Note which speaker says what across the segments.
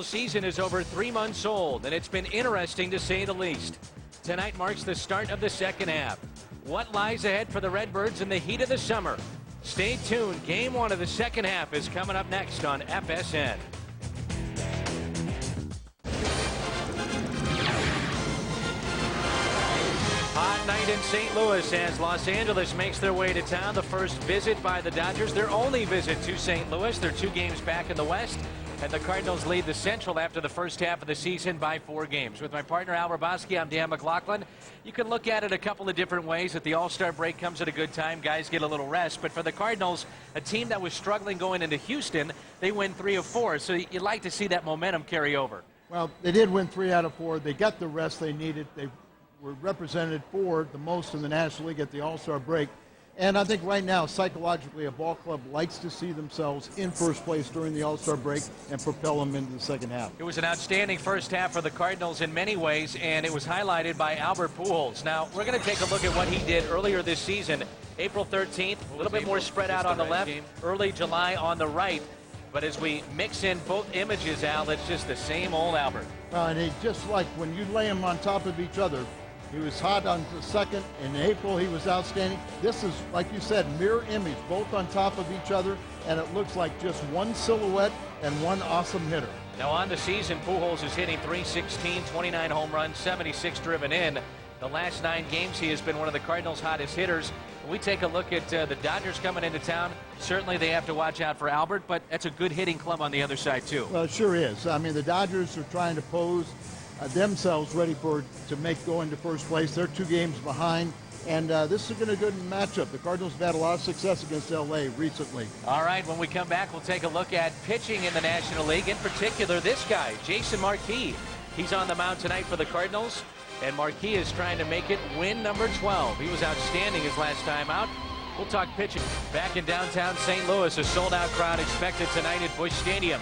Speaker 1: Season is over 3 months old, and it's been interesting to say the least. Tonight marks the start of the second half. What lies ahead for the Redbirds in the heat of the summer? Stay tuned. Game 1 of the second half is coming up next on FSN. Hot night in St. Louis as Los Angeles makes their way to town. The first visit by the Dodgers, their only visit to St. Louis. They're 2 games back in the West. And the Cardinals lead the Central after the first half of the season by 4 games. With my partner Al Raboski, I'm Dan McLaughlin. You can look at it a couple of different ways. That the All-Star break comes at a good time. Guys get a little rest. But for the Cardinals, a team that was struggling going into Houston, they win 3 of 4. So you'd like to see that momentum carry over.
Speaker 2: Well, they did win 3 out of 4. They got the rest they needed. They were represented for the most in the National League at the All-Star break. And I think right now, psychologically, a ball club likes to see themselves in first place during the All-Star break and propel them into the second half.
Speaker 1: It was an outstanding first half for the Cardinals in many ways, and it was highlighted by Albert Pujols. Now, we're going to take a look at what he did earlier this season. April 13th, a little bit more spread out on the left, early July on the right. But as we mix in both images, Al, it's just the same old Albert.
Speaker 2: And he just like when you lay them on top of each other, he was hot on the second. In April, he was outstanding. This is, like you said, mirror image, both on top of each other, and it looks like just one silhouette and one awesome hitter.
Speaker 1: Now on the season, Pujols is hitting .316, 29 home runs, 76 driven in. The last 9 games, he has been one of the Cardinals' hottest hitters. When we take a look at the Dodgers coming into town, certainly they have to watch out for Albert, but that's a good hitting club on the other side, too.
Speaker 2: Well, it sure is. I mean, the Dodgers are trying to pose themselves ready to go into first place. They're 2 games behind, and this is going to be a good matchup. The Cardinals have had a lot of success against L.A. recently.
Speaker 1: All right, when we come back, we'll take a look at pitching in the National League. In particular, this guy, Jason Marquis. He's on the mound tonight for the Cardinals, and Marquis is trying to make it win number 12. He was outstanding his last time out. We'll talk pitching. Back in downtown St. Louis, a sold-out crowd expected tonight at Busch Stadium.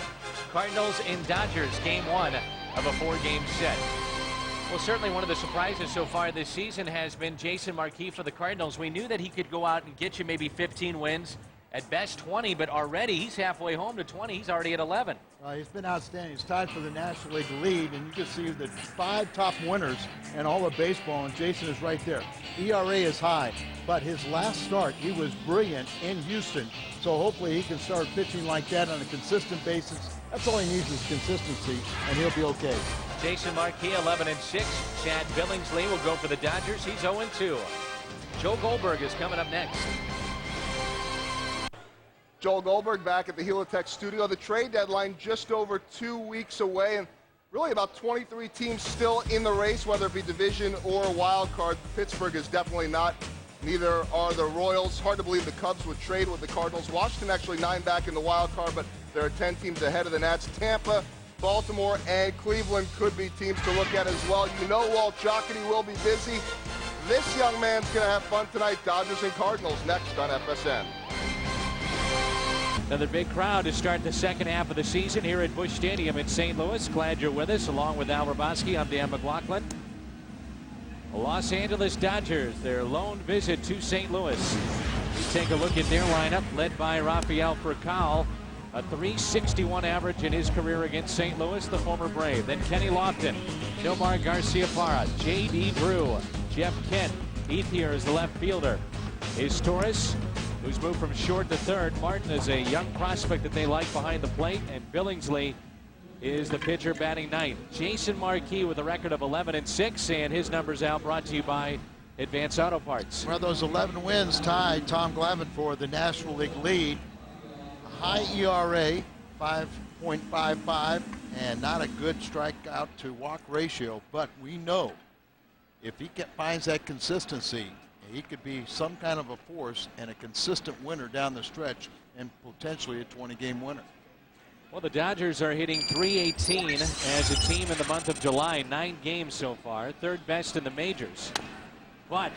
Speaker 1: Cardinals and Dodgers, game 1 of a 4-game set. Well, certainly one of the surprises so far this season has been Jason Marquis for the Cardinals. We knew that he could go out and get you maybe 15 wins, at best 20, but already he's halfway home to 20. He's already at 11.
Speaker 2: He's been outstanding. He's tied for the National League lead, and you can see the 5 top winners in all of baseball, and Jason is right there. ERA is high, but his last start, he was brilliant in Houston, so hopefully he can start pitching like that on a consistent basis. That's all he needs is consistency, and he'll be okay.
Speaker 1: Jason Marquis, 11-6. Chad Billingsley will go for the Dodgers. He's 0-2. Joe Goldberg is coming up next.
Speaker 3: Joel Goldberg back at the Helitech studio. The trade deadline just over 2 weeks away, and really about 23 teams still in the race, whether it be division or wild card. Pittsburgh is definitely not. Neither are the Royals. Hard to believe the Cubs would trade with the Cardinals. Washington actually 9 back in the wild card, but there are 10 teams ahead of the Nats. Tampa, Baltimore, and Cleveland could be teams to look at as well. You know Walt Jocketty will be busy. This young man's going to have fun tonight. Dodgers and Cardinals next on FSN.
Speaker 1: Another big crowd to start the second half of the season here at Busch Stadium in St. Louis. Glad you're with us. Along with Al Raboski, I'm Dan McLaughlin. Los Angeles Dodgers, their lone visit to St. Louis. We take a look at their lineup, led by Rafael Furcal, a .361 average in his career against St. Louis, the former Brave. Then Kenny Lofton, Nomar Garciaparra, J.D. Drew, Jeff Kent. Ethier is the left fielder. Is Torres, who's moved from short to third. Martin is a young prospect that they like behind the plate, and Billingsley is the pitcher batting ninth. Jason Marquis with a record of 11-6, and his numbers out brought to you by Advance Auto Parts.
Speaker 2: Well, those 11 wins tied Tom Glavine for the National League lead. A high ERA, 5.55, and not a good strikeout to walk ratio, but we know if he finds that consistency, he could be some kind of a force and a consistent winner down the stretch and potentially a 20-game winner.
Speaker 1: Well, the Dodgers are hitting .318 as a team in the month of July. 9 games so far, 3rd best in the majors. But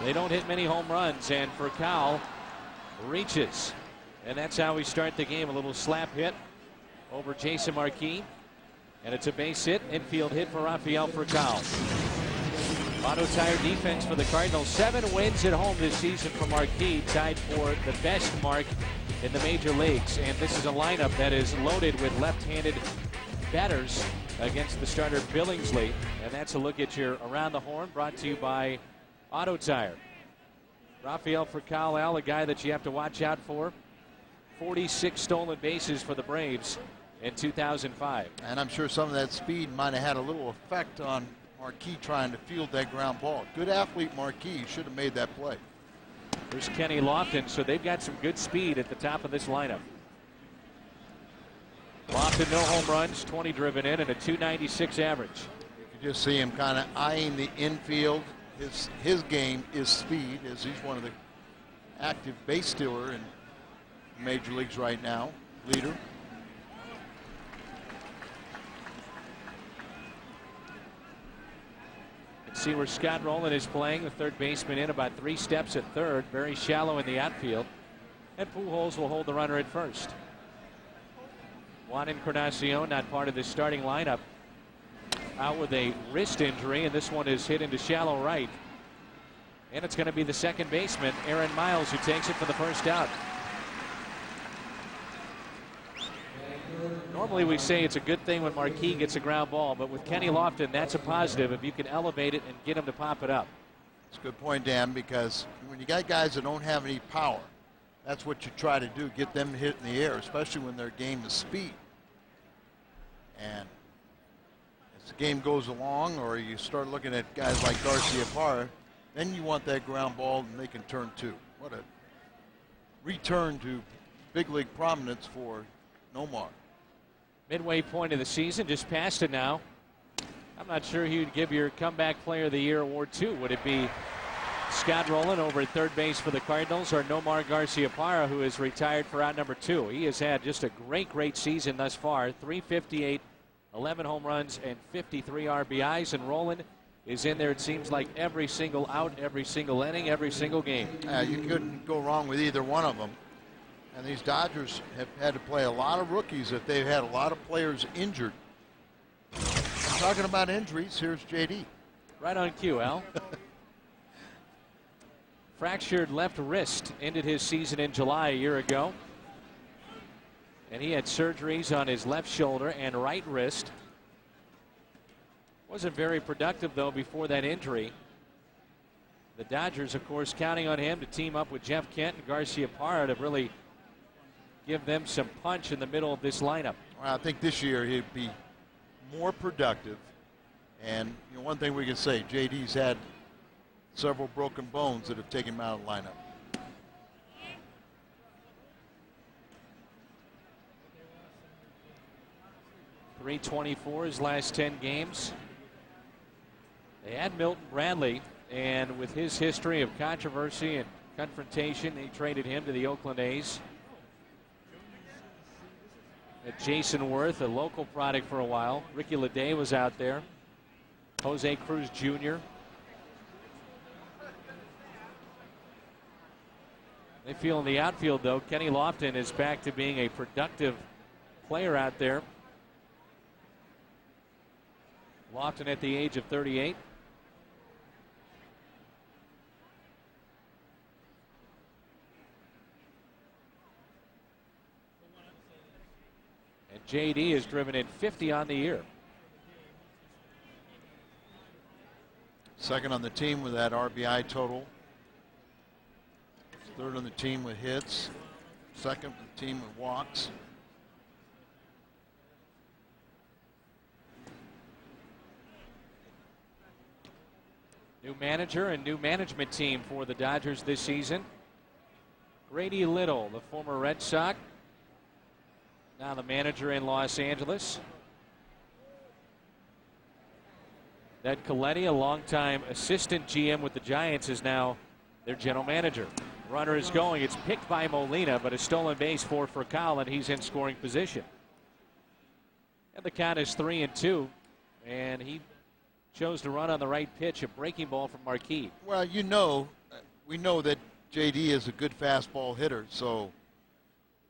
Speaker 1: they don't hit many home runs, and Furcal reaches. And that's how we start the game. A little slap hit over Jason Marquis. And it's a base hit, infield hit for Rafael Furcal. Auto tire defense for the Cardinals. 7 wins at home this season for Marquis, tied for the best mark in the major leagues. And this is a lineup that is loaded with left-handed batters against the starter Billingsley. And that's a look at your Around the Horn, brought to you by Auto Tire. Rafael Furcal, a guy that you have to watch out for. 46 stolen bases for the Braves in 2005.
Speaker 2: And I'm sure some of that speed might have had a little effect on Marquis trying to field that ground ball. Good athlete Marquis, should have made that play.
Speaker 1: There's Kenny Lofton, so they've got some good speed at the top of this lineup. Lofton, no home runs, 20 driven in, and a .296 average.
Speaker 2: You just see him kind of eyeing the infield. His game is speed, as he's one of the active base stealer in major leagues right now, leader.
Speaker 1: Let's see where Scott Rowland is playing, the third baseman in, about 3 steps at third, very shallow in the outfield. And Pujols will hold the runner at first. Juan Encarnacion, not part of the starting lineup, out with a wrist injury, and this one is hit into shallow right. And it's going to be the second baseman, Aaron Miles, who takes it for the first out. Normally we say it's a good thing when Marquis gets a ground ball, but with Kenny Lofton, that's a positive if you can elevate it and get him to pop it up.
Speaker 2: It's a good point, Dan, because when you got guys that don't have any power, that's what you try to do, get them hit in the air, especially when their game is speed. And as the game goes along, or you start looking at guys like Garciaparra, then you want that ground ball and they can turn too. What a return to big league prominence for Nomar.
Speaker 1: Midway point of the season, just past it now. I'm not sure who you'd give your comeback player of the year award to. Would it be Scott Rowland over at third base for the Cardinals, or Nomar Garciaparra, who is retired for out number 2? He has had just a great season thus far. .358, 11 home runs, and 53 RBIs. And Rowland is in there, it seems like, every single out, every single inning, every single game.
Speaker 2: You couldn't go wrong with either one of them. And these Dodgers have had to play a lot of rookies that they've had a lot of players injured. I'm talking about injuries. Here's JD.
Speaker 1: Right on cue, Al. Fractured left wrist, ended his season in July a year ago. And he had surgeries on his left shoulder and right wrist. Wasn't very productive, though, before that injury. The Dodgers, of course, counting on him to team up with Jeff Kent and Garciaparra to really give them some punch in the middle of this lineup.
Speaker 2: Well, I think this year he'd be more productive. And one thing we can say, JD's had several broken bones that have taken him out of the lineup.
Speaker 1: .324 his last 10 games. They had Milton Bradley, and with his history of controversy and confrontation, they traded him to the Oakland A's. Jason Worth, a local product for a while. Ricky Leday was out there. Jose Cruz Jr. They feel in the outfield, though, Kenny Lofton is back to being a productive player out there. Lofton at the age of 38. And JD has driven in 50 on the year.
Speaker 2: Second on the team with that RBI total. Third on the team with hits. Second on the team with walks.
Speaker 1: New manager and new management team for the Dodgers this season. Grady Little, the former Red Sox, now the manager in Los Angeles. Ned Colletti, a longtime assistant GM with the Giants, is now their general manager. Runner is going. It's picked by Molina, but a stolen base for Furcal, and he's in scoring position. And the count is 3-2, and he chose to run on the right pitch, a breaking ball from Marquis.
Speaker 2: Well, we know that JD is a good fastball hitter, so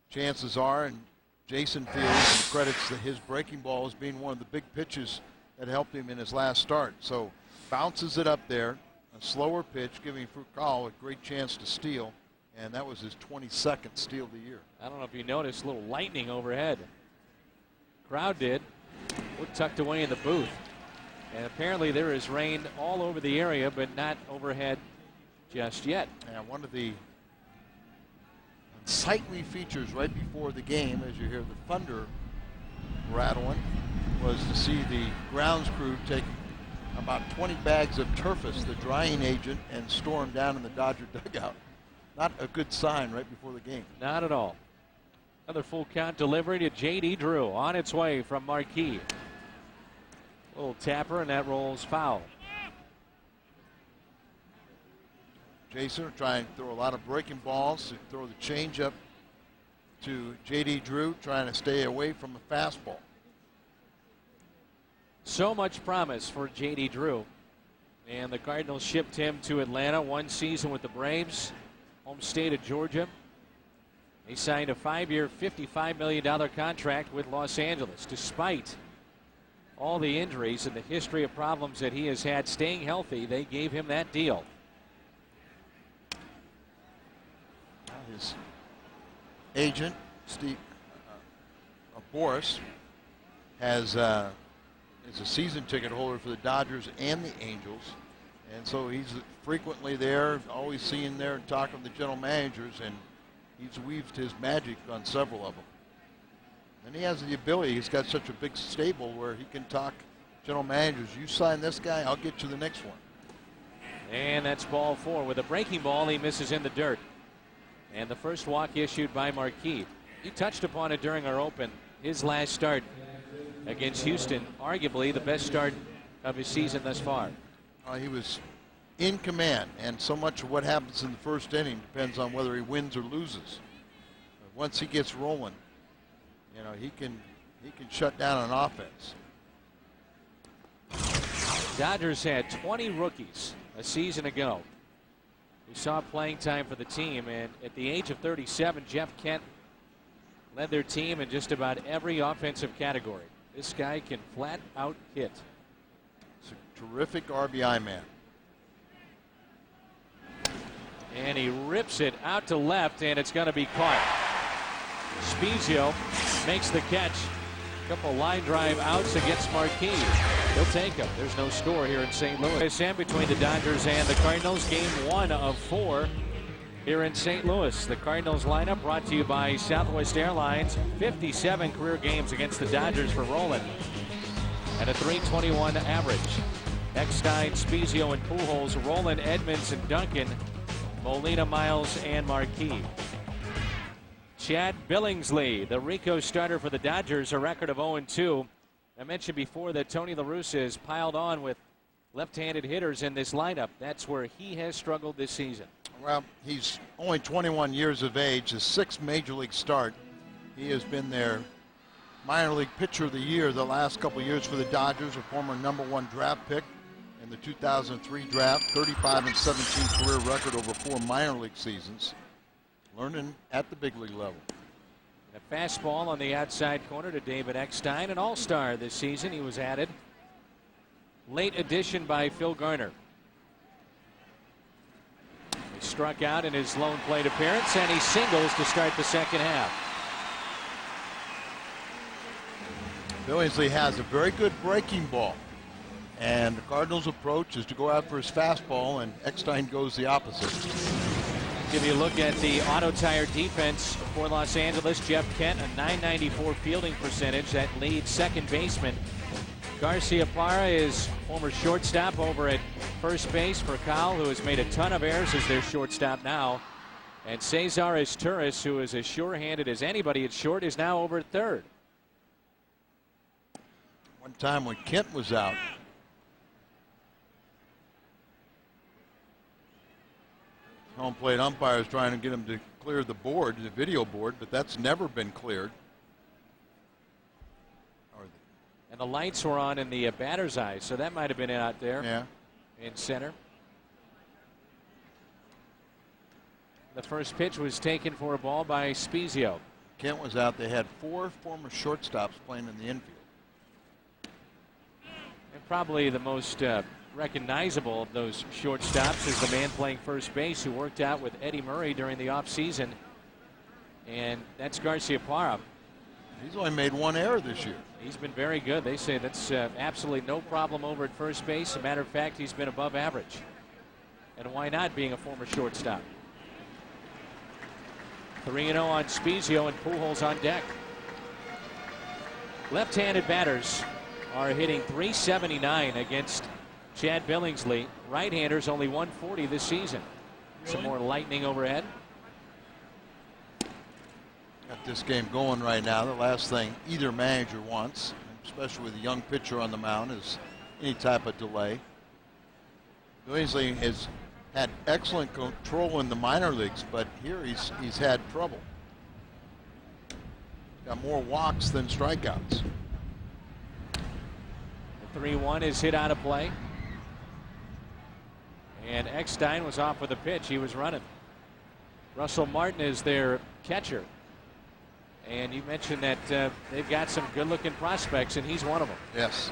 Speaker 2: chances are, and Jason feels and credits his breaking ball as being one of the big pitches that helped him in his last start. So bounces it up there, a slower pitch, giving Furcal a great chance to steal, and that was his 22nd steal of the year.
Speaker 1: I don't know if you noticed, a little lightning overhead. Crowd did. We're tucked away in the booth. And apparently there is rain all over the area, but not overhead just yet.
Speaker 2: And one of the unsightly features right before the game, as you hear the thunder rattling, was to see the grounds crew take about 20 bags of Turfus, the drying agent, and store them down in the Dodger dugout. Not a good sign right before the game.
Speaker 1: Not at all. Another full count delivery to J.D. Drew on its way from Marquis. Little tapper, and that rolls foul.
Speaker 2: Jason trying to throw a lot of breaking balls, to throw the changeup to J.D. Drew, trying to stay away from a fastball.
Speaker 1: So much promise for J.D. Drew. And the Cardinals shipped him to Atlanta, 1 season with the Braves, home state of Georgia. He signed a 5-year, $55 million contract with Los Angeles. Despite all the injuries and the history of problems that he has had staying healthy, they gave him that deal.
Speaker 2: His agent, Steve Boris, is a season ticket holder for the Dodgers and the Angels, and so he's frequently there, always seeing there and talking to the general managers, and he's weaved his magic on several of them. And he has the ability, he's got such a big stable where he can talk general managers, you sign this guy, I'll get you the next one.
Speaker 1: And that's ball 4. With a breaking ball, he misses in the dirt. And the first walk issued by Marquis. You touched upon it during our open. His last start against Houston, arguably the best start of his season thus far.
Speaker 2: He was in command, and so much of what happens in the first inning depends on whether he wins or loses. But once he gets rolling, you know, he can shut down an offense.
Speaker 1: Dodgers had 20 rookies a season ago who saw playing time for the team, and at the age of 37, Jeff Kent led their team in just about every offensive category. This guy can flat out hit.
Speaker 2: It's a terrific RBI man.
Speaker 1: And he rips it out to left, and it's going to be caught. Spezio makes the catch. A couple line drive outs against Marquis. He'll take him. There's no score here in St. Louis. And between the Dodgers and the Cardinals, game 1 of 4 here in St. Louis. The Cardinals lineup brought to you by Southwest Airlines. 57 career games against the Dodgers for Roland, and a .321 average. Eckstein, Spezio, and Pujols, Roland, Edmonds, and Duncan, Molina, Miles, and Marquis. Chad Billingsley, the Rico starter for the Dodgers, a record of 0-2. I mentioned before that Tony La Russa has piled on with left-handed hitters in this lineup. That's where he has struggled this season.
Speaker 2: Well, he's only 21 years of age, his 6th major league start. He has been their minor league pitcher of the year the last couple of years for the Dodgers, a former #1 draft pick in the 2003 draft, 35-17 career record over 4 minor league seasons. Learning at the big league level.
Speaker 1: A fastball on the outside corner to David Eckstein, an all-star this season. He was added. Late addition by Phil Garner. He struck out in his lone plate appearance, and he singles to start the second half.
Speaker 2: Billingsley has a very good breaking ball, and the Cardinals' approach is to go out for his fastball, and Eckstein goes the opposite.
Speaker 1: Give you a look at the auto tire defense for Los Angeles. Jeff Kent, a .994 fielding percentage. That leads second baseman. Garcia Parra is former shortstop over at first base for Cal, who has made a ton of errors as their shortstop now. And Cesar Izturis, who is as sure-handed as anybody at short, is now over at third.
Speaker 2: One time when Kent was out, home plate umpires trying to get him to clear the board, the video board, but that's never been cleared.
Speaker 1: And the lights were on in the batter's eye, so that might have been out there.
Speaker 2: Yeah.
Speaker 1: In center. The first pitch was taken for a ball by Spezio.
Speaker 2: Kent was out. They had 4 former shortstops playing in the infield.
Speaker 1: And probably the most recognizable of those shortstops is the man playing first base who worked out with Eddie Murray during the offseason, and that's Garcia Parra.
Speaker 2: He's only made one error this year.
Speaker 1: He's been very good. They say that's absolutely no problem over at first base. As a matter of fact, he's been above average. And why not, being a former shortstop? 3-0 on Spezio, and Pujols on deck. Left-handed batters are hitting .379 against Chad Billingsley. Right-handers only .140 this season. Some more lightning overhead.
Speaker 2: Got this game going right now. The last thing either manager wants, especially with a young pitcher on the mound, is any type of delay. Billingsley has had excellent control in the minor leagues, but here he's had trouble. Got more walks than strikeouts.
Speaker 1: The 3-1 is hit out of play. And Eckstein was off with a pitch. He was running. Russell Martin is their catcher. And you mentioned that they've got some good-looking prospects, and he's one of them.
Speaker 2: Yes.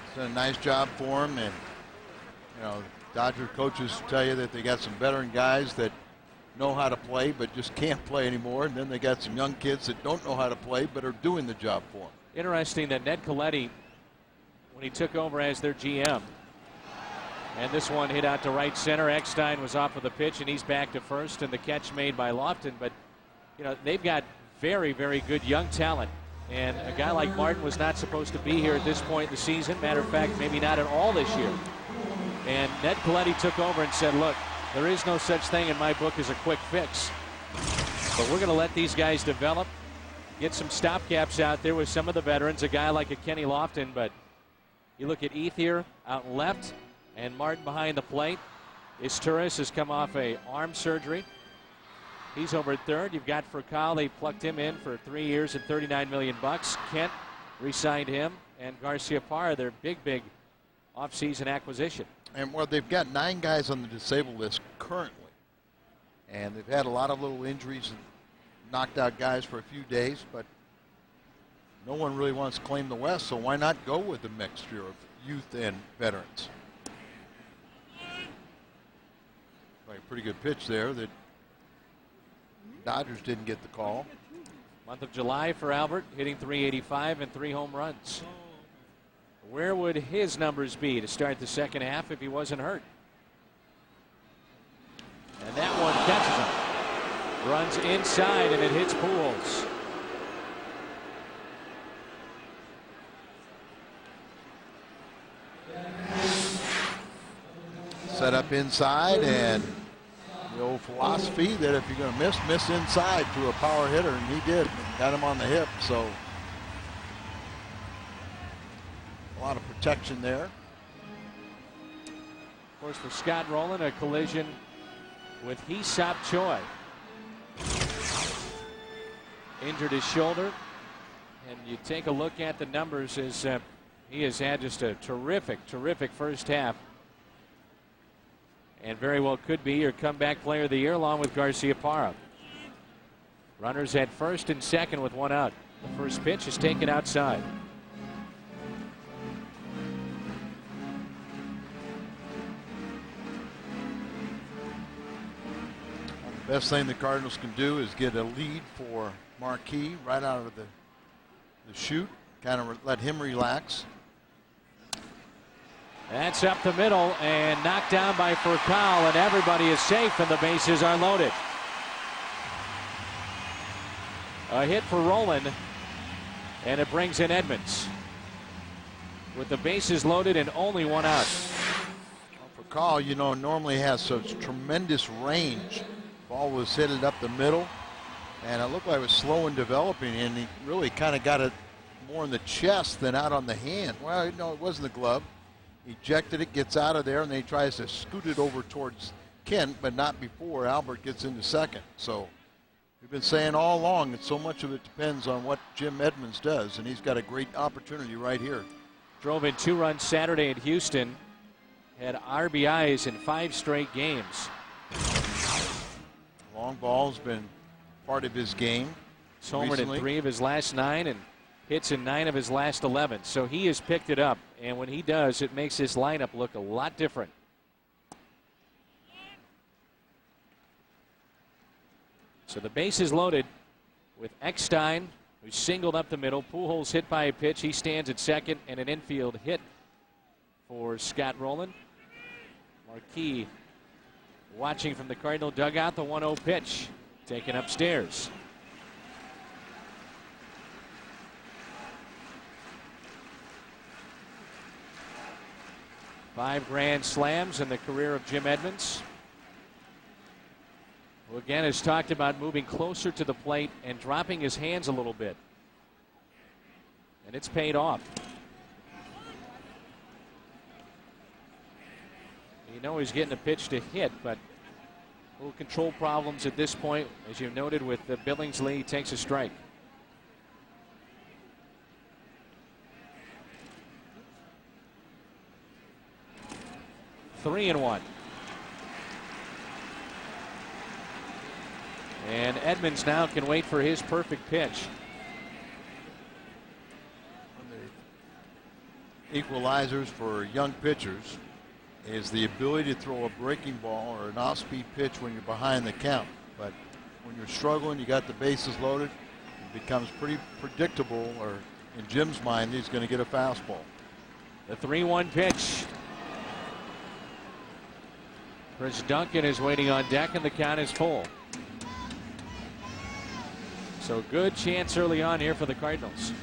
Speaker 2: It's done a nice job for him, and you know, Dodger coaches tell you that they got some veteran guys that know how to play but just can't play anymore, and then they got some young kids that don't know how to play but are doing the job for them.
Speaker 1: Interesting that Ned Colletti, when he took over as their GM, and this one hit out to right center. Eckstein was off with a pitch, and he's back to first, and the catch made by Lofton. But you know, they've got very, very good young talent, and a guy like Martin was not supposed to be here at this point in the season. Matter of fact, maybe not at all this year. And Ned Colletti took over and said, look, there is no such thing in my book as a quick fix, but we're going to let these guys develop, get some stopgaps out there with some of the veterans, a guy like a Kenny Lofton. But you look at Ethier out left and Martin behind the plate. Isturis has come off a arm surgery. He's over at third. You've got Furcal. They plucked him in for 3 years and $39 million. Kent re-signed him, and Garcia Parra, their big offseason acquisition.
Speaker 2: And well, they've got 9 guys on the disabled list currently, and they've had a lot of little injuries and knocked out guys for a few days, but no one really wants to claim the West, so why not go with a mixture of youth and veterans? Like a pretty good pitch there that Dodgers didn't get the call.
Speaker 1: Month of July for Albert, hitting .385 and 3 home runs. Where would his numbers be to start the second half if he wasn't hurt? And that one catches him. Runs inside, and it hits Pujols.
Speaker 2: Set up inside, and the old philosophy that if you're going to miss inside to a power hitter, and he did. Got him on the hip, so a lot of protection there.
Speaker 1: Of course, for Scott Rowland, a collision with Hee-Sop Choi. Injured his shoulder, and you take a look at the numbers as he has had just a terrific first half, and very well could be your comeback player of the year along with Garcia Parra. Runners at first and second with 1 out. The first pitch is taken outside.
Speaker 2: The best thing the Cardinals can do is get a lead for Marquis right out of the chute, kind of let him relax.
Speaker 1: That's up the middle and knocked down by Furcal, and everybody is safe and the bases are loaded. A hit for Rowland, and it brings in Edmonds. With the bases loaded and only 1 out.
Speaker 2: Furcal, you know, normally has such tremendous range. Ball was hit it up the middle, and it looked like it was slow in developing, and he really kind of got it more in the chest than out on the hand. Well, no, it wasn't the glove. Ejected it, gets out of there, and then he tries to scoot it over towards Kent, but not before Albert gets into second. So we've been saying all along that so much of it depends on what Jim Edmonds does, and he's got a great opportunity right here.
Speaker 1: Drove in 2 runs Saturday at Houston. Had RBIs in 5 straight games.
Speaker 2: Long ball's been part of his game.
Speaker 1: He's homered
Speaker 2: recently.
Speaker 1: in 3 of his last 9 and hits in 9 of his last 11. So he has picked it up, and when he does, it makes his lineup look a lot different. So the base is loaded with Eckstein, who singled up the middle. Pujols hit by a pitch. He stands at second, and an infield hit for Scott Rowland. Marquis watching from the Cardinal dugout. The 1-0 pitch taken upstairs. Five grand slams in the career of Jim Edmonds, who again has talked about moving closer to the plate and dropping his hands a little bit. And it's paid off. You know he's getting a pitch to hit, but little control problems at this point. As you noted with the Billingsley, he takes a strike. Three and one. And Edmonds now can wait for his perfect pitch.
Speaker 2: One of the equalizers for young pitchers is the ability to throw a breaking ball or an off-speed pitch when you're behind the count. But when you're struggling, you got the bases loaded, it becomes pretty predictable, or in Jim's mind, he's going to get a fastball.
Speaker 1: The 3-1 pitch. Chris Duncan is waiting on deck, and the count is full. So good chance early on here for the Cardinals.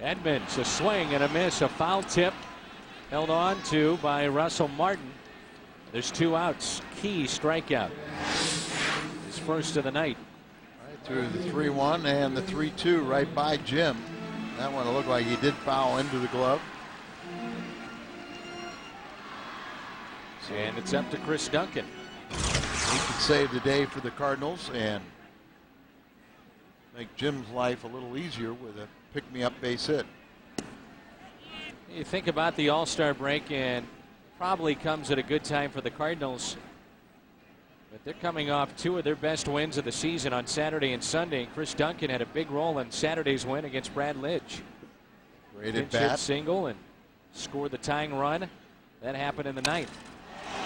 Speaker 1: Edmonds, a swing and a miss, a foul tip. Held on to by Russell Martin. There's 2 outs. Key strikeout. His first of the night.
Speaker 2: Right through the 3-1 and the 3-2 right by Jim. That one looked like he did foul into the glove.
Speaker 1: And it's up to Chris Duncan.
Speaker 2: He could save the day for the Cardinals and make Jim's life a little easier with a pick-me-up base hit.
Speaker 1: You think about the All-Star break, and probably comes at a good time for the Cardinals. But they're coming off 2 of their best wins of the season on Saturday and Sunday. And Chris Duncan had a big role in Saturday's win against Brad Lidge.
Speaker 2: Great at bat.
Speaker 1: Single and scored the tying run. That happened in the 9th.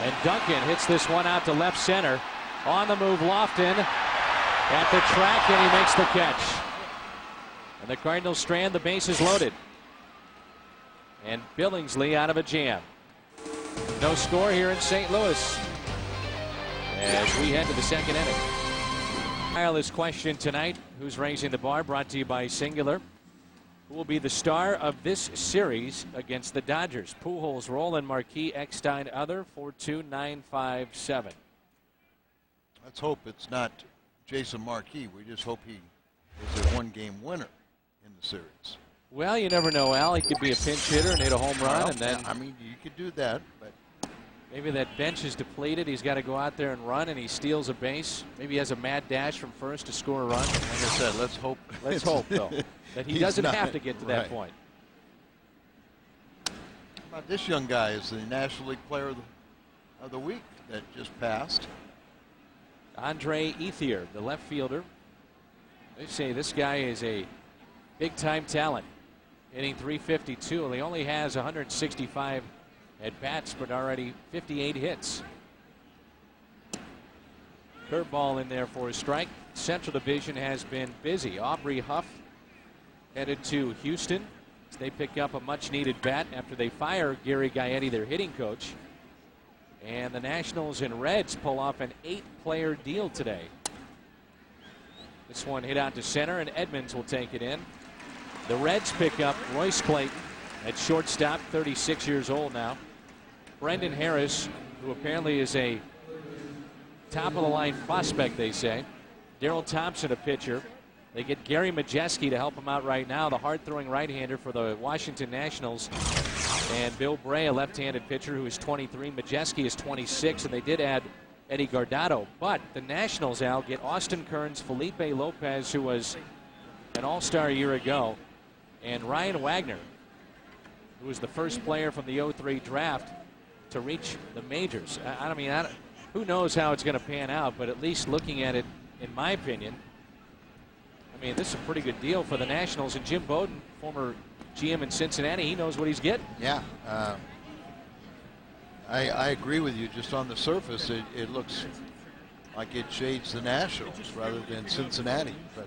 Speaker 1: And Duncan hits this one out to left center. On the move, Lofton at the track, and he makes the catch. And the Cardinals strand the bases loaded. And Billingsley out of a jam. No score here in St. Louis as we head to the second inning. Tireless question tonight. Who's raising the bar? Brought to you by Singular. Who will be the star of this series against the Dodgers? Pujols, Rowland, Marquis, Eckstein, other. 42957.
Speaker 2: Let's hope it's not Jason Marquis. We just hope he is a one-game winner in the series.
Speaker 1: Well, you never know, Al. He could be a pinch hitter and hit a home run,
Speaker 2: Well,
Speaker 1: and then
Speaker 2: I mean, you could do that, but
Speaker 1: maybe that bench is depleted. He's got to go out there and run, and he steals a base. Maybe he has a mad dash from first to score a run.
Speaker 2: like I said, let's hope.
Speaker 1: Let's hope, though, that he doesn't have to get to that point.
Speaker 2: How about this young guy is the National League Player of the Week that just passed.
Speaker 1: Andre Ethier, the left fielder. They say this guy is a big-time talent, hitting .352. And he only has 165 at bats, but already 58 hits. Curveball in there for a strike. Central Division has been busy. Aubrey Huff headed to Houston as they pick up a much-needed bat after they fire Gary Gaetti, their hitting coach. And the Nationals and Reds pull off an 8-player deal today. This one hit out to center, and Edmonds will take it in. The Reds pick up Royce Clayton at shortstop, 36 years old now. Brendan Harris, who apparently is a top-of-the-line prospect, they say. Darrell Thompson, a pitcher. They get Gary Majeski to help him out right now, the hard-throwing right-hander for the Washington Nationals. And Bill Bray, a left-handed pitcher who is 23. Majeski is 26, and they did add Eddie Guardado. But the Nationals, Al, get Austin Kearns, Felipe Lopez, who was an all-star a year ago, and Ryan Wagner, who was the first player from the '03 draft to reach the majors. who knows how it's going to pan out, but at least looking at it, in my opinion, I mean, this is a pretty good deal for the Nationals. And Jim Bowden, former GM in Cincinnati, he knows what he's getting.
Speaker 2: Yeah. I agree with you. Just on the surface, it looks like it shades the Nationals rather than Cincinnati. But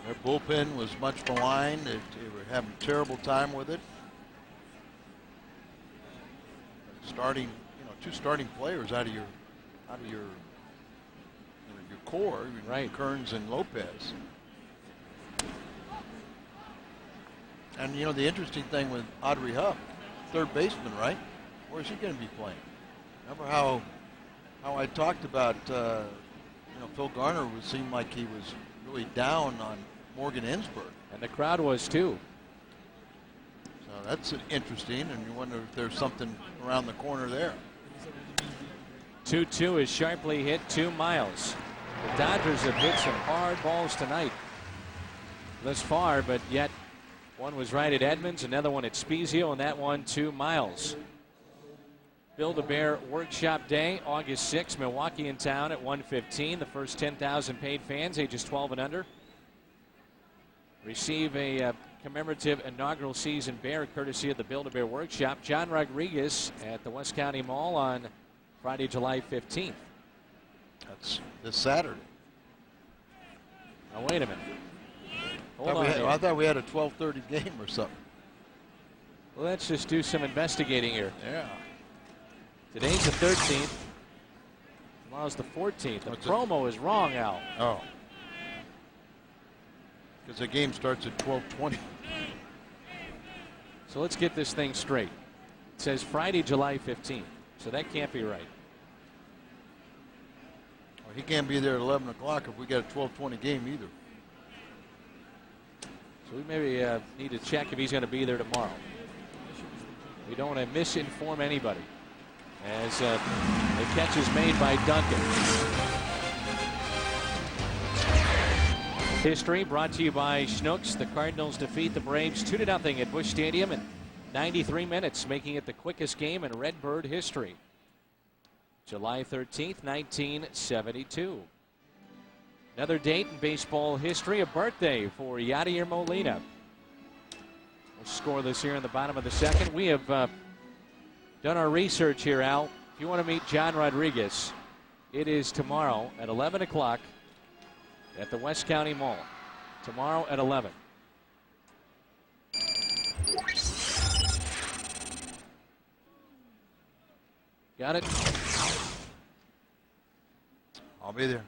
Speaker 2: their bullpen was much maligned. They were having a terrible time with it. Starting, two starting players out of your core,
Speaker 1: right?
Speaker 2: Kearns and Lopez. And the interesting thing with Audrey Huff, third baseman, right? Where's he going to be playing? Remember how I talked about Phil Garner seemed like he was really down on Morgan Ensberg,
Speaker 1: and the crowd was too.
Speaker 2: So that's interesting, and you wonder if there's something around the corner there.
Speaker 1: 2-2 is sharply hit to Miles. The Dodgers have hit some hard balls tonight thus far, but yet one was right at Edmonds, another one at Spezio, and that one to Miles. Build-A-Bear Workshop Day, August 6th, Milwaukee in town at 1:15. The first 10,000 paid fans, ages 12 and under, receive a commemorative inaugural season bear courtesy of the Build-A-Bear Workshop. John Rodriguez at the West County Mall on Friday, July 15th.
Speaker 2: That's this Saturday.
Speaker 1: Now, wait a minute. Hold on.
Speaker 2: I thought we had a 12:30 game or something.
Speaker 1: Well, let's just do some investigating here.
Speaker 2: Yeah.
Speaker 1: Today's the 13th. Tomorrow's the 14th. The promo is wrong, Al.
Speaker 2: Oh. Because the game starts at 12:20.
Speaker 1: So let's get this thing straight. It says Friday, July 15th. So that can't be right.
Speaker 2: Well, he can't be there at 11 o'clock if we got a 12:20 game either.
Speaker 1: So we maybe need to check if he's going to be there tomorrow. We don't want to misinform anybody. As the catch is made by Duncan. History brought to you by Schnucks. The Cardinals defeat the Braves 2-0 at Busch Stadium in 93 minutes, making it the quickest game in Redbird history. July 13th, 1972. Another date in baseball history, a birthday for Yadier Molina. We'll score this here in the bottom of the second. We have done our research here, Al. If you want to meet John Rodriguez, it is tomorrow at 11 o'clock at the West County Mall. Tomorrow at 11. Got it?
Speaker 2: I'll be there.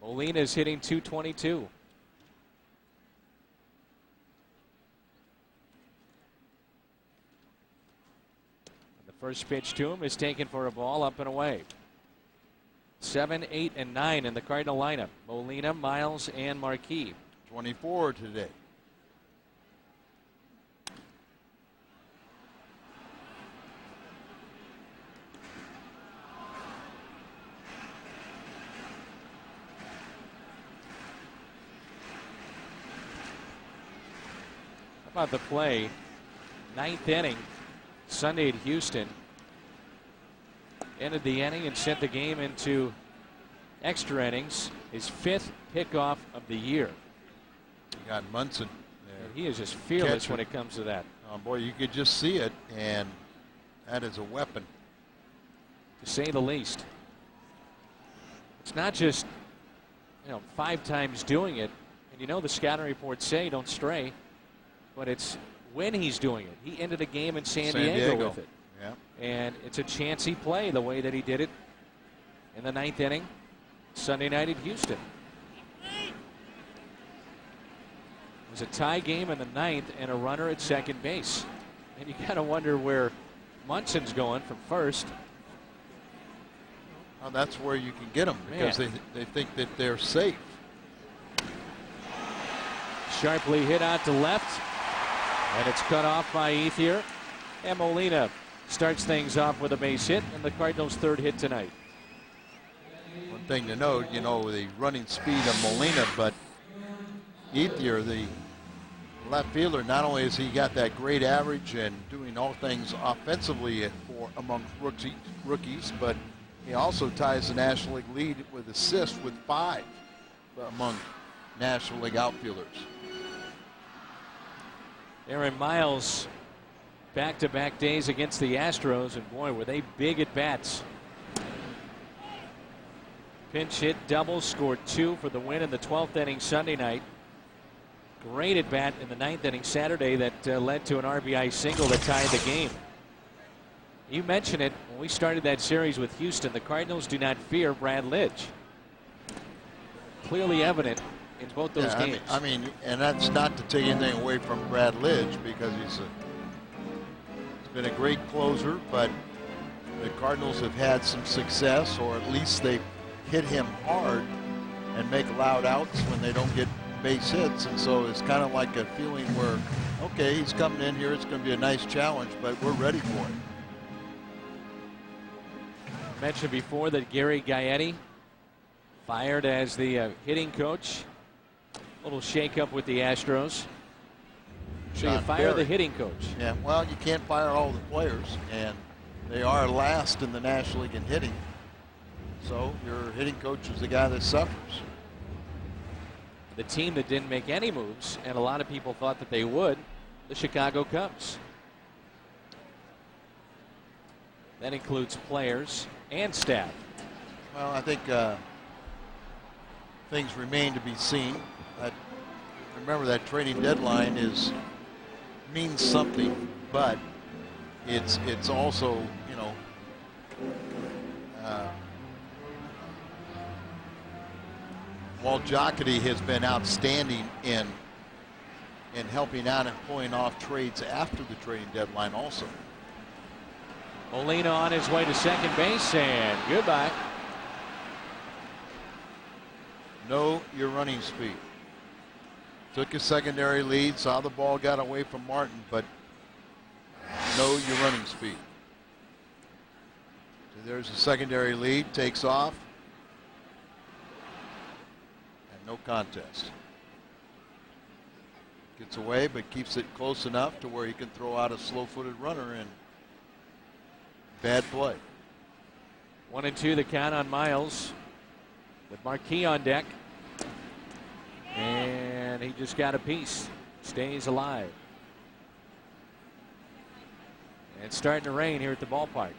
Speaker 1: Molina is hitting .222. First pitch to him is taken for a ball, up and away. 7, 8, and 9 in the Cardinal lineup. Molina, Miles, and Marquis.
Speaker 2: 24 today.
Speaker 1: How about the play? 9th inning. Sunday at Houston. Ended the inning and sent the game into extra innings. His 5th pickoff of the year.
Speaker 2: You got Munson there.
Speaker 1: He is just fearless when it comes to that.
Speaker 2: Oh boy, you could just see it, and that is a weapon,
Speaker 1: to say the least. It's not just 5 times doing it, and the scouting reports say don't stray, but it's when he's doing it. He ended a game in San Diego with it.
Speaker 2: Yeah. And
Speaker 1: it's a chancy play the way that he did it in the 9th inning Sunday night at Houston. It was a tie game in the 9th and a runner at second base. And you kind of wonder where Munson's going from first.
Speaker 2: Well, that's where you can get them because they think that they're safe.
Speaker 1: Sharply hit out to left. And it's cut off by Ethier. And Molina starts things off with a base hit and the Cardinals' 3rd hit tonight.
Speaker 2: One thing to note, the running speed of Molina, but Ethier, the left fielder, not only has he got that great average and doing all things offensively for among rookies, but he also ties the National League lead with assists with 5 among National League outfielders.
Speaker 1: Aaron Miles, back-to-back days against the Astros, and boy, were they big at bats. Pinch hit double, scored 2 for the win in the 12th inning Sunday night. Great at bat in the 9th inning Saturday that led to an RBI single that tied the game. You mentioned it when we started that series with Houston. The Cardinals do not fear Brad Lidge. Clearly evident in both those games.
Speaker 2: I mean, and that's not to take anything away from Brad Lidge, because he's been a great closer, but the Cardinals have had some success, or at least they've hit him hard and make loud outs when they don't get base hits, and so it's kind of like a feeling where, okay, he's coming in here, it's going to be a nice challenge, but we're ready for it.
Speaker 1: Mentioned before that Gary Gaetti fired as the hitting coach. A little shakeup with the Astros. So you fire the hitting coach.
Speaker 2: Yeah, well, you can't fire all the players, and they are last in the National League in hitting. So your hitting coach is the guy that suffers.
Speaker 1: The team that didn't make any moves, and a lot of people thought that they would, the Chicago Cubs. That includes players and staff.
Speaker 2: Well, I think things remain to be seen. Remember, that trading deadline means something, but it's also, you know, while Jocketty has been outstanding in helping out and pulling off trades after the trading deadline also.
Speaker 1: Molina on his way to second base, and goodbye.
Speaker 2: Know your running speed. Took a secondary lead, saw the ball got away from Martin, but know your running speed. So there's a secondary lead, takes off, and no contest. Gets away, but keeps it close enough to where he can throw out a slow-footed runner, and bad play.
Speaker 1: 1-2 the count on Miles with Marquis on deck. And he just got a piece. Stays alive. And it's starting to rain here at the ballpark.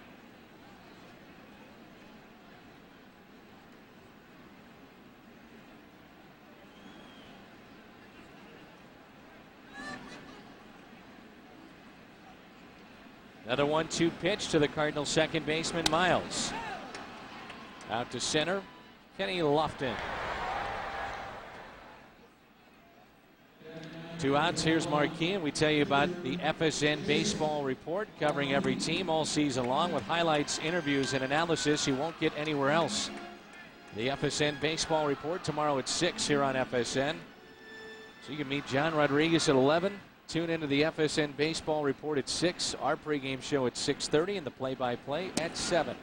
Speaker 1: Another 1-2 pitch to the Cardinals second baseman Miles. Out to center. Kenny Lofton. 2 outs. Here's Marquis, and we tell you about the FSN Baseball Report, covering every team all season long with highlights, interviews, and analysis you won't get anywhere else. The FSN Baseball Report tomorrow at 6 here on FSN. So you can meet John Rodriguez at 11. Tune into the FSN Baseball Report at 6. Our pregame show at 6:30 and the play-by-play at 7.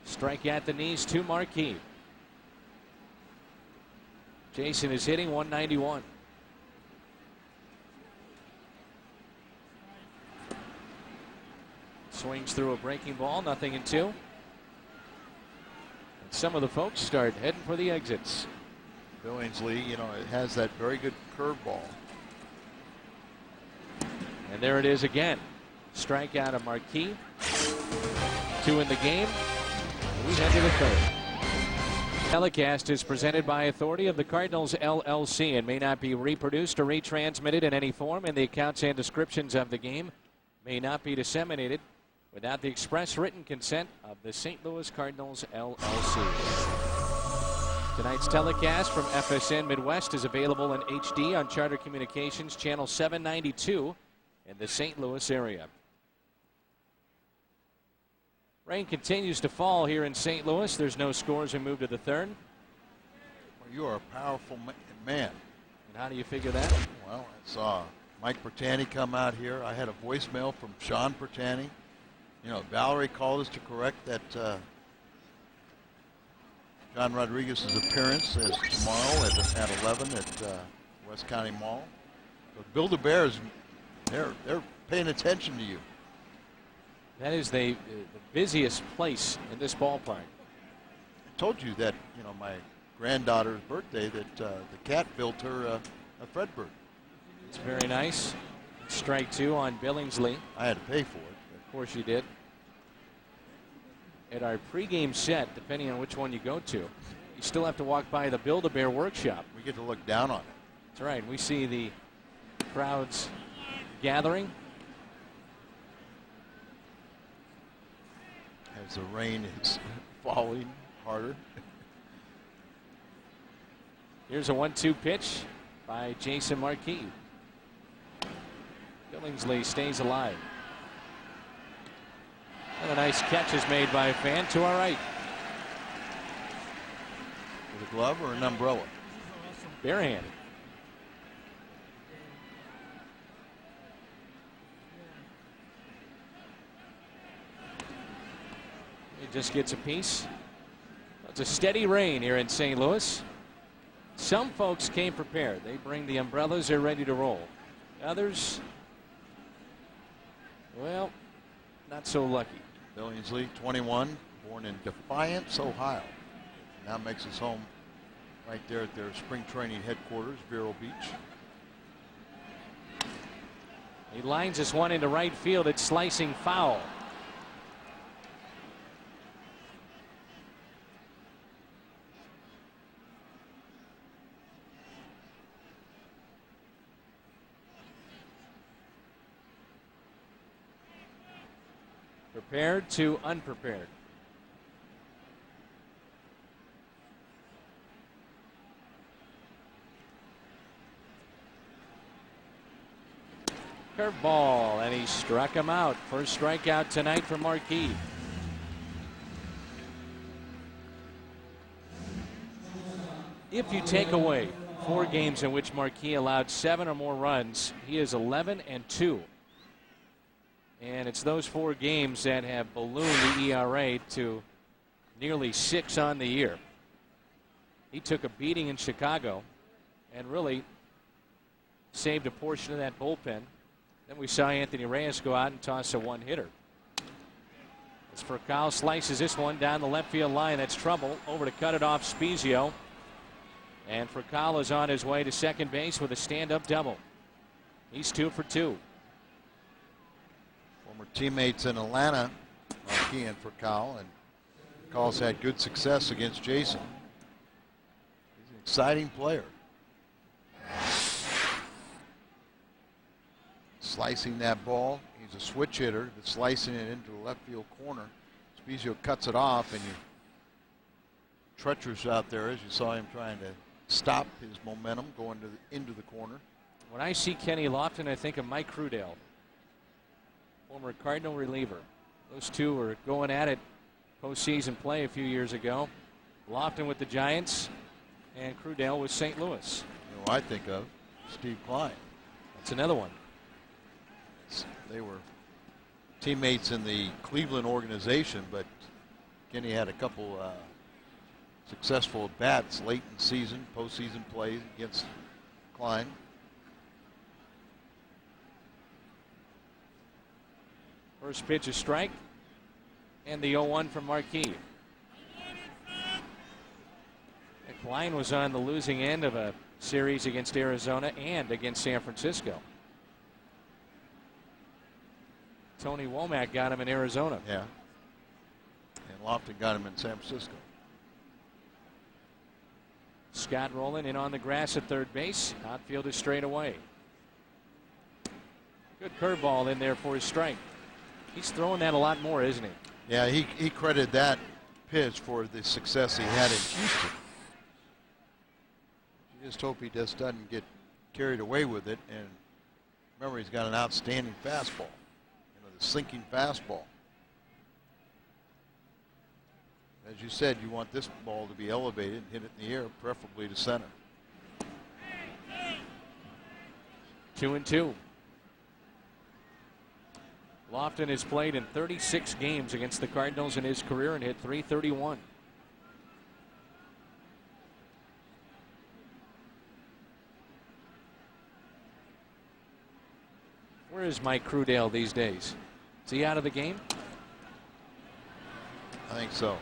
Speaker 1: Strike at the knees to Marquis. Jason is hitting 191. Swings through a breaking ball, 0-2. And some of the folks start heading for the exits.
Speaker 2: Billingsley, you know, it has that very good curveball.
Speaker 1: And there it is again. Strikeout of Marquis. 2 in the game. We head to the third. Telecast is presented by authority of the Cardinals LLC and may not be reproduced or retransmitted in any form, and the accounts and descriptions of the game may not be disseminated without the express written consent of the St. Louis Cardinals LLC. Tonight's telecast from FSN Midwest is available in HD on Charter Communications Channel 792 in the St. Louis area. Rain continues to fall here in St. Louis. There's no scores. We move to the third.
Speaker 2: Well, you are a powerful man.
Speaker 1: And how do you figure that?
Speaker 2: Well, I saw Mike Bertani come out here. I had a voicemail from Sean Bertani. You know, Valerie called us to correct that John Rodriguez's appearance is tomorrow at 11 at West County Mall. But Build-A-Bears, they're paying attention to you.
Speaker 1: That is the busiest place in this ballpark.
Speaker 2: I told you that, my granddaughter's birthday that the cat built her a Fredbird.
Speaker 1: It's very nice. Strike two on Billingsley.
Speaker 2: I had to pay for it.
Speaker 1: Of course you did. At our pregame set, depending on which one you go to, you still have to walk by the Build-A-Bear workshop.
Speaker 2: We get to look down on it.
Speaker 1: That's right. We see the crowds gathering.
Speaker 2: As the rain is falling harder.
Speaker 1: Here's a 1-2 pitch by Jason Marquis. Billingsley stays alive. And a nice catch is made by a fan to our right.
Speaker 2: With a glove or an umbrella?
Speaker 1: Barehanded. He just gets a piece. It's a steady rain here in St. Louis. Some folks came prepared. They bring the umbrellas. They're ready to roll. Others, well, not so lucky.
Speaker 2: Billingsley, 21, born in Defiance, Ohio. Now makes his home right there at their spring training headquarters, Vero Beach.
Speaker 1: He lines this one into right field. It's slicing foul. Prepared to unprepared. Curveball, and he struck him out. First strikeout tonight for Marquis. If you take away 4 games in which Marquis allowed 7 or more runs, he is 11-2. And it's those 4 games that have ballooned the ERA to nearly 6 on the year. He took a beating in Chicago and really saved a portion of that bullpen. Then we saw Anthony Reyes go out and toss a one-hitter. As Furcal slices this one down the left field line, that's trouble. Over to cut it off, Spezio. And Furcal is on his way to second base with a stand-up double. He's 2 for 2.
Speaker 2: Former teammates in Atlanta, Marquis and Furcal, and Furcal's had good success against Jason. He's an exciting player. Slicing that ball. He's a switch hitter, but slicing it into the left field corner. Spezio cuts it off, and you treacherous out there as you saw him trying to stop his momentum going into the corner.
Speaker 1: When I see Kenny Lofton, I think of Mike Crudell, former Cardinal reliever. Those two were going at it postseason play a few years ago. Lofton with the Giants and Crudell with St. Louis.
Speaker 2: You know, I think of Steve Klein.
Speaker 1: That's another one.
Speaker 2: They were teammates in the Cleveland organization, but Kenny had a couple successful at-bats late in season, postseason plays against Klein.
Speaker 1: First pitch a strike, and the 0-1 from Marquis. And Klein was on the losing end of a series against Arizona and against San Francisco. Tony Womack got him in Arizona.
Speaker 2: Yeah. And Lofton got him in San Francisco.
Speaker 1: Scott Rowland in on the grass at third base. Outfield is straight away. Good curveball in there for his strike. He's throwing that a lot more, isn't he?
Speaker 2: Yeah, he credited that pitch for the success he had in Houston. You just hope he just doesn't get carried away with it. And remember, he's got an outstanding fastball. Sinking fastball. As you said, you want this ball to be elevated and hit it in the air, preferably to center.
Speaker 1: 2-2. Lofton has played in 36 games against the Cardinals in his career and hit .331. Where is Mike Crudell these days? Is he out of the game?
Speaker 2: I think so.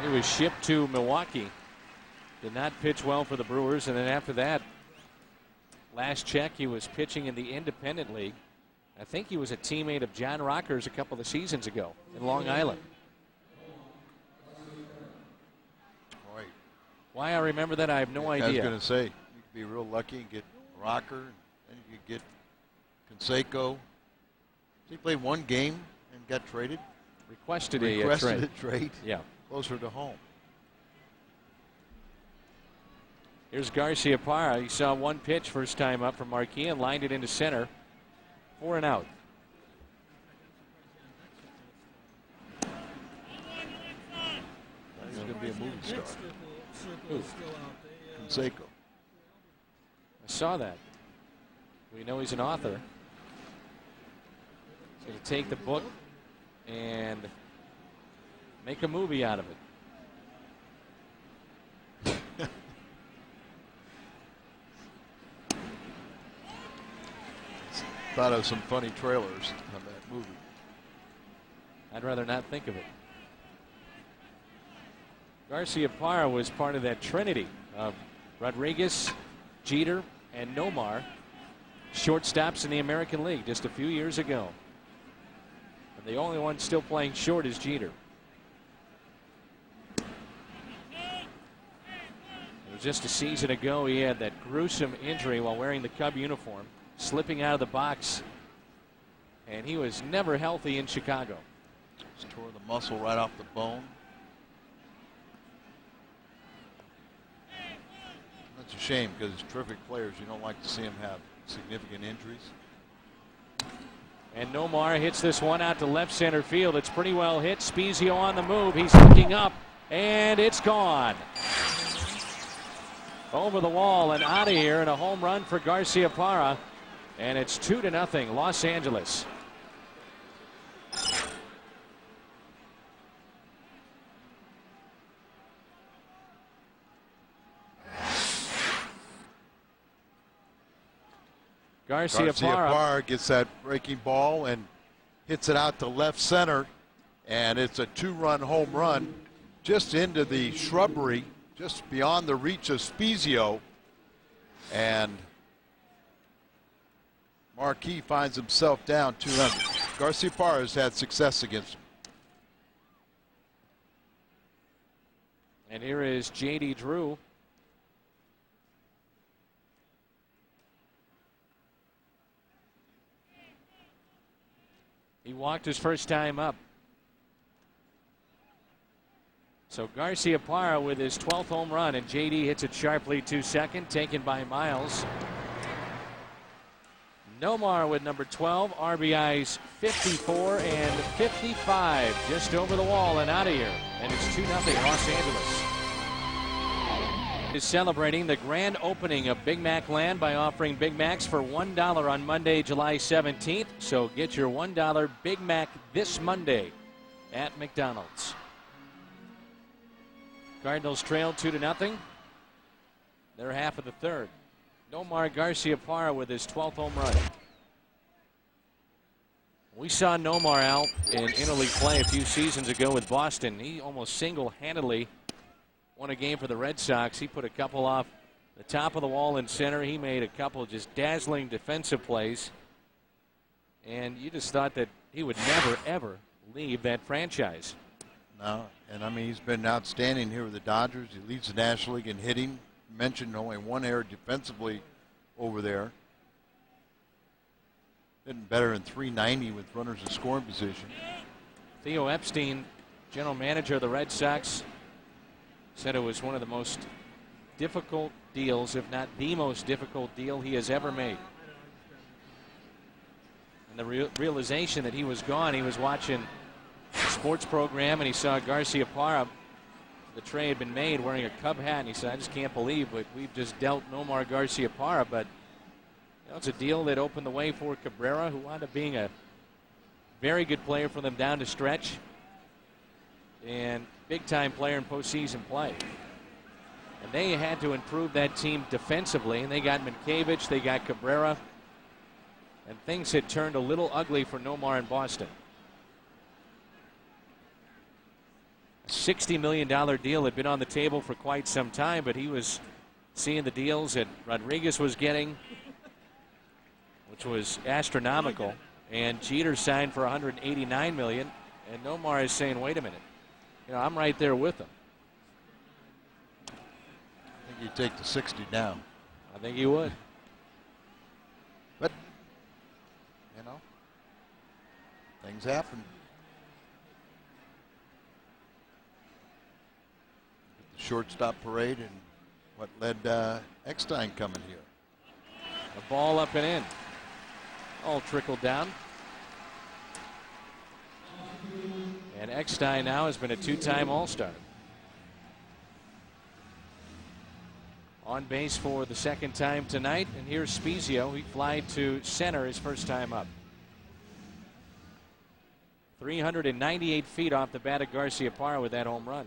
Speaker 1: He was shipped to Milwaukee. Did not pitch well for the Brewers, and then after that, last check, he was pitching in the Independent League. I think he was a teammate of John Rocker's a couple of seasons ago in Long Island.
Speaker 2: Boy,
Speaker 1: why I remember that, I have no idea.
Speaker 2: I was going to say, you could be real lucky and get Rocker, and you could get Canseco. He played one game and got traded.
Speaker 1: Requested
Speaker 2: a
Speaker 1: trade.
Speaker 2: trade.
Speaker 1: Yeah.
Speaker 2: Closer to home.
Speaker 1: Here's Garcia Parra. He saw one pitch first time up from Marquis and lined it into center. 4 and out.
Speaker 2: He's going to be a movie star.
Speaker 1: Who?
Speaker 2: Canseco.
Speaker 1: I saw that. We know he's an author. He's going to take the book and make a movie out of it.
Speaker 2: Thought of some funny trailers on that movie.
Speaker 1: I'd rather not think of it. Garcia Parra was part of that trinity of Rodriguez, Jeter, and Nomar, shortstops in the American League just a few years ago. And the only one still playing short is Jeter. It was just a season ago he had that gruesome injury while wearing the Cub uniform, slipping out of the box, and he was never healthy in Chicago.
Speaker 2: Just tore the muscle right off the bone. That's a shame because he's terrific players. You don't like to see him have significant injuries.
Speaker 1: And Nomar hits this one out to left center field. It's pretty well hit. Spezio on the move. He's looking up, and it's gone. Over the wall and out of here, and a home run for Garcia Parra. And it's 2-0, Los Angeles. Garcia
Speaker 2: Parra gets that breaking ball and hits it out to left center, and it's a 2-run home run just into the shrubbery, just beyond the reach of Spezio, and Marquis finds himself down 2-0. Garcia Parra has had success against him.
Speaker 1: And here is J.D. Drew. He walked his first time up. So Garcia Parra with his 12th home run, and J.D. hits it sharply to second, taken by Miles. Nomar with number 12, RBIs 54 and 55, just over the wall and out of here. And it's 2-0 Los Angeles. Is celebrating the grand opening of Big Mac Land by offering Big Macs for $1 on Monday, July 17th. So get your $1 Big Mac this Monday at McDonald's. Cardinals trail 2-0. They're half of the third. Nomar Garcia Parra with his 12th home run. We saw Nomar out in interleague play a few seasons ago with Boston. He almost single-handedly won a game for the Red Sox. He put a couple off the top of the wall in center. He made a couple of just dazzling defensive plays. And you just thought that he would never, ever leave that franchise.
Speaker 2: No, and I mean, he's been outstanding here with the Dodgers. He leads the National League in hitting. Mentioned only one error defensively over there. Hitting better than .390 with runners in scoring position.
Speaker 1: Theo Epstein, general manager of the Red Sox, said it was one of the most difficult deals, if not the most difficult deal he has ever made. And the realization that he was gone, he was watching a sports program and he saw Garcia Parra. The trade had been made wearing a Cub hat, and he said, I just can't believe we've just dealt Nomar Garcia Parra. But you know, it's a deal that opened the way for Cabrera, who wound up being a very good player for them down the stretch and big-time player in postseason play. And they had to improve that team defensively, and they got Minkiewicz, they got Cabrera, and things had turned a little ugly for Nomar in Boston. $60 million deal had been on the table for quite some time, but he was seeing the deals that Rodriguez was getting, which was astronomical, and Jeter signed for $189 million, and Nomar is saying, wait a minute, I'm right there with him.
Speaker 2: I think you take the 60 now.
Speaker 1: I think you would.
Speaker 2: But, things happen. The shortstop parade and what led Eckstein coming here.
Speaker 1: A ball up and in. All trickled down. And Eckstein now has been a two-time All-Star. On base for the second time tonight. And here's Spezio. He flied to center his first time up. 398 feet off the bat of Garcia Parra with that home run.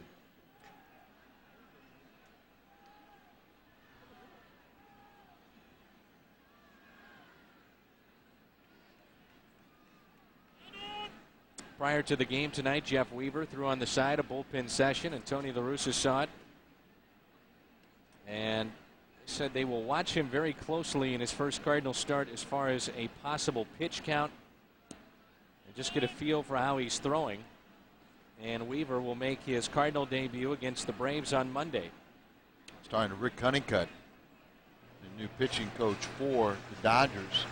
Speaker 1: Prior to the game tonight, Jeff Weaver threw on the side a bullpen session, and Tony La Russa saw it. And said they will watch him very closely in his first Cardinal start as far as a possible pitch count and just get a feel for how he's throwing. And Weaver will make his Cardinal debut against the Braves on Monday.
Speaker 2: It's talking to Rick Honeycutt, the new pitching coach for the Dodgers.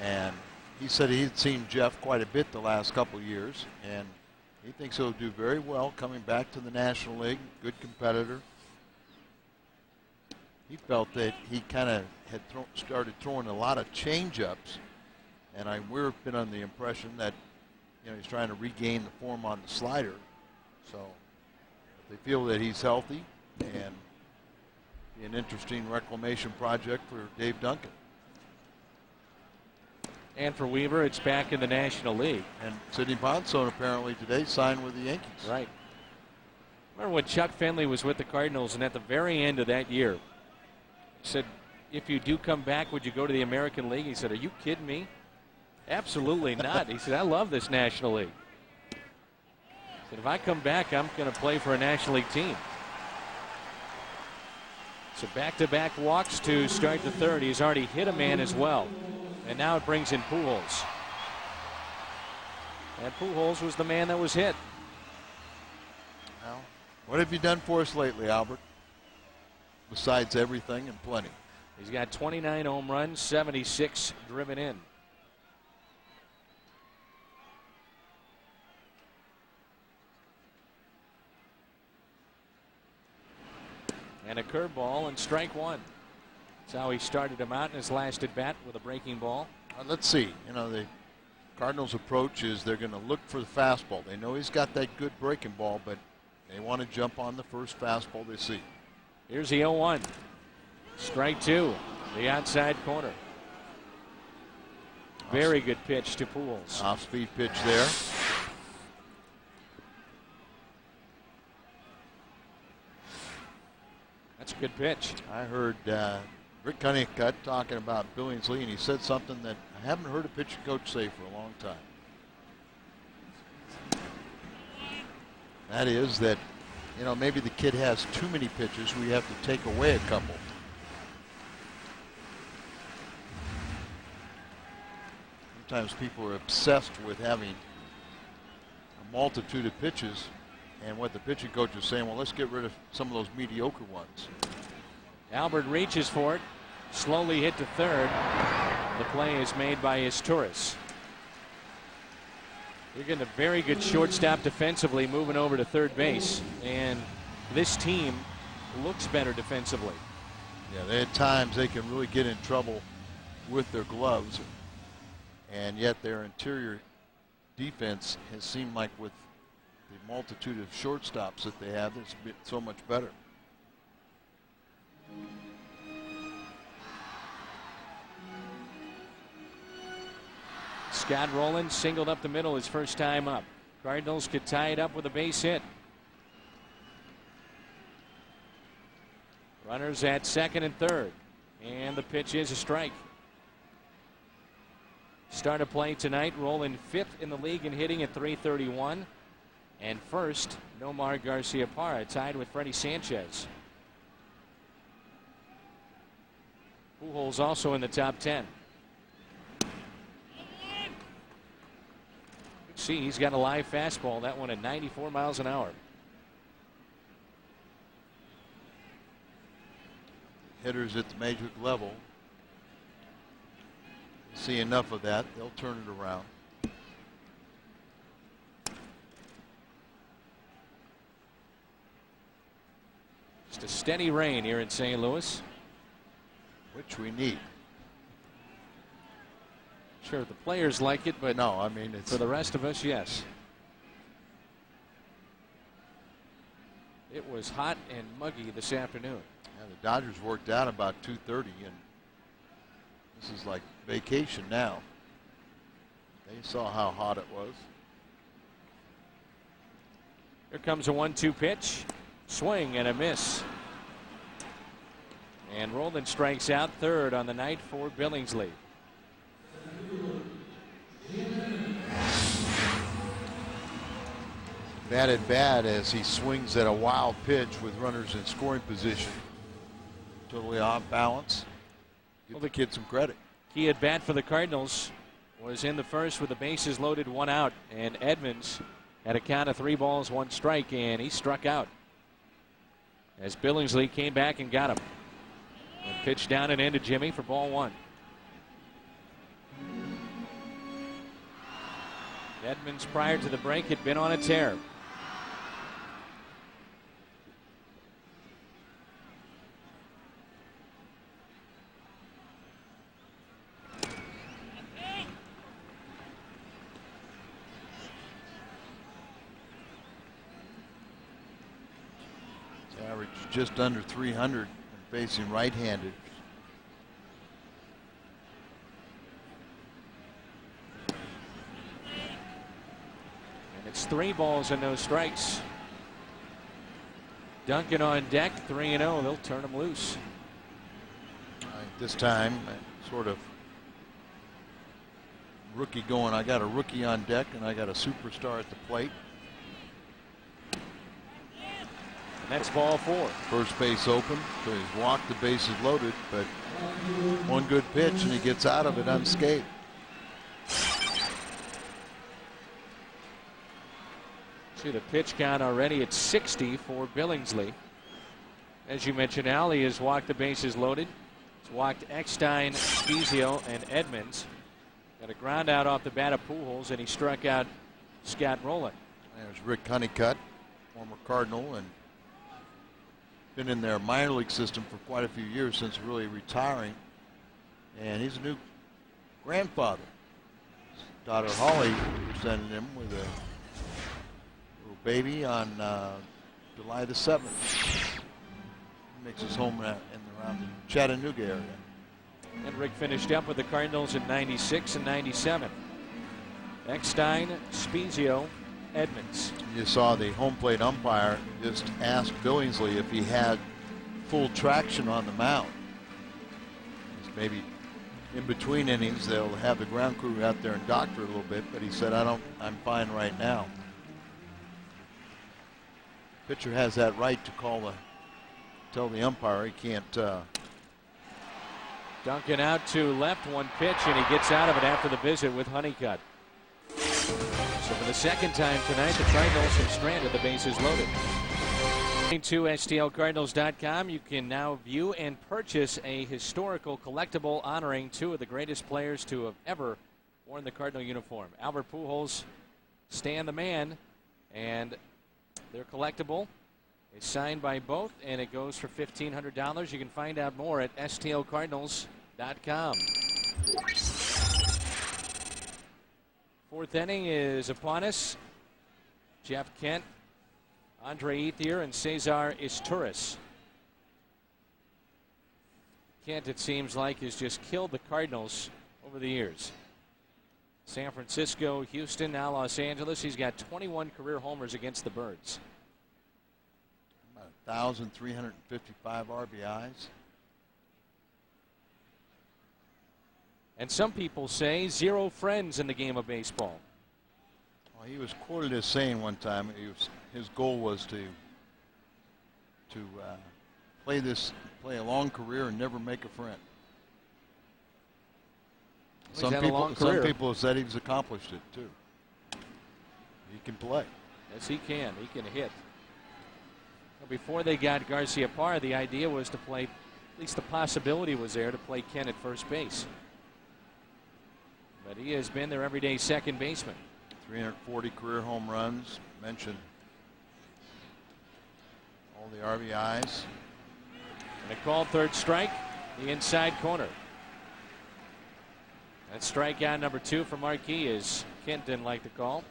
Speaker 2: And he said he had seen Jeff quite a bit the last couple of years, and he thinks he'll do very well coming back to the National League. Good competitor. He felt that he kind of had started throwing a lot of change-ups, and we've been under the impression that he's trying to regain the form on the slider. So they feel that he's healthy, and be an interesting reclamation project for Dave Duncan.
Speaker 1: And for Weaver, it's back in the National League.
Speaker 2: And Sidney Ponson apparently today signed with the Yankees.
Speaker 1: Right. Remember when Chuck Finley was with the Cardinals, and at the very end of that year, he said, if you do come back, would you go to the American League? He said, are you kidding me? Absolutely not. He said, I love this National League. He said, if I come back, I'm going to play for a National League team. So back-to-back walks to start the third. He's already hit a man as well. And now it brings in Pujols. And Pujols was the man that was hit.
Speaker 2: Well, what have you done for us lately, Albert? Besides everything and plenty.
Speaker 1: He's got 29 home runs, 76 driven in. And a curveball and strike one. That's how he started him out in his last at bat with a breaking ball.
Speaker 2: Let's see. The Cardinals' approach is they're going to look for the fastball. They know he's got that good breaking ball, but they want to jump on the first fastball they see.
Speaker 1: Here's the 0-1. Strike two. The outside corner. Very good pitch to Pujols.
Speaker 2: Off-speed pitch there.
Speaker 1: That's a good pitch.
Speaker 2: I heard Rick Honeycutt talking about Billingsley, and he said something that I haven't heard a pitching coach say for a long time. That is that, maybe the kid has too many pitches. We have to take away a couple. Sometimes people are obsessed with having a multitude of pitches, and what the pitching coach is saying, well, let's get rid of some of those mediocre ones.
Speaker 1: Albert reaches for it, slowly hit to third. The play is made by Izturis. You're getting a very good shortstop defensively moving over to third base, and this team looks better defensively.
Speaker 2: Yeah, at times they can really get in trouble with their gloves, and yet their interior defense has seemed like with the multitude of shortstops that they have, it's been so much better.
Speaker 1: Scott Rowland singled up the middle his first time up. Cardinals could tie it up with a base hit. Runners at second and third. And the pitch is a strike. Start of play tonight. Rowland fifth in the league in hitting at .331. And first, Nomar Garcia-Parra tied with Freddie Sanchez. Pujols also in the top 10. See, he's got a live fastball. That one at 94 miles an hour.
Speaker 2: Hitters at the major league level see enough of that, they'll turn it around.
Speaker 1: Just a steady rain here in St. Louis,
Speaker 2: which we need.
Speaker 1: Sure, the players like it, but
Speaker 2: no, I mean, it's
Speaker 1: for the rest of us, yes. It was hot and muggy this afternoon.
Speaker 2: Yeah, the Dodgers worked out about 2:30, and this is like vacation now. They saw how hot it was.
Speaker 1: Here comes a 1-2 pitch. Swing and a miss. And Roland strikes out third on the night for Billingsley.
Speaker 2: Bad at bat as he swings at a wild pitch with runners in scoring position. Totally off balance. Give the kid some credit.
Speaker 1: Key at bat for the Cardinals was in the first with the bases loaded, 1 out, and Edmonds had a count of 3 balls, 1 strike, and he struck out as Billingsley came back and got him. And pitched down and into Jimmy for ball 1. Edmonds prior to the break had been on a tear.
Speaker 2: His average just under 300 and facing right-handed.
Speaker 1: It's 3 balls and no strikes. Duncan on deck, 3-0. They'll turn him loose.
Speaker 2: This time, sort of rookie going. I got a rookie on deck and I got a superstar at the plate.
Speaker 1: And that's ball 4.
Speaker 2: First base open, so he's walked, the bases loaded, but one good pitch and he gets out of it unscathed.
Speaker 1: See the pitch count already at 60 for Billingsley. As you mentioned, Al, he has walked the bases loaded. He's walked Eckstein, Spezio, and Edmonds. Got a ground out off the bat of Pujols, and he struck out Scott Rowland.
Speaker 2: There's Rick Honeycutt, former Cardinal, and been in their minor league system for quite a few years since really retiring. And he's a new grandfather. His daughter Holly presented him with a baby on July the 7th. He makes his home around the Chattanooga area.
Speaker 1: And Rick finished up with the Cardinals in 96 and 97. Eckstein, Spezio, Edmonds.
Speaker 2: You saw the home plate umpire just ask Billingsley if he had full traction on the mound. Maybe in between innings they'll have the ground crew out there and doctor a little bit, but he said, I'm fine right now. Pitcher has that right to tell the umpire he can't.
Speaker 1: Duncan out to left, 1 pitch, and he gets out of it after the visit with Honeycutt. So for the second time tonight, the Cardinals have stranded the bases loaded. To STLCardinals.com, you can now view and purchase a historical collectible honoring 2 of the greatest players to have ever worn the Cardinal uniform. Albert Pujols, Stan the Man, and they're collectible. It's signed by both, and it goes for $1,500. You can find out more at STLCardinals.com. 4th inning is upon us. Jeff Kent, Andre Ethier, and Cesar Izturis. Kent, it seems like, has just killed the Cardinals over the years. San Francisco, Houston, now Los Angeles. He's got 21 career homers against the Birds.
Speaker 2: About 1,355 RBIs.
Speaker 1: And some people say 0 friends in the game of baseball.
Speaker 2: Well, he was quoted as saying one time his goal was to play a long career and never make a friend. Some people have said he's accomplished it too. He can play.
Speaker 1: Yes, he can. He can hit. Well, before they got Garciaparra, the idea was to play, at least the possibility was there to play Ken at first base. But he has been their everyday second baseman.
Speaker 2: 340 career home runs. Mentioned all the RBIs.
Speaker 1: And a called third strike, the inside corner. That strikeout number 2 for Marquis is Kent didn't like the call.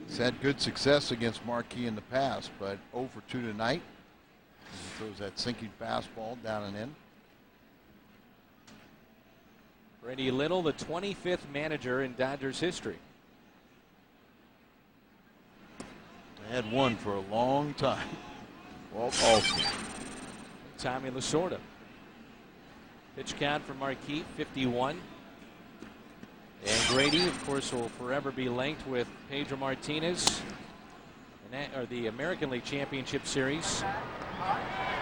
Speaker 2: He's had good success against Marquis in the past, but 0 for 2 tonight. He throws that sinking fastball down and in.
Speaker 1: Brady Little, the 25th manager in Dodgers history.
Speaker 2: They had one for a long time. Walt Olson.
Speaker 1: Tommy Lasorda. Pitch count for Marquis, 51. And Grady, of course, will forever be linked with Pedro Martinez, or the American League Championship Series.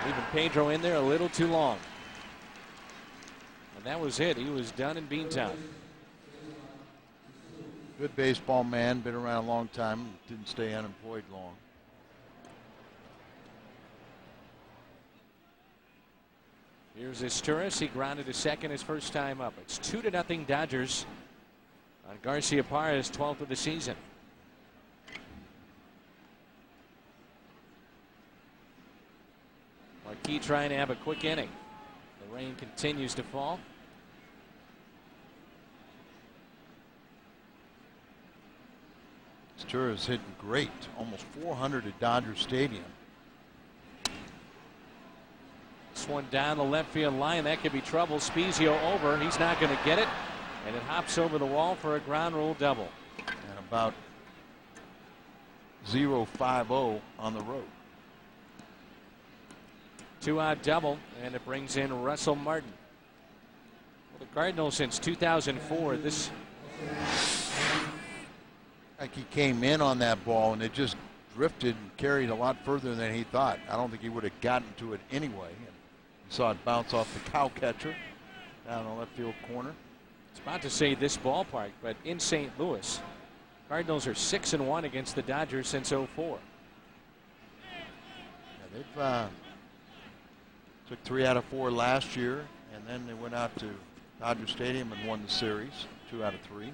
Speaker 1: Leaving Pedro in there a little too long. And that was it. He was done in Beantown.
Speaker 2: Good baseball man, been around a long time, didn't stay unemployed long.
Speaker 1: Here's Isturis. He grounded to second his first time up. It's 2-0 Dodgers on Garciaparra's 12th of the season. Marquis trying to have a quick inning. The rain continues to fall.
Speaker 2: Isturis hitting great, almost 400 at Dodger Stadium.
Speaker 1: This one down the left field line. That could be trouble. Spezio over. He's not going to get it. And it hops over the wall for a ground rule double.
Speaker 2: And about 0-5-0 on the road.
Speaker 1: 2-out double. And it brings in Russell Martin. Well, the Cardinals since 2004. This.
Speaker 2: Like he came in on that ball and it just drifted and carried a lot further than he thought. I don't think he would have gotten to it anyway. You saw it bounce off the cow catcher down the left field corner.
Speaker 1: It's about to say this ballpark, but in St. Louis, Cardinals are 6-1 against the Dodgers since '04.
Speaker 2: Yeah, they've took 3 out of 4 last year, and then they went out to Dodger Stadium and won the series, 2 out of 3.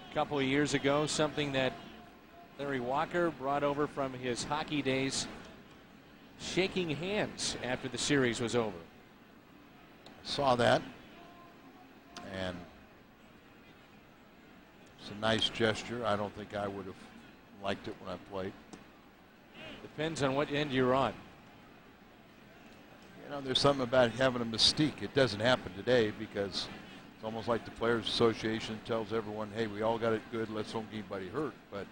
Speaker 1: A couple of years ago, something that Larry Walker brought over from his hockey days, shaking hands after the series was over.
Speaker 2: Saw that, and it's a nice gesture. I don't think I would have liked it when I played.
Speaker 1: Depends on what end you're on.
Speaker 2: You know, there's something about having a mystique. It doesn't happen today because it's almost like the Players Association tells everyone, hey, we all got it good, let's don't get anybody hurt. But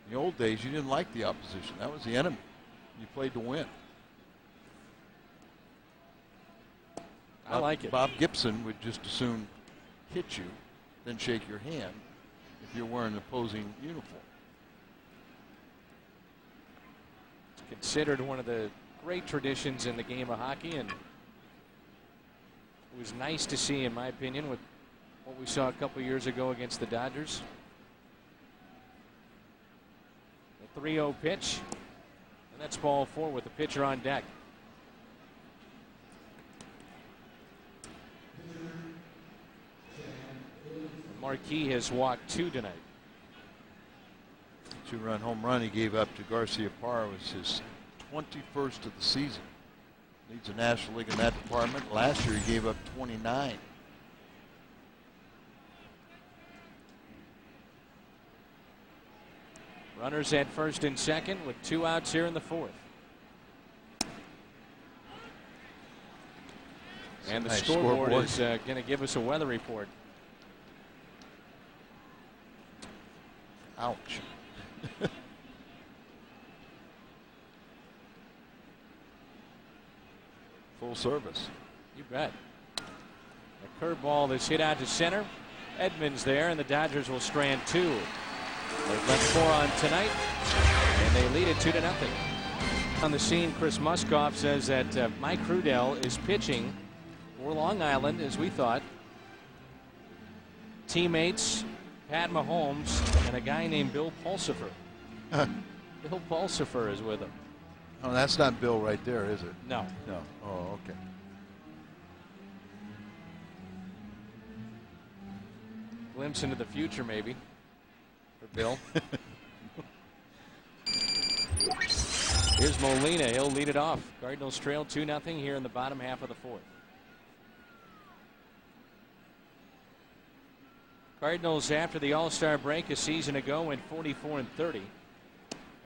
Speaker 2: in the old days, you didn't like the opposition. That was the enemy. You played to win.
Speaker 1: I like it.
Speaker 2: Bob Gibson would just as soon hit you than shake your hand if you're wearing an opposing uniform.
Speaker 1: It's considered one of the great traditions in the game of hockey, and it was nice to see, in my opinion, with what we saw a couple years ago against the Dodgers. The 3-0 pitch, and that's ball 4 with the pitcher on deck. Marquis has walked 2 tonight.
Speaker 2: 2-run home run he gave up to Garciaparra was his 21st of the season. Leads the National League in that department. Last year he gave up 29.
Speaker 1: Runners at first and second with 2 outs here in the 4th. And the
Speaker 2: nice
Speaker 1: scoreboard is going to give us a weather report.
Speaker 2: Ouch. full service.
Speaker 1: You bet. A curveball is hit out to center. Edmonds there, and the Dodgers will strand 2. They've left 4 on tonight, and they lead it 2-0. On the scene, Chris Muskoff says that Mike Crudell is pitching for Long Island, as we thought. Teammates Pat Mahomes and a guy named Bill Pulsifer. Bill Pulsifer is with him.
Speaker 2: Oh, that's not Bill right there, is it?
Speaker 1: No.
Speaker 2: No. Oh, okay.
Speaker 1: Glimpse into the future, maybe, for Bill. Here's Molina. He'll lead it off. Cardinals trail 2-0 here in the bottom half of the 4th. Cardinals, after the All-Star break a season ago, went 44-30.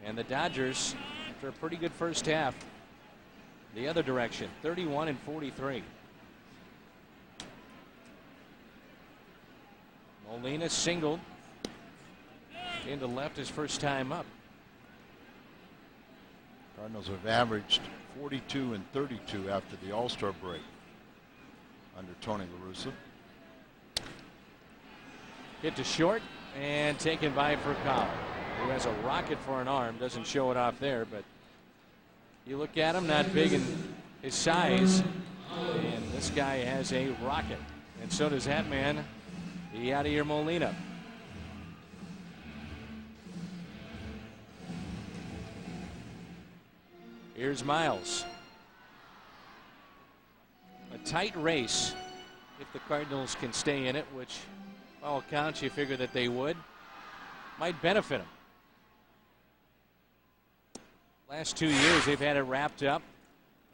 Speaker 1: And the Dodgers, after a pretty good first half, the other direction, 31-43. Molina singled into left his first time up.
Speaker 2: Cardinals have averaged 42 and 32 after the All-Star break under Tony La Russa.
Speaker 1: Hit to short and taken by Furcal, who has a rocket for an arm. Doesn't show it off there, but you look at him, not big in his size, and this guy has a rocket, and so does that man, the Yadier Molina. Here's Miles. A tight race if the Cardinals can stay in it, which, by all accounts, you figure that they would. Might benefit them. Last 2 years, they've had it wrapped up,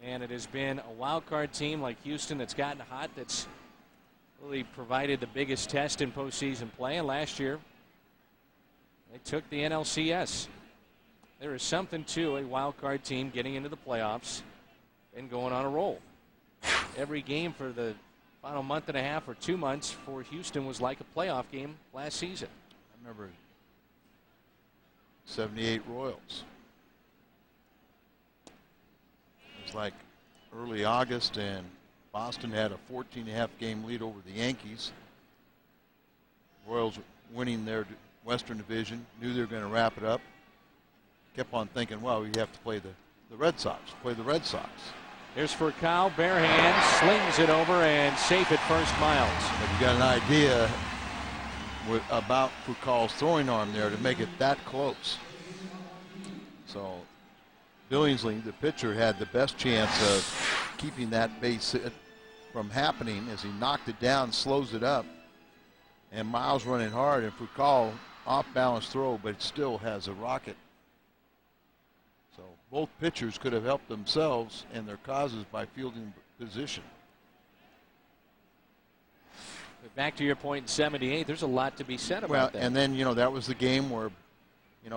Speaker 1: and it has been a wild card team like Houston that's gotten hot, that's really provided the biggest test in postseason play. And last year, they took the NLCS. There is something to a wild card team getting into the playoffs and going on a roll. Every game for the final month and a half or 2 months for Houston was like a playoff game last season.
Speaker 2: I remember 78 Royals. It was like early August, and Boston had a 14.5 game lead over the Yankees. Royals winning their Western Division, knew they were going to wrap it up. Kept on thinking, well, we have to play the Red Sox. Play the Red Sox.
Speaker 1: Here's Furcal, bare hand, slings it over, and safe at first, Miles.
Speaker 2: But you got an idea about Furcal's throwing arm there to make it that close. So Billingsley, the pitcher, had the best chance of keeping that base hit from happening as he knocked it down, slows it up, and Miles running hard, and Furcal off balance throw, but it still has a rocket. So both pitchers could have helped themselves and their causes by fielding position.
Speaker 1: But back to your point in 78, there's a lot to be said about that.
Speaker 2: And then, that was the game where,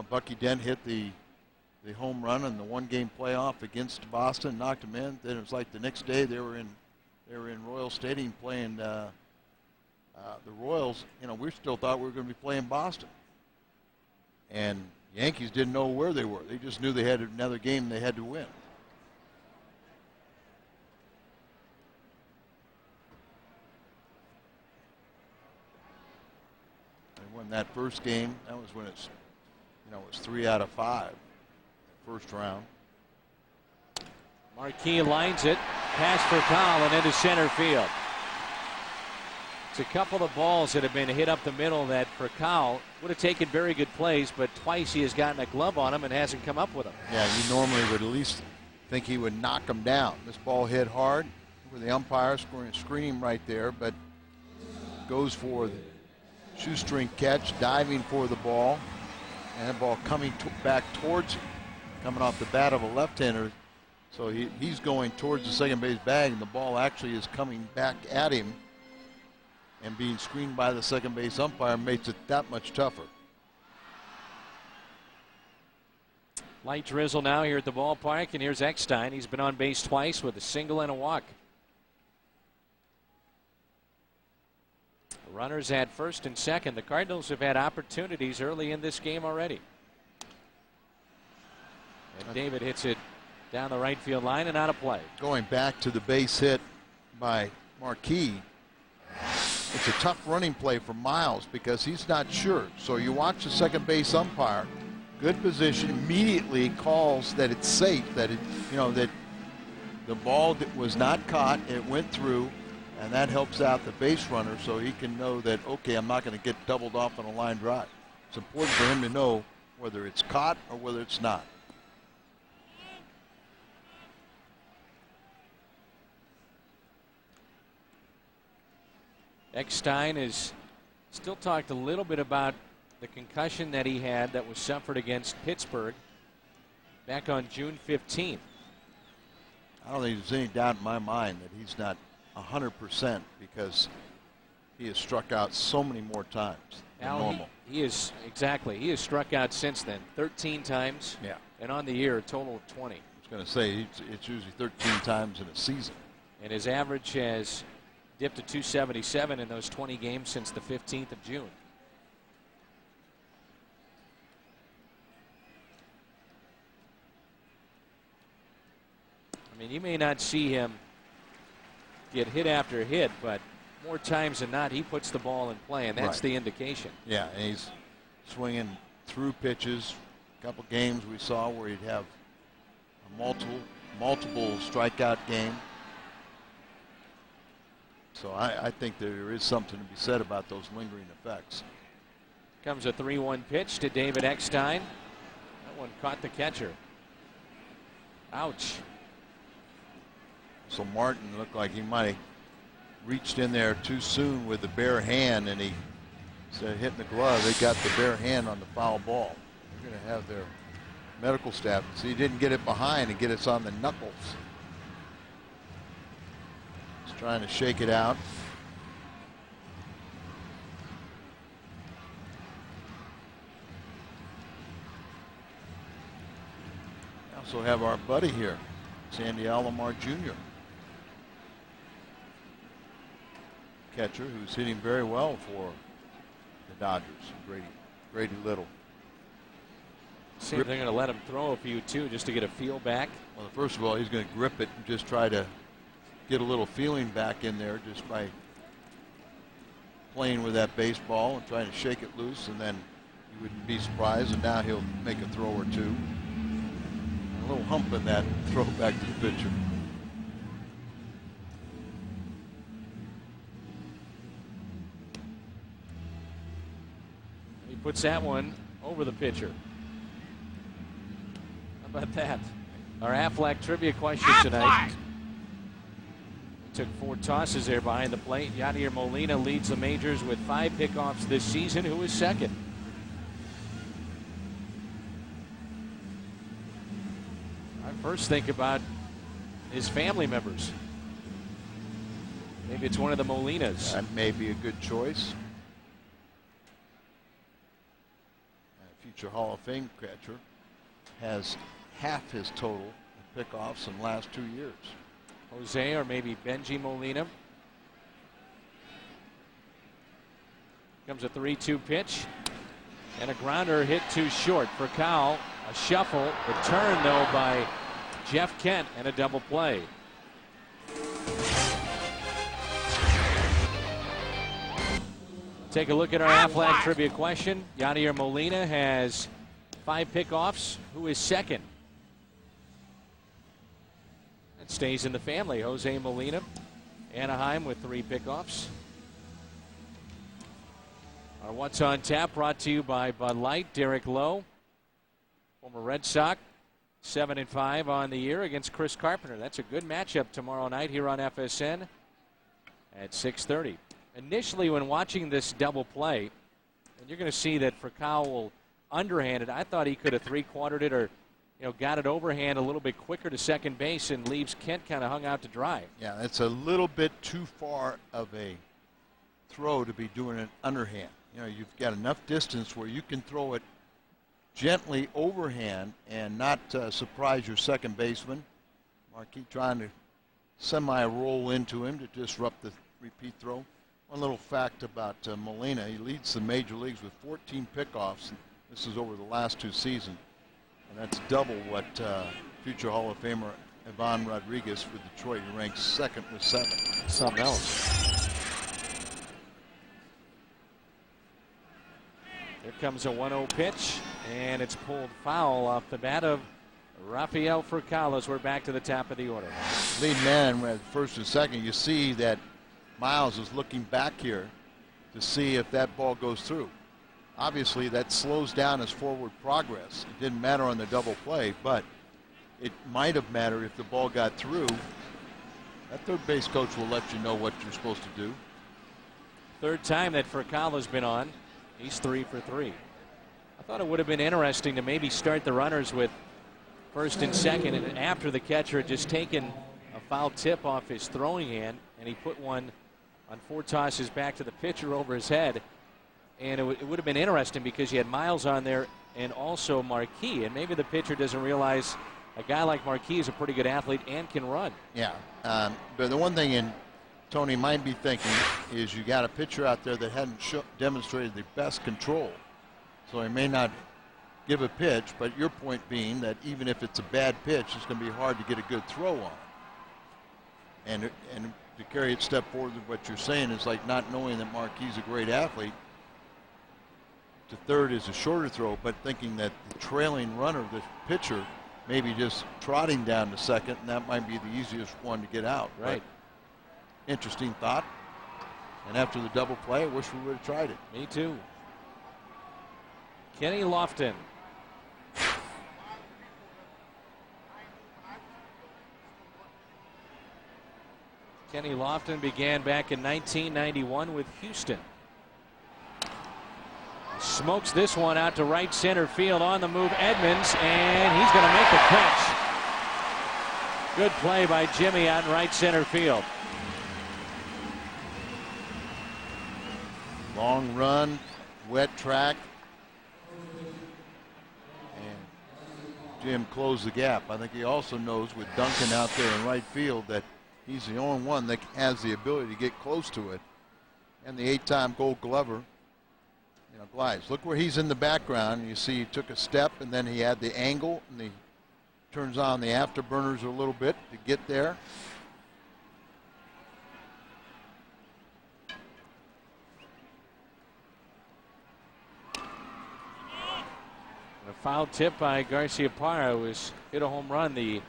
Speaker 2: Bucky Dent hit the home run in the one-game playoff against Boston, knocked him in. Then it was like the next day they were in Royal Stadium playing the Royals. We still thought we were going to be playing Boston. And Yankees didn't know where they were. They just knew they had another game they had to win. They won that first game. That was when it was 3 out of 5, first round.
Speaker 1: Marquis lines it, pass for Kyle and into center field. It's a couple of balls that have been hit up the middle that Furcal would have taken very good plays, but twice he has gotten a glove on him and hasn't come up with them.
Speaker 2: Yeah, you normally would at least think he would knock him down. This ball hit hard with the umpire screening right there, but goes for the shoestring catch, diving for the ball, and the ball coming back towards him, coming off the bat of a left-hander. So he's going towards the second base bag, and the ball actually is coming back at him, and being screened by the second base umpire makes it that much tougher.
Speaker 1: Light drizzle now here at the ballpark, and here's Eckstein. He's been on base twice with a single and a walk. Runners at first and second. The Cardinals have had opportunities early in this game already. And David hits it down the right field line and out of play.
Speaker 2: Going back to the base hit by Marquis, it's a tough running play for Miles because he's not sure. So you watch the second base umpire, good position, immediately calls that it's safe, that that the ball that was not caught, it went through, and that helps out the base runner so he can know that, okay, I'm not going to get doubled off on a line drive. It's important for him to know whether it's caught or whether it's not.
Speaker 1: Eckstein has still talked a little bit about the concussion that he had that was suffered against Pittsburgh back on June 15th.
Speaker 2: I don't think there's any doubt in my mind that he's not 100% because he has struck out so many more times than normal.
Speaker 1: He is, exactly. He has struck out since then 13 times.
Speaker 2: Yeah.
Speaker 1: And on the year, a total of 20.
Speaker 2: I was going to say it's usually 13 times in a season.
Speaker 1: And his average has dipped to 277 in those 20 games since the 15th of June. I mean, you may not see him get hit after hit, but more times than not, he puts the ball in play, and that's the indication.
Speaker 2: Yeah, and he's swinging through pitches. A couple games we saw where he'd have a multiple strikeout game. So I think there is something to be said about those lingering effects.
Speaker 1: Comes a 3-1 pitch to David Eckstein. That one caught the catcher. Ouch.
Speaker 2: So Martin looked like he might have reached in there too soon with the bare hand, and he, instead of hitting the glove, they got the bare hand on the foul ball. They're going to have their medical staff. So he didn't get it behind and get us on the knuckles. He's trying to shake it out. We also have our buddy here, Sandy Alomar Jr. Catcher who's hitting very well for the Dodgers. Grady Little.
Speaker 1: Seems they're going to let him throw a few too, just to get a feel back.
Speaker 2: Well, first of all, he's going to grip it and just try to get a little feeling back in there just by playing with that baseball and trying to shake it loose, and then you wouldn't be surprised, and now he'll make a throw or two. A little hump in that throw back to the pitcher.
Speaker 1: He puts that one over the pitcher. How about that? Our Aflac trivia question tonight. He took 4 tosses there behind the plate. Yadier Molina leads the majors with 5 pickoffs this season. Who is second? I first think about his family members. Maybe it's one of the Molinas.
Speaker 2: That may be a good choice. Future Hall of Fame catcher has half his total of pickoffs in the last 2 years.
Speaker 1: Jose or maybe Benji Molina. Comes a 3-2 pitch. And a grounder hit too short for Kyle. A shuffle. Return though by Jeff Kent and a double play. Take a look at our Aflac trivia question. Yadier Molina has 5 pickoffs. Who is second? It stays in the family. Jose Molina, Anaheim with 3 pickoffs. Our What's on Tap brought to you by Bud Light. Derek Lowe, former Red Sox, 7-5 on the year against Chris Carpenter. That's a good matchup tomorrow night here on FSN at 6:30. Initially, when watching this double play, and you're going to see that for Cowell underhanded, I thought he could have 3-quartered it or got it overhand a little bit quicker to second base and leaves Kent kind of hung out to dry.
Speaker 2: Yeah, it's a little bit too far of a throw to be doing an underhand. You've got enough distance where you can throw it gently overhand and not surprise your second baseman. Marquis trying to semi-roll into him to disrupt the repeat throw. One little fact about Molina, he leads the major leagues with 14 pickoffs. This is over the last 2 seasons. And that's double what future Hall of Famer Ivan Rodriguez for Detroit. He ranks second with 7.
Speaker 1: Something else. Here comes a 1-0 pitch, and it's pulled foul off the bat of Rafael Furcal. We're back to the top of the order.
Speaker 2: Lead man at first and second. You see that Miles is looking back here to see if that ball goes through. Obviously, that slows down his forward progress. It didn't matter on the double play, but it might have mattered if the ball got through. That third base coach will let you know what you're supposed to do.
Speaker 1: Third time that Furcal has been on. He's 3 for 3. I thought it would have been interesting to maybe start the runners with first and second, and after the catcher had just taken a foul tip off his throwing hand, and he put one on 4 tosses back to the pitcher over his head. And it would have been interesting because you had Miles on there and also Marquis, and maybe the pitcher doesn't realize a guy like Marquis is a pretty good athlete and can run.
Speaker 2: Yeah, but the one thing Tony might be thinking is you got a pitcher out there that hadn't demonstrated the best control, so he may not give a pitch. But your point being that even if it's a bad pitch, it's going to be hard to get a good throw on it. And to carry it step forward, what you're saying is like not knowing that Marquis is a great athlete. To third is a shorter throw, but thinking that the trailing runner, the pitcher, maybe just trotting down to second, and that might be the easiest one to get out.
Speaker 1: Right.
Speaker 2: But interesting thought. And after the double play, I wish we would have tried it.
Speaker 1: Me too. Kenny Lofton. Kenny Lofton began back in 1991 with Houston. Smokes this one out to right center field. On the move, Edmonds, and he's going to make the catch. Good play by Jimmy out in right center field.
Speaker 2: Long run, wet track, and Jim closed the gap. I think he also knows with Duncan out there in right field that he's the only one that has the ability to get close to it. And the 8-time Gold Glover, glides. Look where he's in the background. You see he took a step and then he had the angle and he turns on the afterburners a little bit to get there.
Speaker 1: A foul tip by Garcia Parra, who has hit a home run. The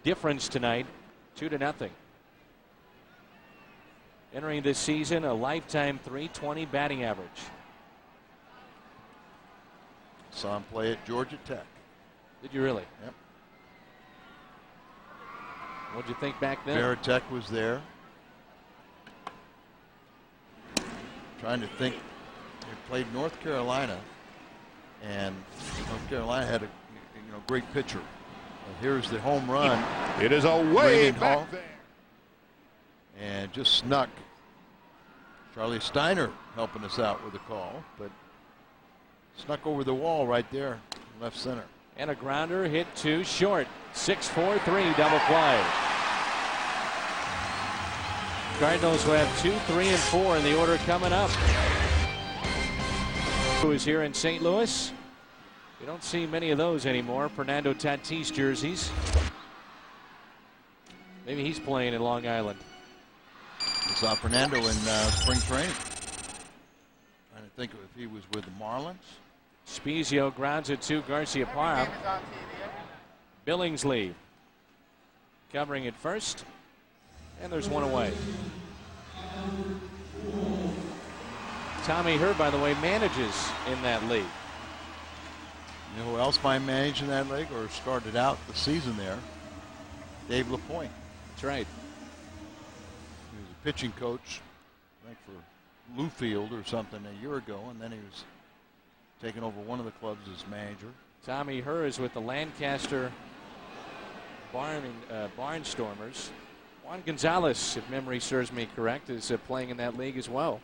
Speaker 1: difference tonight, 2-0. Entering this season, a lifetime .320 batting average.
Speaker 2: Saw him play at Georgia Tech.
Speaker 1: Did you really?
Speaker 2: Yep.
Speaker 1: What'd you think back then?
Speaker 2: Veritech was there. Trying to think. They played North Carolina, and North Carolina had a great pitcher. Here's the home run.
Speaker 3: It is away back
Speaker 2: Hall,
Speaker 3: there.
Speaker 2: and just snuck. Charlie Steiner helping us out with the call, but snuck over the wall right there, left center.
Speaker 1: And a grounder hit to short. 6-4-3 double play. Cardinals will have 2, 3, and 4 in the order coming up. Who is here in St. Louis? You don't see many of those anymore. Fernando Tatis jerseys. Maybe he's playing in Long Island.
Speaker 2: We saw Fernando in spring training. Trying to think if he was with the Marlins.
Speaker 1: Spezio grounds it to Garcia Parra. Billingsley covering it first, and there's one away. Tommy Herr, by the way, manages in that league.
Speaker 2: You know who else might manage in that league or started out the season there? Dave LaPointe.
Speaker 1: That's right.
Speaker 2: He was a pitching coach, I think for Bluefield or something a year ago, and then he was taking over one of the clubs as manager.
Speaker 1: Tommy Herr is with the Lancaster Barnstormers. Juan Gonzalez, if memory serves me correct, is playing in that league as well.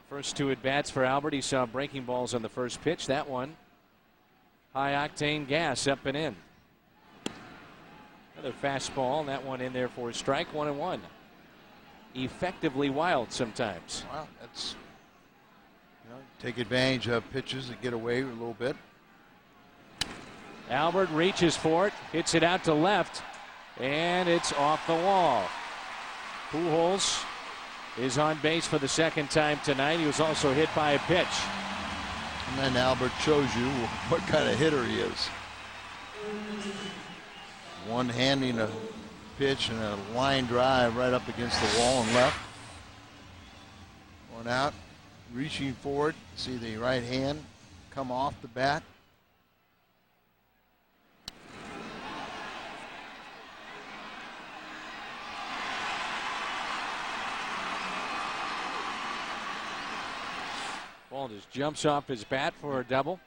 Speaker 1: First 2 at-bats for Albert. He saw breaking balls on the first pitch. That one, high-octane gas up and in. Another fastball, and that one in there for a strike. 1-1. Effectively wild sometimes.
Speaker 2: Wow, that's take advantage of pitches that get away a little bit.
Speaker 1: Albert reaches for it, hits it out to left, and it's off the wall. Pujols is on base for the second time tonight. He was also hit by a pitch.
Speaker 2: And then Albert shows you what kind of hitter he is. One handing a pitch and a line drive right up against the wall and left. Going out, reaching for it. See the right hand come off the bat.
Speaker 1: Ball just jumps off his bat for a double.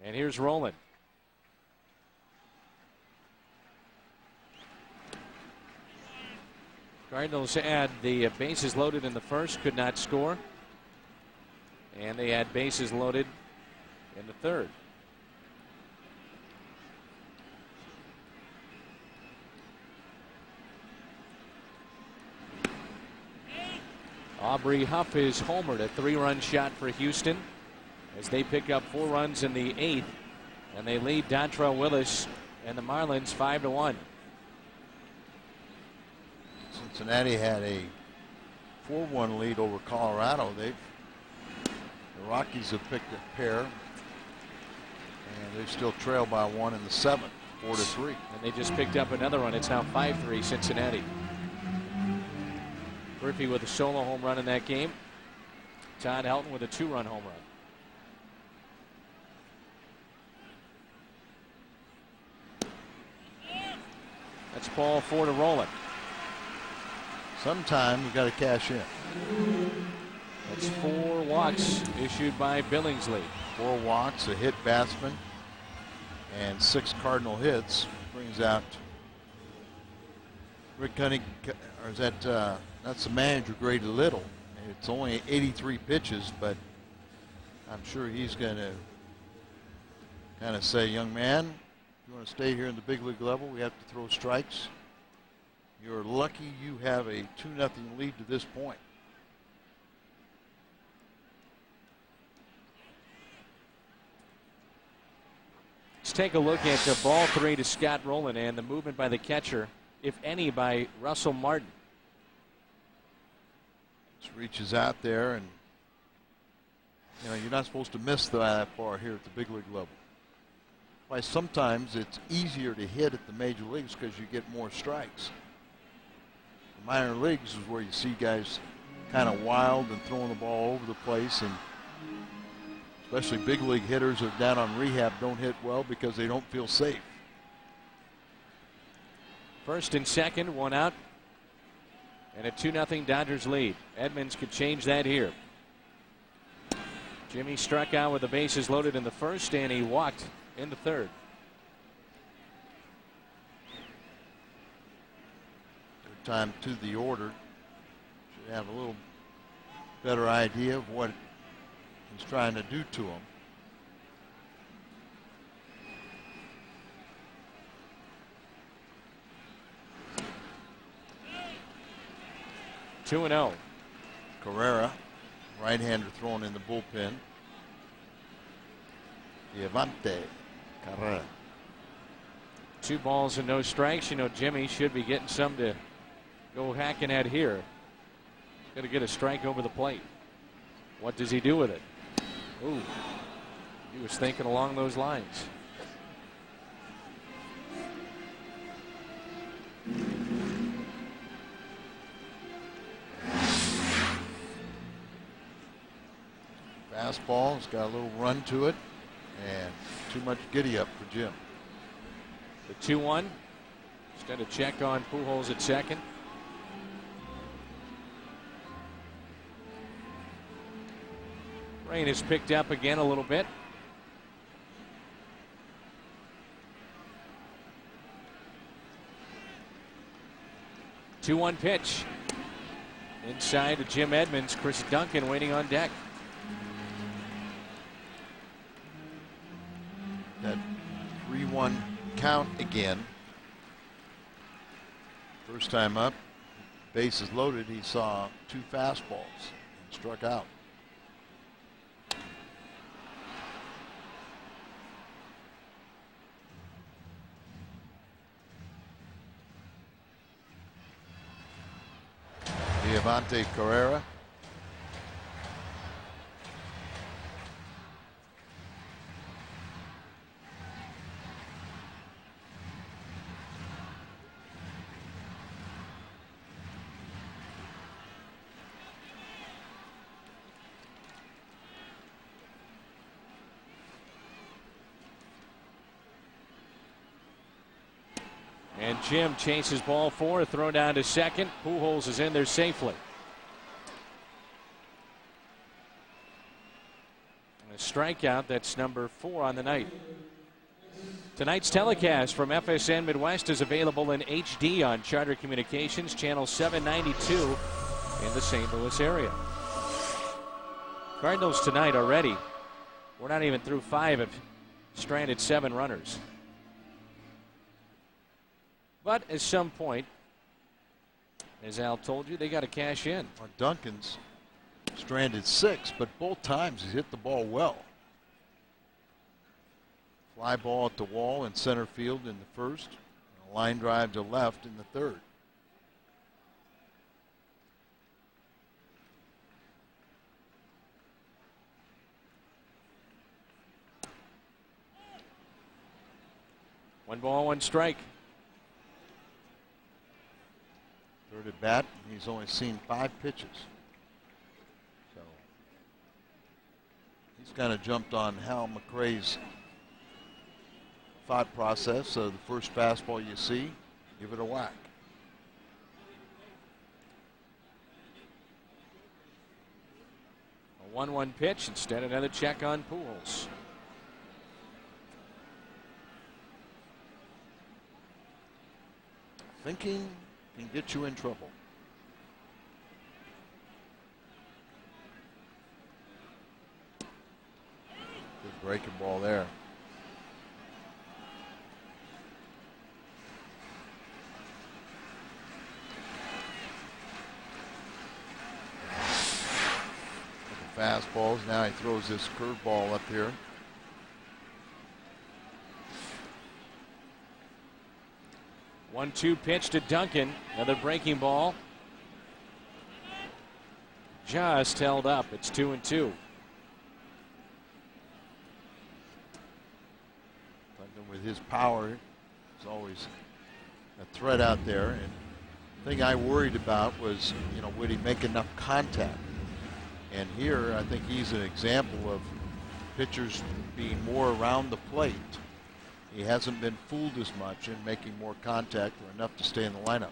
Speaker 1: And here's Roland. Cardinals had the bases loaded in the first, could not score. And they had bases loaded in the third. Aubrey Huff is homered, a 3-run shot for Houston as they pick up 4 runs in the 8th, and they lead Dontrell Willis and the Marlins 5-1.
Speaker 2: Cincinnati had a 4-1 lead over Colorado. The Rockies have picked a pair, and they still trail by 1 in the 7th, 4-3.
Speaker 1: And they just picked up another one. It's now 5-3 Cincinnati. Griffey with a solo home run in that game. Todd Helton with a 2-run home run. That's ball 4 to Roland.
Speaker 2: Sometime you got to cash in.
Speaker 1: That's 4 walks issued by Billingsley.
Speaker 2: 4 walks, a hit batsman, and 6 Cardinal hits. Brings out Rick Cunningham, or is that that's the manager, Grady Little. It's only 83 pitches, but I'm sure he's going to kind of say, young man, if you want to stay here in the big league level, we have to throw strikes. You're lucky you have a 2-0 lead to this point.
Speaker 1: Let's take a look at the ball 3 to Scott Rowland and the movement by the catcher, if any, by Russell Martin.
Speaker 2: Just reaches out there, and you're not supposed to miss that far here at the big league level. Why sometimes it's easier to hit at the major leagues because you get more strikes. The minor leagues is where you see guys kind of wild and throwing the ball over the place, and especially big league hitters that are down on rehab don't hit well because they don't feel safe.
Speaker 1: First and second, 1 out. And a 2-0 Dodgers lead. Edmonds could change that here. Jimmy struck out with the bases loaded in the first, and he walked in the third.
Speaker 2: Third time to the order. Should have a little better idea of what he's trying to do to him.
Speaker 1: Two and 0.
Speaker 2: Carrera, right-hander thrown in the bullpen. Diamante Carrera.
Speaker 1: 2 balls and no strikes. Jimmy should be getting some to go hacking at here. Got to get a strike over the plate. What does he do with it? Ooh, he was thinking along those lines.
Speaker 2: Fastball, it's got a little run to it, and too much giddy up for Jim.
Speaker 1: The 2-1. He's going to check on Pujols at second. Rain has picked up again a little bit. The 2-1 pitch. Inside to Jim Edmonds. Chris Duncan waiting on deck.
Speaker 2: That 3-1 count again. First time up, bases loaded, he saw 2 fastballs and struck out. Devontae Carrera.
Speaker 1: And Jim chases ball 4, throw down to second. Pujols is in there safely. And a strikeout, that's number 4 on the night. Tonight's telecast from FSN Midwest is available in HD on Charter Communications, channel 792 in the St. Louis area. Cardinals tonight already, we're not even through 5, have stranded 7 runners. But at some point, as Al told you, they got to cash in.
Speaker 2: Well, Duncan's stranded 6, but both times he's hit the ball well. Fly ball at the wall in center field in the first, and a line drive to left in the third.
Speaker 1: One ball, one strike.
Speaker 2: Third at bat, he's only seen 5 pitches. So he's kind of jumped on Hal McRae's thought process. So the first fastball you see, give it a whack.
Speaker 1: A 1-1 pitch, instead another check on Pujols.
Speaker 2: Thinking can get you in trouble. Good breaking ball there. The fastballs. Now he throws this curveball up here.
Speaker 1: 1-2 pitch to Duncan. Another breaking ball. Just held up. It's 2-2.
Speaker 2: Duncan with his power is always a threat out there. And the thing I worried about was, would he make enough contact? And here, I think he's an example of pitchers being more around the plate. He hasn't been fooled as much in making more contact or enough to stay in the lineup.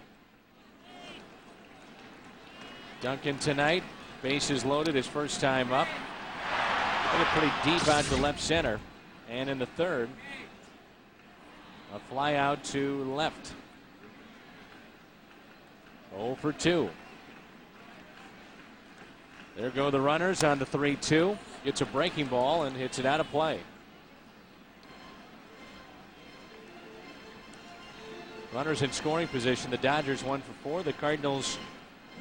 Speaker 1: Duncan tonight, bases loaded, his first time up. Hit it pretty deep out to left center. And in the third, a fly out to left. 0 for 2. There go the runners on the 3-2. Gets a breaking ball and hits it out of play. Runners in scoring position. The Dodgers 1 for 4. The Cardinals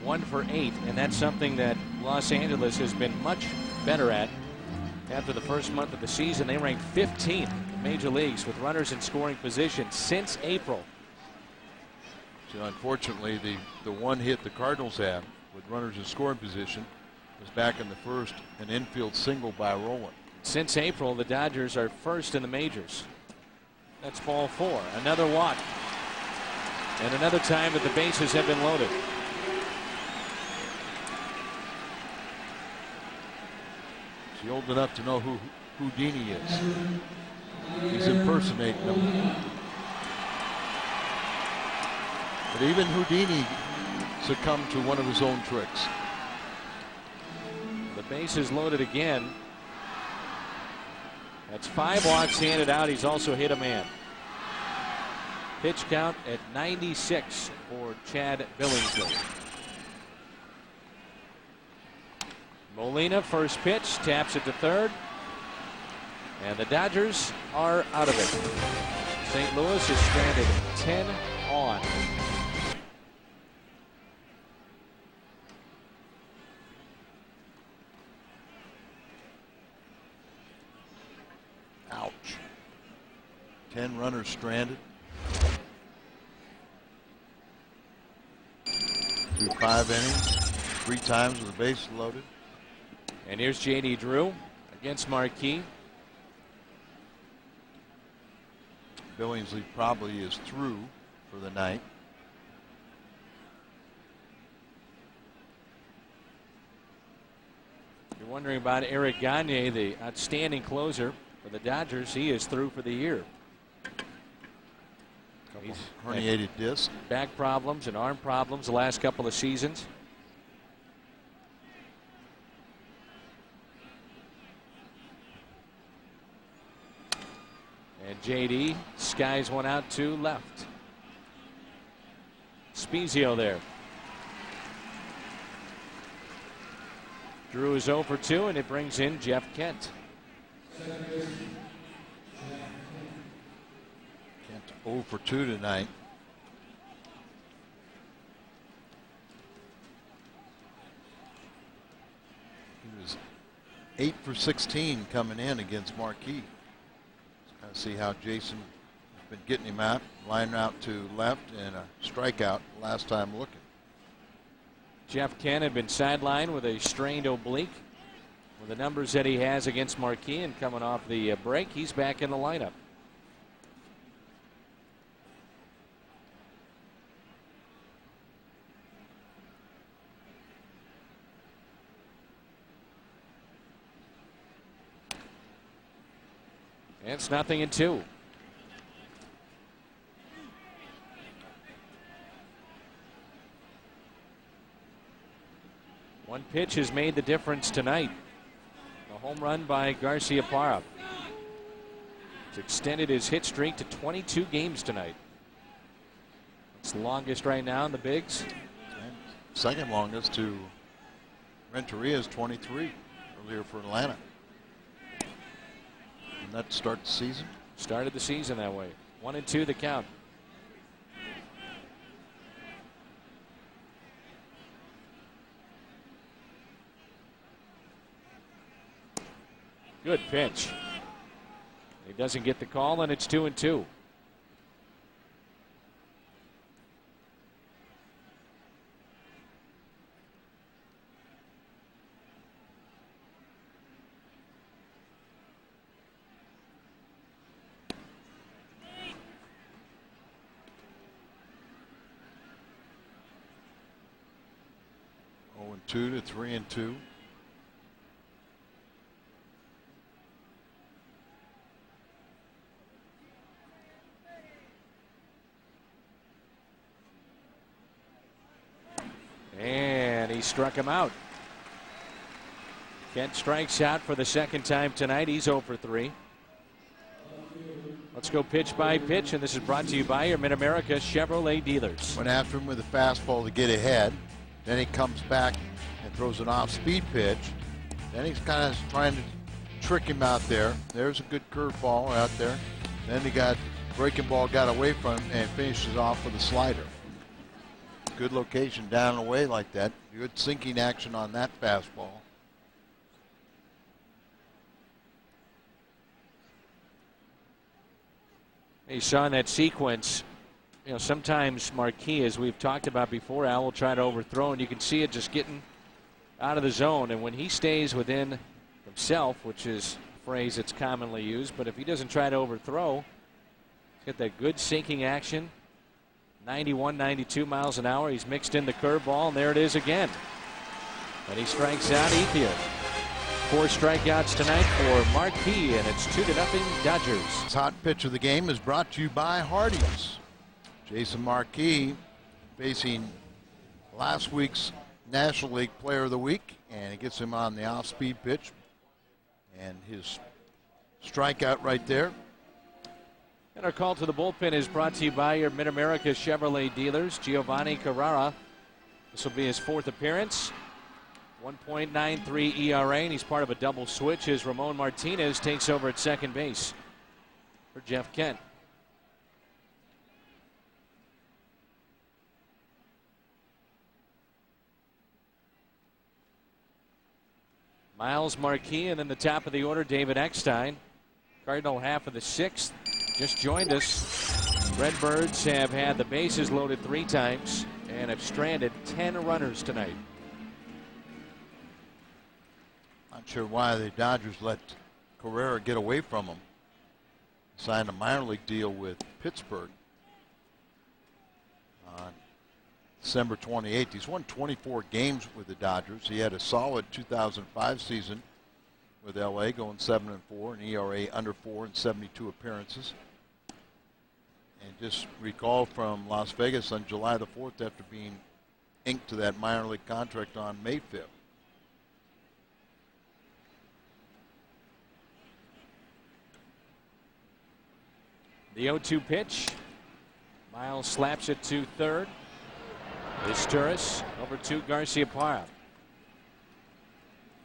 Speaker 1: 1 for 8. And that's something that Los Angeles has been much better at. After the first month of the season, they ranked 15th in major leagues with runners in scoring position since April.
Speaker 2: So unfortunately, the one hit the Cardinals had with runners in scoring position was back in the first, an infield single by Rowland.
Speaker 1: Since April, the Dodgers are first in the majors. That's ball 4. Another walk. And another time that the bases have been loaded.
Speaker 2: Is he old enough to know who Houdini is? He's impersonating him. But even Houdini succumbed to one of his own tricks.
Speaker 1: The bases loaded again. That's 5 walks handed out. He's also hit a man. Pitch count at 96 for Chad Billingsley. Molina, first pitch, taps it to third. And the Dodgers are out of it. St. Louis is stranded 10 on.
Speaker 2: Ouch. 10 runners stranded. Through 5 innings. 3 times with the bases loaded.
Speaker 1: And here's J.D. Drew against Marquis.
Speaker 2: Billingsley probably is through for the night.
Speaker 1: You're wondering about Eric Gagne, the outstanding closer for the Dodgers. He is through for the year.
Speaker 2: He's herniated disc.
Speaker 1: Back problems and arm problems the last couple of seasons. And JD skies one out to left. Spezio there. Drew is 0 for 2, and it brings in Jeff Kent.
Speaker 2: Kent 0 for 2 tonight. He was 8 for 16 coming in against Marquis. Let's kind of see how Jason has been getting him out, lining out to left, and a strikeout last time looking.
Speaker 1: Jeff Kent had been sidelined with a strained oblique. With the numbers that he has against Marquis and coming off the break, he's back in the lineup. And it's 0-2. One pitch has made the difference tonight. A home run by Garcia Parra. It's extended his hit streak to 22 games tonight. It's the longest right now in the bigs.
Speaker 2: And second longest to Renteria's 23 earlier for Atlanta. And that starts the season.
Speaker 1: Started the season that way. 1-2 the count. Good pitch. He doesn't get the call, and it's 2-2.
Speaker 2: Two to 3-2.
Speaker 1: And he struck him out. Kent strikes out for the second time tonight. He's 0 for 3. Let's go pitch by pitch, and this is brought to you by your Mid-America Chevrolet dealers.
Speaker 2: Went after him with a fastball to get ahead. Then he comes back and throws an off-speed pitch. Then he's kind of trying to trick him out there. There's a good curveball out there. Then he got breaking ball, got away from him, and finishes off with a slider. Good location down and away like that. Good sinking action on that fastball.
Speaker 1: You saw in that sequence, you know, sometimes Marquis, as we've talked about before, Al will try to overthrow, and you can see it just getting out of the zone. And when he stays within himself, which is a phrase that's commonly used, but if he doesn't try to overthrow, he's got that good sinking action. 91, 92 miles an hour. He's mixed in the curveball, and there it is again. And he strikes out Ethier. 4 strikeouts tonight for Marquis, and it's 2-0 Dodgers.
Speaker 2: This hot pitch of the game is brought to you by Hardee's. Jason Marquis facing last week's National League Player of the Week, and it gets him on the off-speed pitch. And his strikeout right there.
Speaker 1: And our call to the bullpen is brought to you by your Mid-America Chevrolet dealers. Giovanni Carrara. This will be his 4th appearance. 1.93 ERA, and he's part of a double switch as Ramon Martinez takes over at second base for Jeff Kent. Miles Marquis, and then the top of the order, David Eckstein. Cardinal half of the 6th just joined us. Redbirds have had the bases loaded 3 times and have stranded 10 runners tonight.
Speaker 2: Not sure why the Dodgers let Carrera get away from him. Signed a minor league deal with Pittsburgh on December 28th. He's won 24 games with the Dodgers. He had a solid 2005 season with LA, going 7-4, an ERA under 4 in 72 appearances. And just recall from Las Vegas on July the 4th after being inked to that minor league contract on May 5th.
Speaker 1: The 0-2 pitch. Miles slaps it to third. Turris over to Garcia Parra.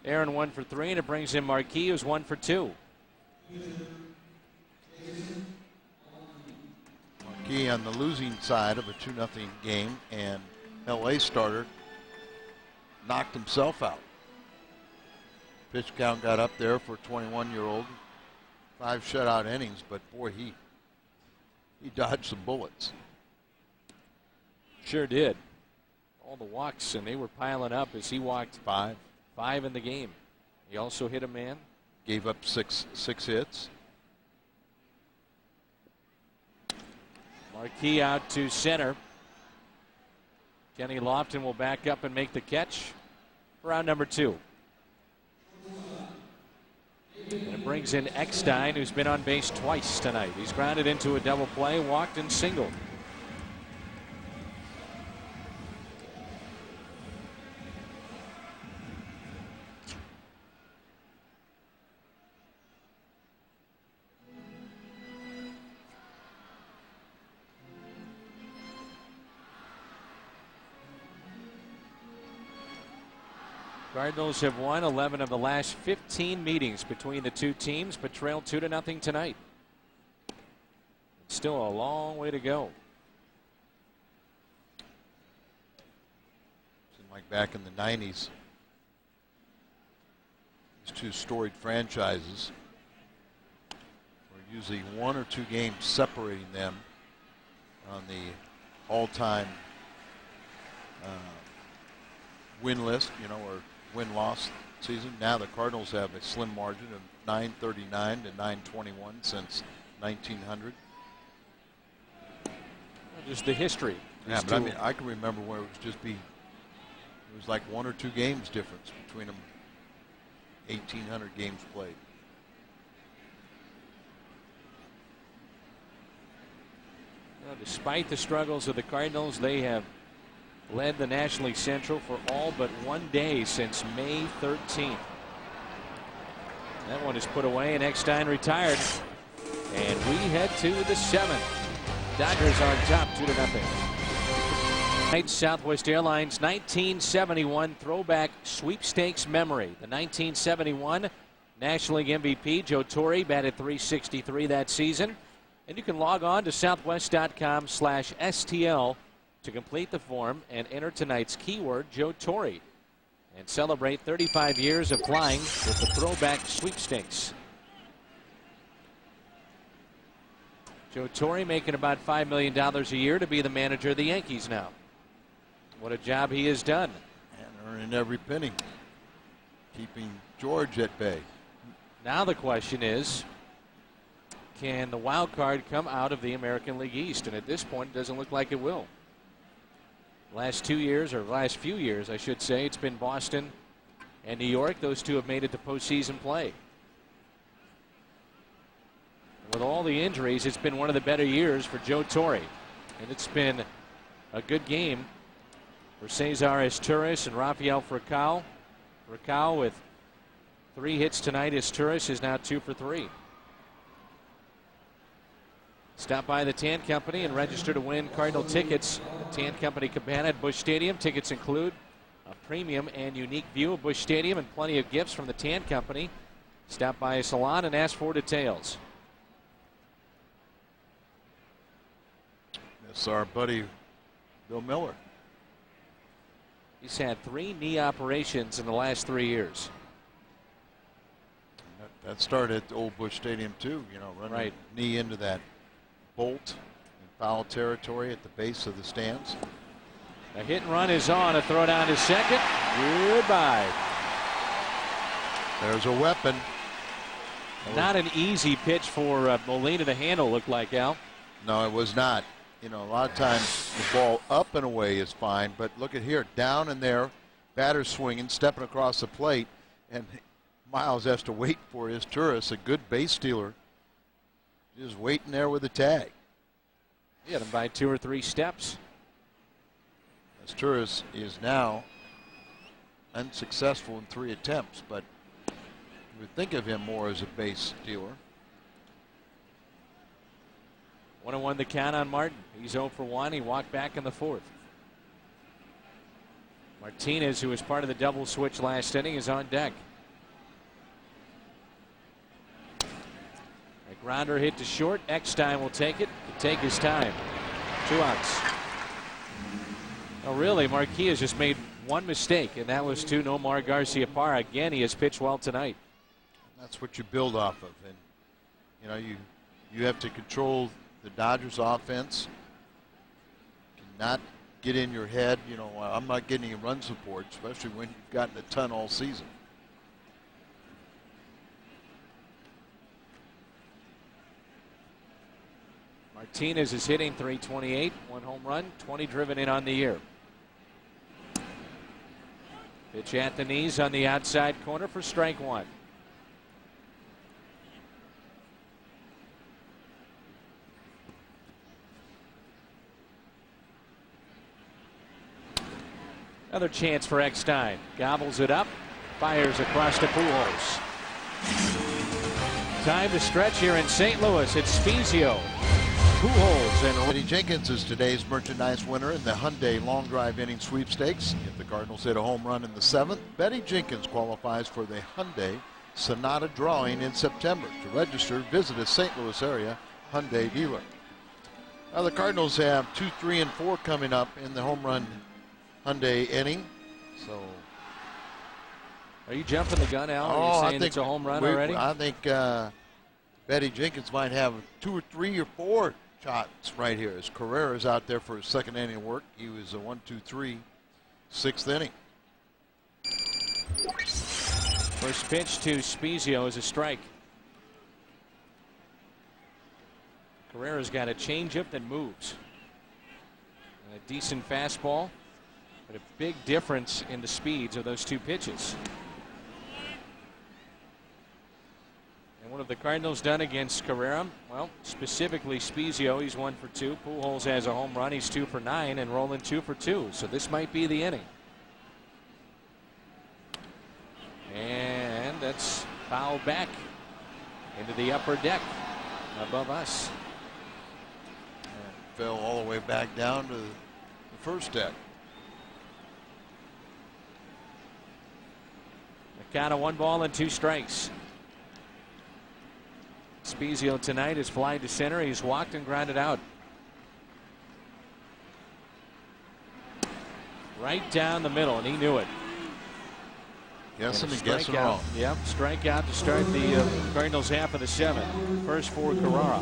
Speaker 1: Aaron 1 for 3, and it brings in Marquis, who's 1 for 2.
Speaker 2: Marquis on the losing side of a 2-0 game, and LA starter knocked himself out. Pitch count got up there for a 21-year-old. 5 shutout innings, but boy, he dodged some bullets.
Speaker 1: Sure did. All the walks, and they were piling up as he walked 5 in the game. He also hit a man.
Speaker 2: Gave up six hits.
Speaker 1: Marquis out to center. Kenny Lofton will back up and make the catch for out number 2. And it brings in Eckstein, who's been on base twice tonight. He's grounded into a double play, walked and singled. Cardinals have won 11 of the last 15 meetings between the two teams, but trail 2-0 tonight. It's still a long way to go.
Speaker 2: Seemed like back in the 90s, these two storied franchises were usually 1 or 2 games separating them on the all-time win list, or win-loss season. Now the Cardinals have a slim margin of 939 to 921 since 1900.
Speaker 1: Just the history.
Speaker 2: Yeah, but I mean, I can remember where it was like 1 or 2 games difference between them. 1,800 games played.
Speaker 1: Despite the struggles of the Cardinals, they have led the National League Central for all but 1 day since May 13th. That one is put away, and Eckstein retired. And we head to the 7th. Dodgers are on top 2-0. Southwest Airlines 1971 throwback sweepstakes memory. The 1971 National League MVP Joe Torre batted .363 that season. And you can log on to southwest.com/STL to complete the form and enter tonight's keyword, Joe Torre, and celebrate 35 years of flying with the throwback sweepstakes. Joe Torre making about $5 million a year to be the manager of the Yankees now. What a job he has done.
Speaker 2: And earning every penny, keeping George at bay.
Speaker 1: Now the question is, can the wild card come out of the American League East? And at this point, it doesn't look like it will. Last 2 years, or last few years, I should say, it's been Boston and New York. Those two have made it to postseason play. With all the injuries, it's been one of the better years for Joe Torre. And it's been a good game for Cesar Turris and Rafael Furcal. Furcal with 3 hits tonight. Turris is now 2 for 3. Stop by the Tan Company and register to win Cardinal tickets. The Tan Company Cabana at Busch Stadium. Tickets include a premium and unique view of Busch Stadium and plenty of gifts from the Tan Company. Stop by a salon and ask for details.
Speaker 2: That's our buddy Bill Miller.
Speaker 1: He's had 3 knee operations in the last 3 years.
Speaker 2: That started at the old Busch Stadium too, running knee into that bolt in foul territory at the base of the stands.
Speaker 1: A hit and run is on. A throw down to second. Goodbye.
Speaker 2: There's a weapon.
Speaker 1: Not an easy pitch for Molina to handle, looked like, Al.
Speaker 2: No, it was not. You know, a lot of times the ball up and away is fine, but look at here, down and there, batter swinging, stepping across the plate, and Miles has to wait for his Turris, a good base stealer, just waiting there with the tag.
Speaker 1: He had him by 2 or 3 steps.
Speaker 2: As Turris is now unsuccessful in 3 attempts, but you would think of him more as a base stealer.
Speaker 1: 1-1 the count on Martin. He's 0 for 1. He walked back in the 4th. Martinez, who was part of the double switch last inning, is on deck. A grounder hit to short. Eckstein will take it. To take his time. 2 outs. Oh, really, Marquis has just made one mistake, and that was to Nomar Garciaparra. Again, he has pitched well tonight.
Speaker 2: That's what you build off of, and you know you have to control the Dodgers offense. Cannot get in your head. You know, I'm not getting any run support, especially when you've gotten a ton all season.
Speaker 1: Martinez is hitting .328, 1 home run, 20 driven in on the year. Pitch at the knees on the outside corner for strike 1. Another chance for Eckstein. Gobbles it up. Fires across to Pujols. Time to stretch here in St. Louis. It's Spezio, Pujols, and
Speaker 2: Betty Jenkins is today's merchandise winner in the Hyundai Long Drive Inning Sweepstakes. If the Cardinals hit a home run in the 7th, Betty Jenkins qualifies for the Hyundai Sonata drawing in September. To register, visit a St. Louis area Hyundai dealer. Now the Cardinals have 2, 3, and 4 coming up in the home run Hyundai inning. So,
Speaker 1: are you jumping the gun, Al? Are you saying it's a home run already?
Speaker 2: I think Betty Jenkins might have 2 or 3 or 4 shots right here. As Carrera's out there for his 2nd inning work. He was a 1, 2, 3, 6th inning.
Speaker 1: First pitch to Spezio is a strike. Carrera's got a changeup that moves. And a decent fastball, but a big difference in the speeds of those 2 pitches. And what have the Cardinals done against Carrera? Well, specifically Spezio, he's 1 for 2. Pujols has a home run, he's 2 for 9, and Roland 2 for 2. So this might be the inning. And that's fouled back into the upper deck above us.
Speaker 2: And fell all the way back down to the first deck.
Speaker 1: The count of 1 ball and 2 strikes. Spezio tonight is flying to center. He's walked and grounded out. Right down the middle, and he knew it.
Speaker 2: Guessing and guessing wrong.
Speaker 1: Yep, strikeout to start the Cardinals half of the 7th. First for Carrera.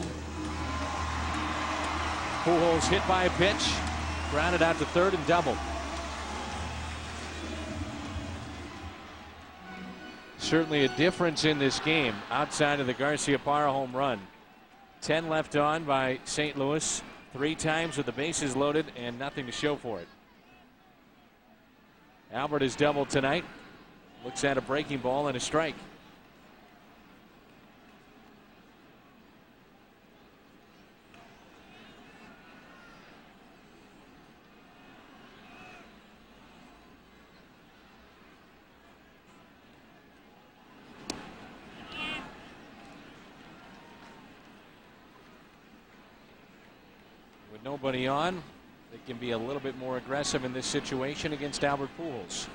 Speaker 1: Pujols hit by a pitch, grounded out to 3rd and double. Certainly a difference in this game outside of the Garciaparra home run. 10 left on by St. Louis. 3 times with the bases loaded and nothing to show for it. Albert is doubled tonight. Looks at a breaking ball and a strike. With nobody on, they can be a little bit more aggressive in this situation against Albert Pujols.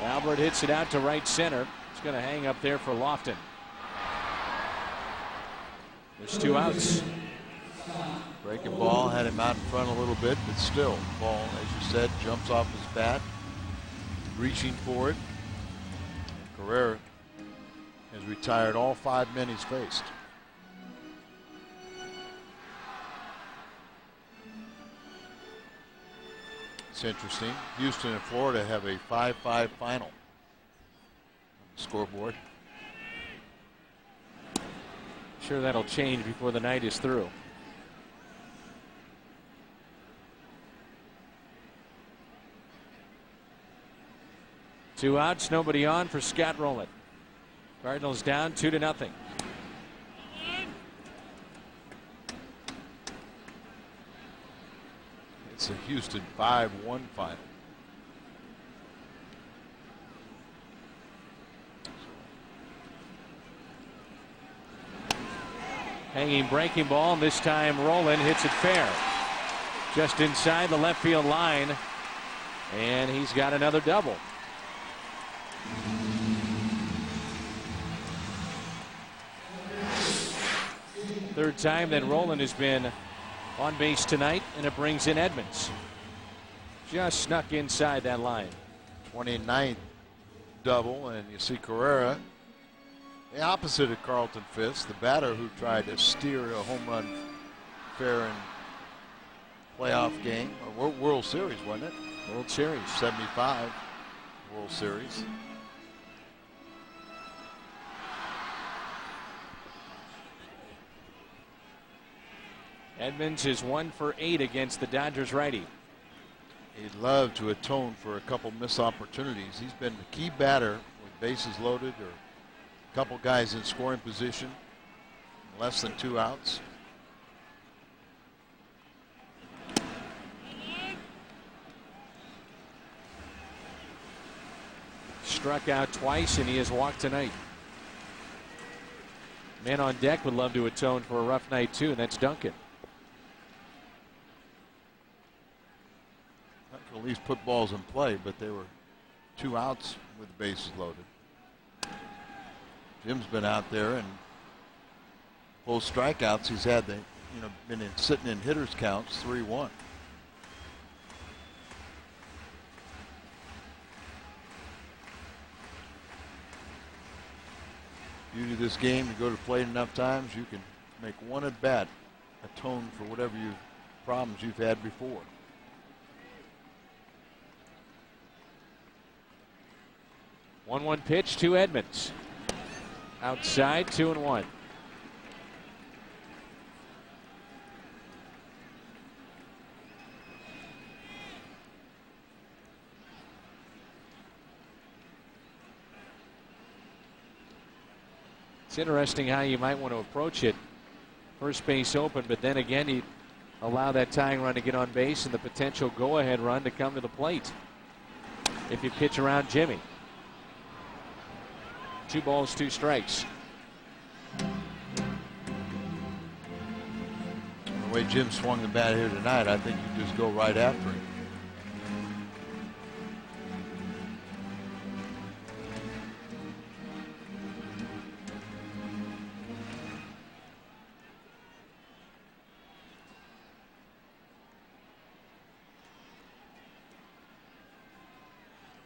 Speaker 1: Albert hits it out to right center. It's going to hang up there for Lofton. There's 2 outs.
Speaker 2: Breaking ball had him out in front a little bit, but still, ball, as you said, jumps off his bat, reaching for it. Carrera has retired all 5 men he's faced. It's interesting. Houston and Florida have a 5-5 final. Scoreboard.
Speaker 1: Sure, that'll change before the night is through. Two outs, nobody on for Scott Rowland. Cardinals down 2-0.
Speaker 2: It's a Houston 5-1 final.
Speaker 1: Hanging breaking ball, and this time Rowland hits it fair. Just inside the left field line, and he's got another double. Third time that Rowland has been on base tonight, and it brings in Edmonds. Just snuck inside that line.
Speaker 2: 29th double, and you see Carrera, the opposite of Carlton Fisk, the batter who tried to steer a home run fair in playoff game, or World Series, wasn't it?
Speaker 1: World Series.
Speaker 2: 75 World Series.
Speaker 1: Edmonds is 1 for 8 against the Dodgers righty.
Speaker 2: He'd love to atone for a couple missed opportunities. He's been the key batter with bases loaded or a couple guys in scoring position, less than 2 outs.
Speaker 1: Struck out twice, and he has walked tonight. Man on deck would love to atone for a rough night too, and that's Duncan.
Speaker 2: At least put balls in play, but they were 2 outs with the bases loaded. Jim's been out there, and both strikeouts he's had, been sitting in hitters counts 3-1. Beauty of this game, you go to plate enough times, you can make one at bat atone for whatever problems you've had before.
Speaker 1: One pitch to Edmonds. Outside, 2-1. It's interesting how you might want to approach it. First base open, but then again, you allow that tying run to get on base and the potential go-ahead run to come to the plate if you pitch around Jimmy. 2 balls, 2 strikes.
Speaker 2: The way Jim swung the bat here tonight, I think you just go right after him.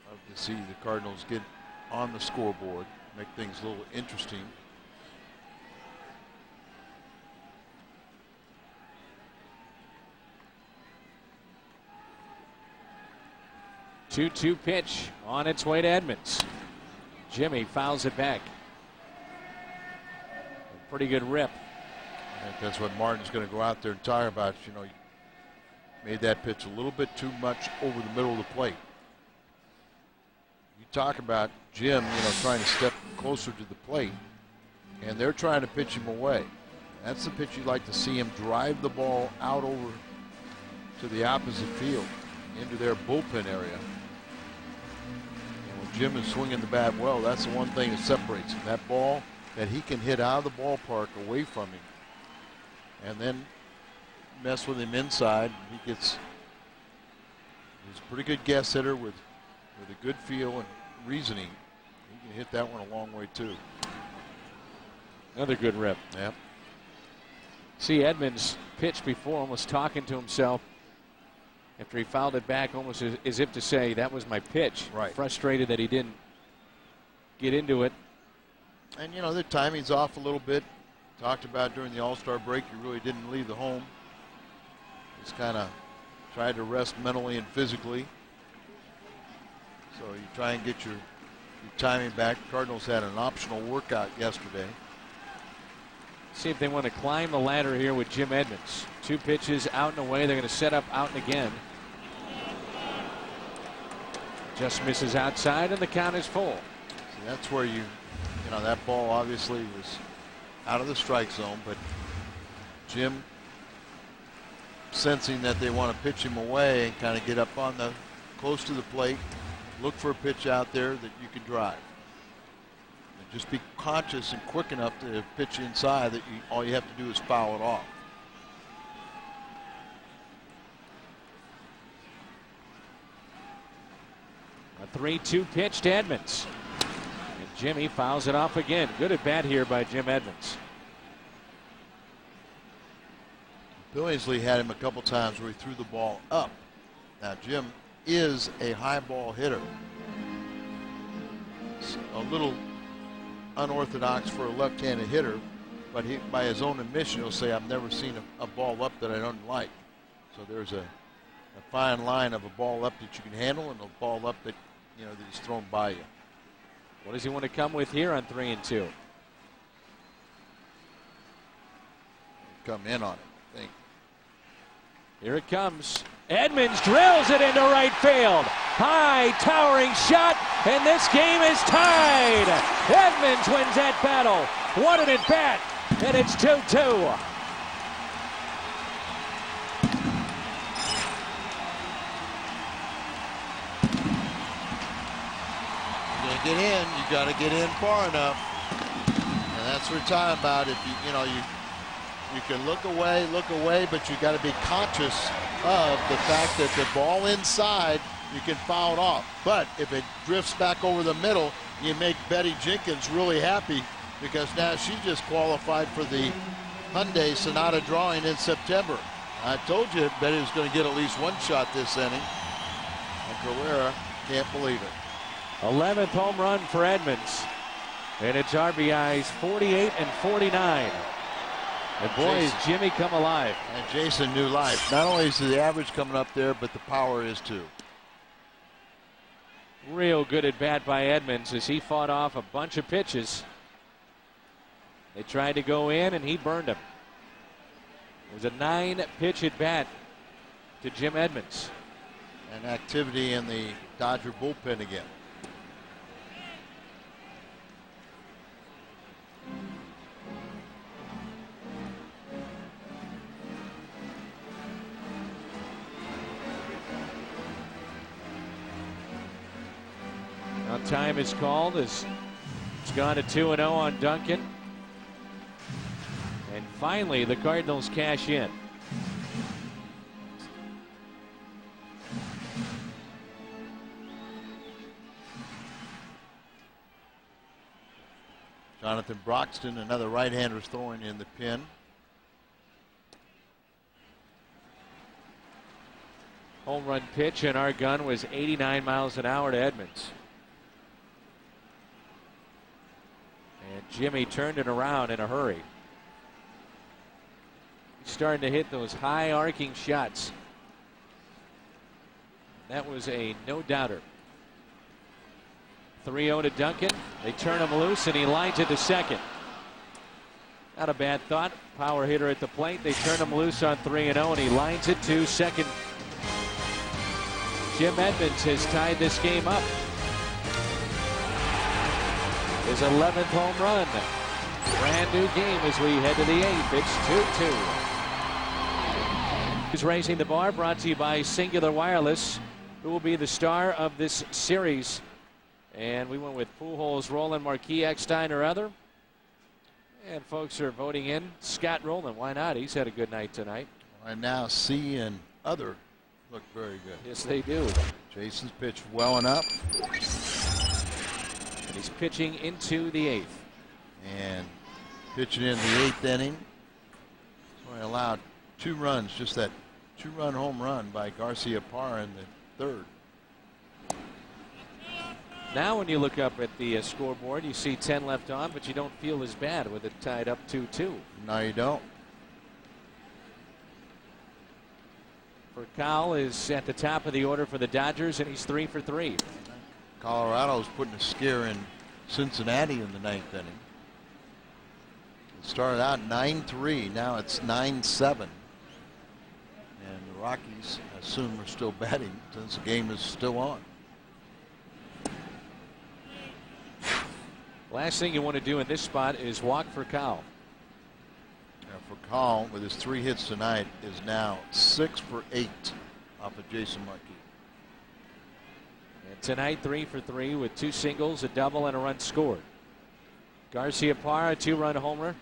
Speaker 2: Love to see the Cardinals get on the scoreboard, make things a little interesting.
Speaker 1: Two pitch on its way to Edmonds. Jimmy fouls it back. A pretty good rip.
Speaker 2: I think that's what Martin's going to go out there and talk about. You know, he made that pitch a little bit too much over the middle of the plate. You talk about Jim, trying to step closer to the plate, and they're trying to pitch him away. That's the pitch you'd like to see him drive the ball out over to the opposite field into their bullpen area. And when Jim is swinging the bat well, that's the one thing that separates him. That ball that he can hit out of the ballpark away from him and then mess with him inside. He's a pretty good guess hitter with a good feel and reasoning. He can hit that one a long way too.
Speaker 1: Another good rip.
Speaker 2: Yep.
Speaker 1: See Edmonds pitch before, almost talking to himself after he fouled it back, almost as if to say that was my pitch.
Speaker 2: Right.
Speaker 1: Frustrated that he didn't get into it.
Speaker 2: And the timing's off a little bit. Talked about during the All-Star break, he really didn't leave the home. He's kind of tried to rest mentally and physically. So you try and get your timing back. Cardinals had an optional workout yesterday.
Speaker 1: See if they want to climb the ladder here with Jim Edmonds. 2 pitches out and away. They're going to set up out and again. Just misses outside, and the count is full.
Speaker 2: See, that's where you know, that ball obviously was out of the strike zone, but Jim, sensing that they want to pitch him away and kind of get up on the close to the plate, look for a pitch out there that you can drive. And just be conscious and quick enough to pitch inside that all you have to do is foul it off.
Speaker 1: A 3-2 pitch to Edmonds. And Jimmy fouls it off again. Good at bat here by Jim Edmonds.
Speaker 2: Billingsley had him a couple times where he threw the ball up. Now Jim is a high ball hitter. It's a little unorthodox for a left-handed hitter, but he, by his own admission, he'll say, I've never seen a ball up that I don't like. So there's a fine line of a ball up that you can handle and a ball up that, you know, that is thrown by you.
Speaker 1: What does he want to come with here on 3-2?
Speaker 2: Come in on it, I think.
Speaker 1: Here it comes. Edmonds drills it into right field. High towering shot, and this game is tied. Edmonds wins that battle. What an at bat, and it's 2-2.
Speaker 2: Get in, you got to get in far enough, and that's what we're talking about. If you can look away, but you got to be conscious of the fact that the ball inside, you can foul it off. But if it drifts back over the middle, you make Betty Jenkins really happy, because now she just qualified for the Hyundai Sonata drawing in September. I told you Betty was going to get at least one shot this inning, and Carrera can't believe it.
Speaker 1: 11th home run for Edmonds, and it's RBIs 48 and 49. And boy, is Jimmy come alive.
Speaker 2: And Jason new life. Not only is the average coming up there, but the power is too.
Speaker 1: Real good at bat by Edmonds as he fought off a bunch of pitches. They tried to go in, and he burned them. It was a 9-pitch at bat to Jim Edmonds.
Speaker 2: And activity in the Dodger bullpen again.
Speaker 1: Now time is called as it's gone to 2-0 on Duncan. And finally the Cardinals cash in.
Speaker 2: Jonathan Broxton, another right-hander, throwing in the pin.
Speaker 1: Home run pitch in our gun was 89 miles an hour to Edmonds. And Jimmy turned it around in a hurry. He's starting to hit those high arcing shots. That was a no-doubter. 3-0 to Duncan. They turn him loose, and he lines it to second. Not a bad thought. Power hitter at the plate. They turn him loose on 3-0, and he lines it to second. Jim Edmonds has tied this game up. His 11th home run. Brand new game as we head to the 8th. It's 2-2. He's raising the bar, brought to you by Singular Wireless, who will be the star of this series. And we went with Pujols, Roland, Marquis, Eckstein, or other. And folks are voting in Scott Roland. Why not? He's had a good night tonight.
Speaker 2: And now C and other look very good.
Speaker 1: Yes, they do.
Speaker 2: Jason's pitched well enough.
Speaker 1: And he's pitching into the 8th.
Speaker 2: And pitching in the 8th inning. So he allowed 2 runs, just that 2-run home run by Garcia Parra in the 3rd.
Speaker 1: Now when you look up at the scoreboard, you see 10 left on, but you don't feel as bad with it tied up 2-2.
Speaker 2: No, you don't.
Speaker 1: Furcal is at the top of the order for the Dodgers, and he's 3 for 3.
Speaker 2: Colorado's putting a scare in Cincinnati in the 9th inning. It started out 9-3, now it's 9-7. And the Rockies, I assume, are still batting since the game is still on.
Speaker 1: Last thing you want to do in this spot is walk Furcal.
Speaker 2: Furcal, with his 3 hits tonight, is now 6 for 8 off of Jason Markey.
Speaker 1: And tonight 3 for 3 with 2 singles, a double, and a run scored. Garciaparra, 2-run homer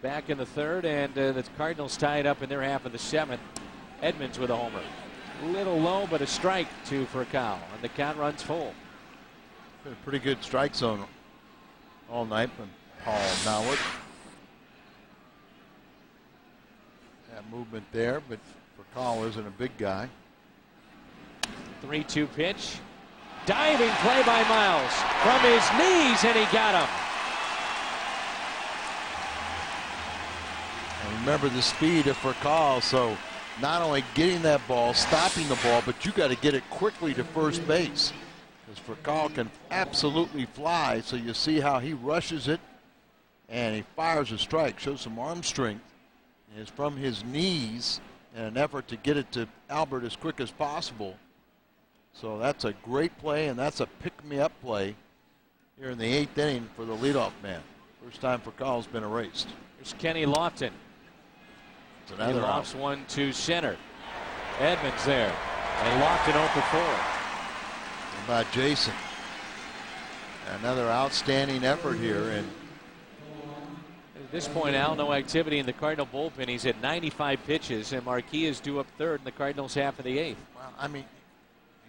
Speaker 1: back in the 3rd, and the Cardinals tied up in their half of the 7th. Edmonds with a homer. A little low, but a strike to Furcal, and the count runs full.
Speaker 2: Been a pretty good strike zone all night from Paul Mallard. That movement there, but Furcal isn't a big guy.
Speaker 1: 3-2 pitch. Diving play by Miles from his knees, and he got him.
Speaker 2: And remember the speed of Furcal, so not only getting that ball, stopping the ball, but you got to get it quickly to first base. Because Furcal can absolutely fly, so you see how he rushes it, and he fires a strike, shows some arm strength. And it's from his knees in an effort to get it to Albert as quick as possible. So that's a great play, and that's a pick-me-up play here in the 8th inning for the leadoff man. First time Furcal's been erased.
Speaker 1: Here's Kenny Lofton. He lofts one to center. Edmonds there, and Lofton 0 for 4.
Speaker 2: How about Jason? Another outstanding effort here, and
Speaker 1: at this point, Al, no activity in the Cardinal bullpen. He's at 95 pitches, and Marquis is due up 3rd in the Cardinals half of the 8th.
Speaker 2: well, I mean,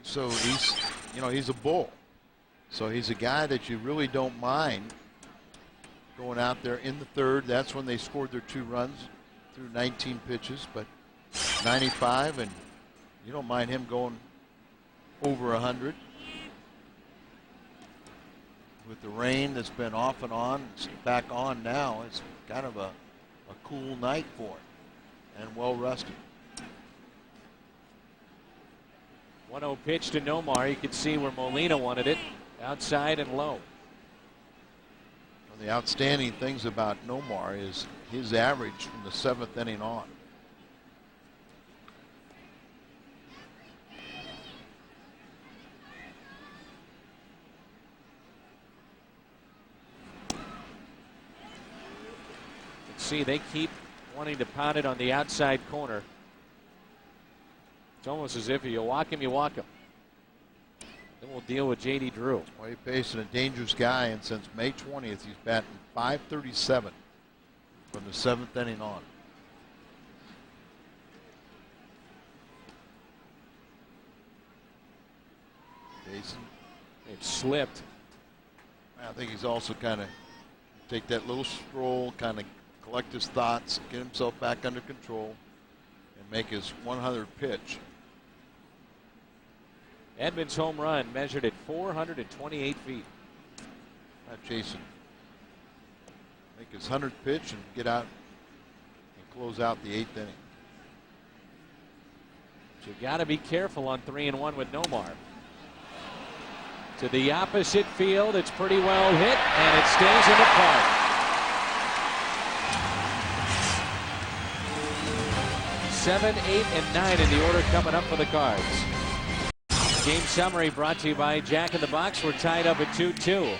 Speaker 2: so he's a bull. So he's a guy that you really don't mind going out there in the 3rd. That's when they scored their 2 runs through 19 pitches, but 95, and you don't mind him going over 100. With the rain that's been off and on, it's back on now, it's kind of a cool night for him, and well rested.
Speaker 1: 1-0 pitch to Nomar. You can see where Molina wanted it, outside and low.
Speaker 2: One of the outstanding things about Nomar is his average from the 7th inning on.
Speaker 1: See, they keep wanting to pound it on the outside corner. It's almost as if you walk him, you walk him. Then we'll deal with J.D. Drew.
Speaker 2: Well, he's facing a dangerous guy, and since May 20th, he's batting .537 from the 7th inning on. Jason.
Speaker 1: It slipped.
Speaker 2: I think he's also kind of take that little stroll, kind of collect his thoughts, get himself back under control, and make his 100th pitch.
Speaker 1: Edmonds' home run measured at 428 feet.
Speaker 2: Jason make his 100th pitch and get out and close out the 8th inning.
Speaker 1: So you got to be careful on 3-1 with Nomar. To the opposite field, it's pretty well hit, and it stays in the park. 7, 8, and 9 in the order coming up for the Cards. Game summary brought to you by Jack in the Box. We're tied up at 2-2.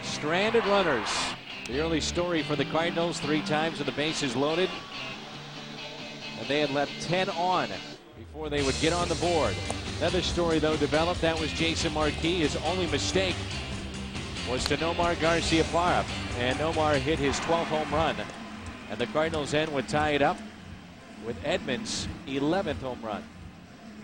Speaker 1: Stranded runners. The early story for the Cardinals, 3 times with the bases loaded. And they had left 10 on before they would get on the board. Another story, though, developed. That was Jason Marquis. His only mistake was to Nomar Garciaparra. And Nomar hit his 12th home run. And the Cardinals then would tie it up with Edmonds' 11th home run.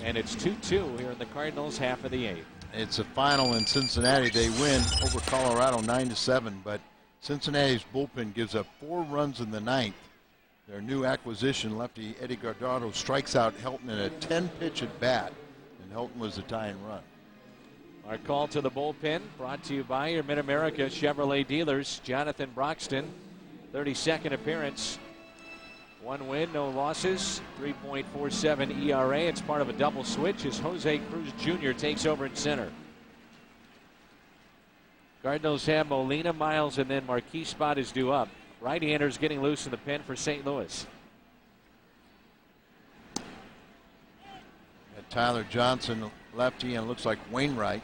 Speaker 1: And it's 2-2 here in the Cardinals half of the 8th.
Speaker 2: It's a final in Cincinnati. They win over Colorado 9-7, but Cincinnati's bullpen gives up 4 runs in the 9th. Their new acquisition, lefty Eddie Guardado, strikes out Helton in a 10-pitch at bat, and Helton was the tying run.
Speaker 1: Our call to the bullpen brought to you by your Mid-America Chevrolet dealers. Jonathan Broxton, 32nd appearance. 1 win, no losses, 3.47 ERA. It's part of a double switch as Jose Cruz Jr. takes over in center. Cardinals have Molina, Miles, and then Marquis spot is due up. Right-handers getting loose in the pen for St. Louis.
Speaker 2: And Tyler Johnson, lefty, and looks like Wainwright.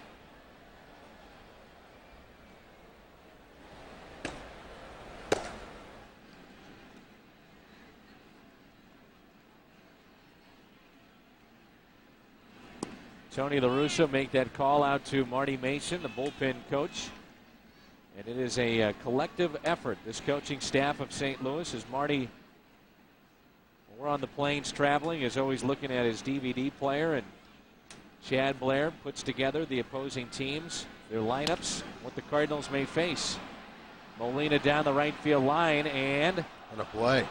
Speaker 1: Tony La Russa make that call out to Marty Mason, the bullpen coach. And it is a collective effort, this coaching staff of St. Louis, as Marty, when we're on the plains traveling, is always looking at his DVD player, and Chad Blair puts together the opposing teams, their lineups, what the Cardinals may face. Molina down the right field line, and
Speaker 2: what a play.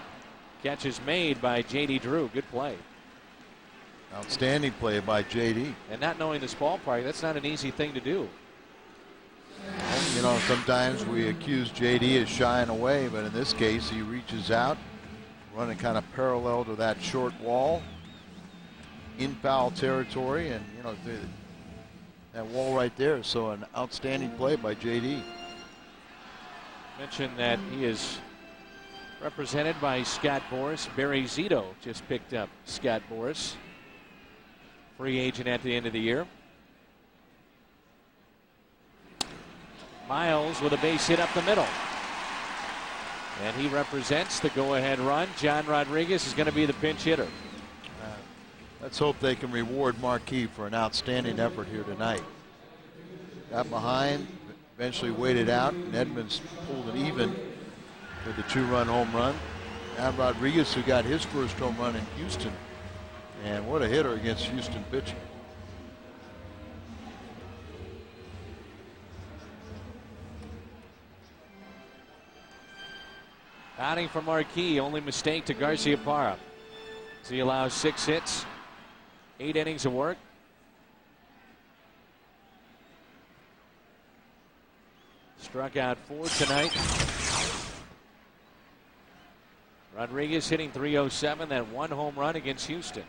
Speaker 1: Catch is made by J.D. Drew. Good play.
Speaker 2: Outstanding play by J.D.
Speaker 1: And not knowing this ballpark, that's not an easy thing to do.
Speaker 2: You know, sometimes we accuse J.D. of shying away, but in this case, he reaches out, running kind of parallel to that short wall in foul territory, and you know that wall right there. So an outstanding play by J.D.
Speaker 1: Mentioned that he is represented by Scott Boras. Barry Zito just picked up Scott Boras, free agent at the end of the year. Miles with a base hit up the middle. And he represents the go-ahead run. John Rodriguez is going to be the pinch hitter.
Speaker 2: Let's hope they can reward Marquis for an outstanding effort here tonight. Got behind, eventually waited out, and Edmonds pulled it even with the 2-run home run. Now Rodriguez, who got his first home run in Houston. And what a hitter against Houston pitching.
Speaker 1: Batting for Marquis, only mistake to Garciaparra. So he allows 6 hits, 8 innings of work. Struck out 4 tonight. Rodriguez hitting .307, that 1 home run against Houston.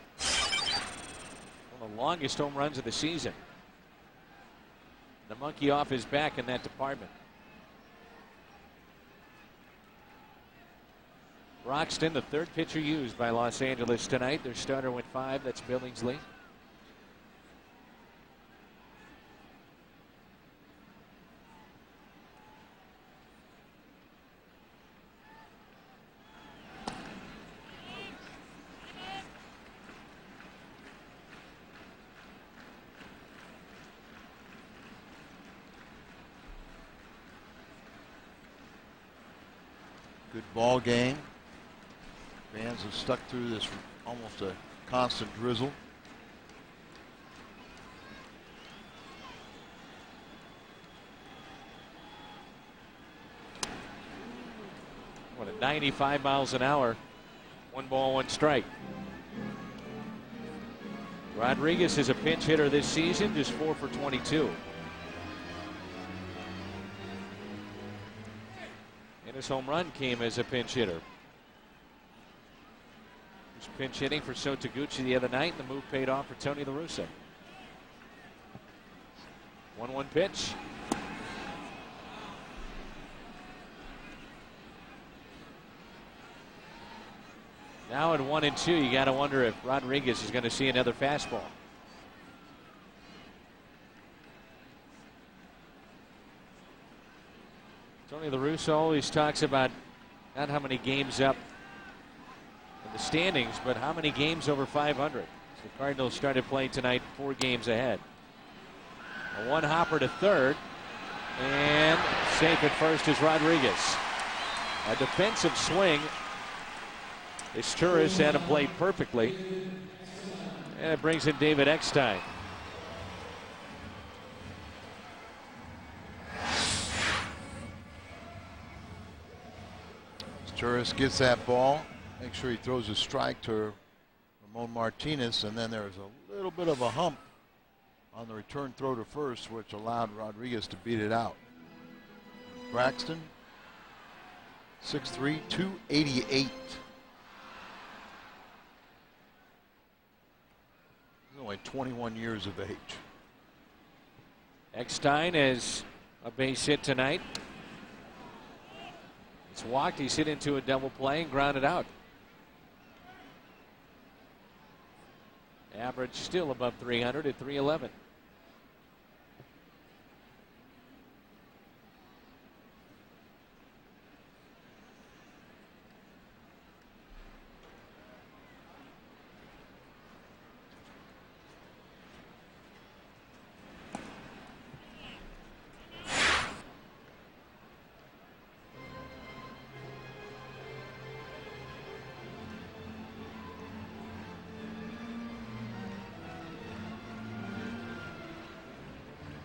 Speaker 1: One of the longest home runs of the season. The monkey off his back in that department. Broxton, the 3rd pitcher used by Los Angeles tonight. Their starter went 5. That's Billingsley.
Speaker 2: Good ball game. Fans have stuck through this almost a constant drizzle.
Speaker 1: What a 95 miles an hour. 1 ball, 1 strike. Rodriguez is a pinch hitter this season, just 4 for 22. And his home run came as a pinch hitter. He was pinch hitting for Sotaguchi the other night, and the move paid off for Tony La Russa. 1-1 pitch. Now at 1-2, you got to wonder if Rodriguez is going to see another fastball. Tony La Russa always talks about not how many games up in the standings, but how many games over 500. The Cardinals started playing tonight 4 games ahead. A 1 hopper to 3rd, and safe at first is Rodriguez. A defensive swing. This Turris had him played perfectly, and it brings in David Eckstein.
Speaker 2: Turris gets that ball. Make sure he throws a strike to Ramon Martinez, and then there's a little bit of a hump on the return throw to first, which allowed Rodriguez to beat it out. Braxton, 6'3", 288. only 21 years of age.
Speaker 1: Eckstein has a base hit tonight. It's walked. He's hit into a double play and grounded out. Average still above 300 at 311.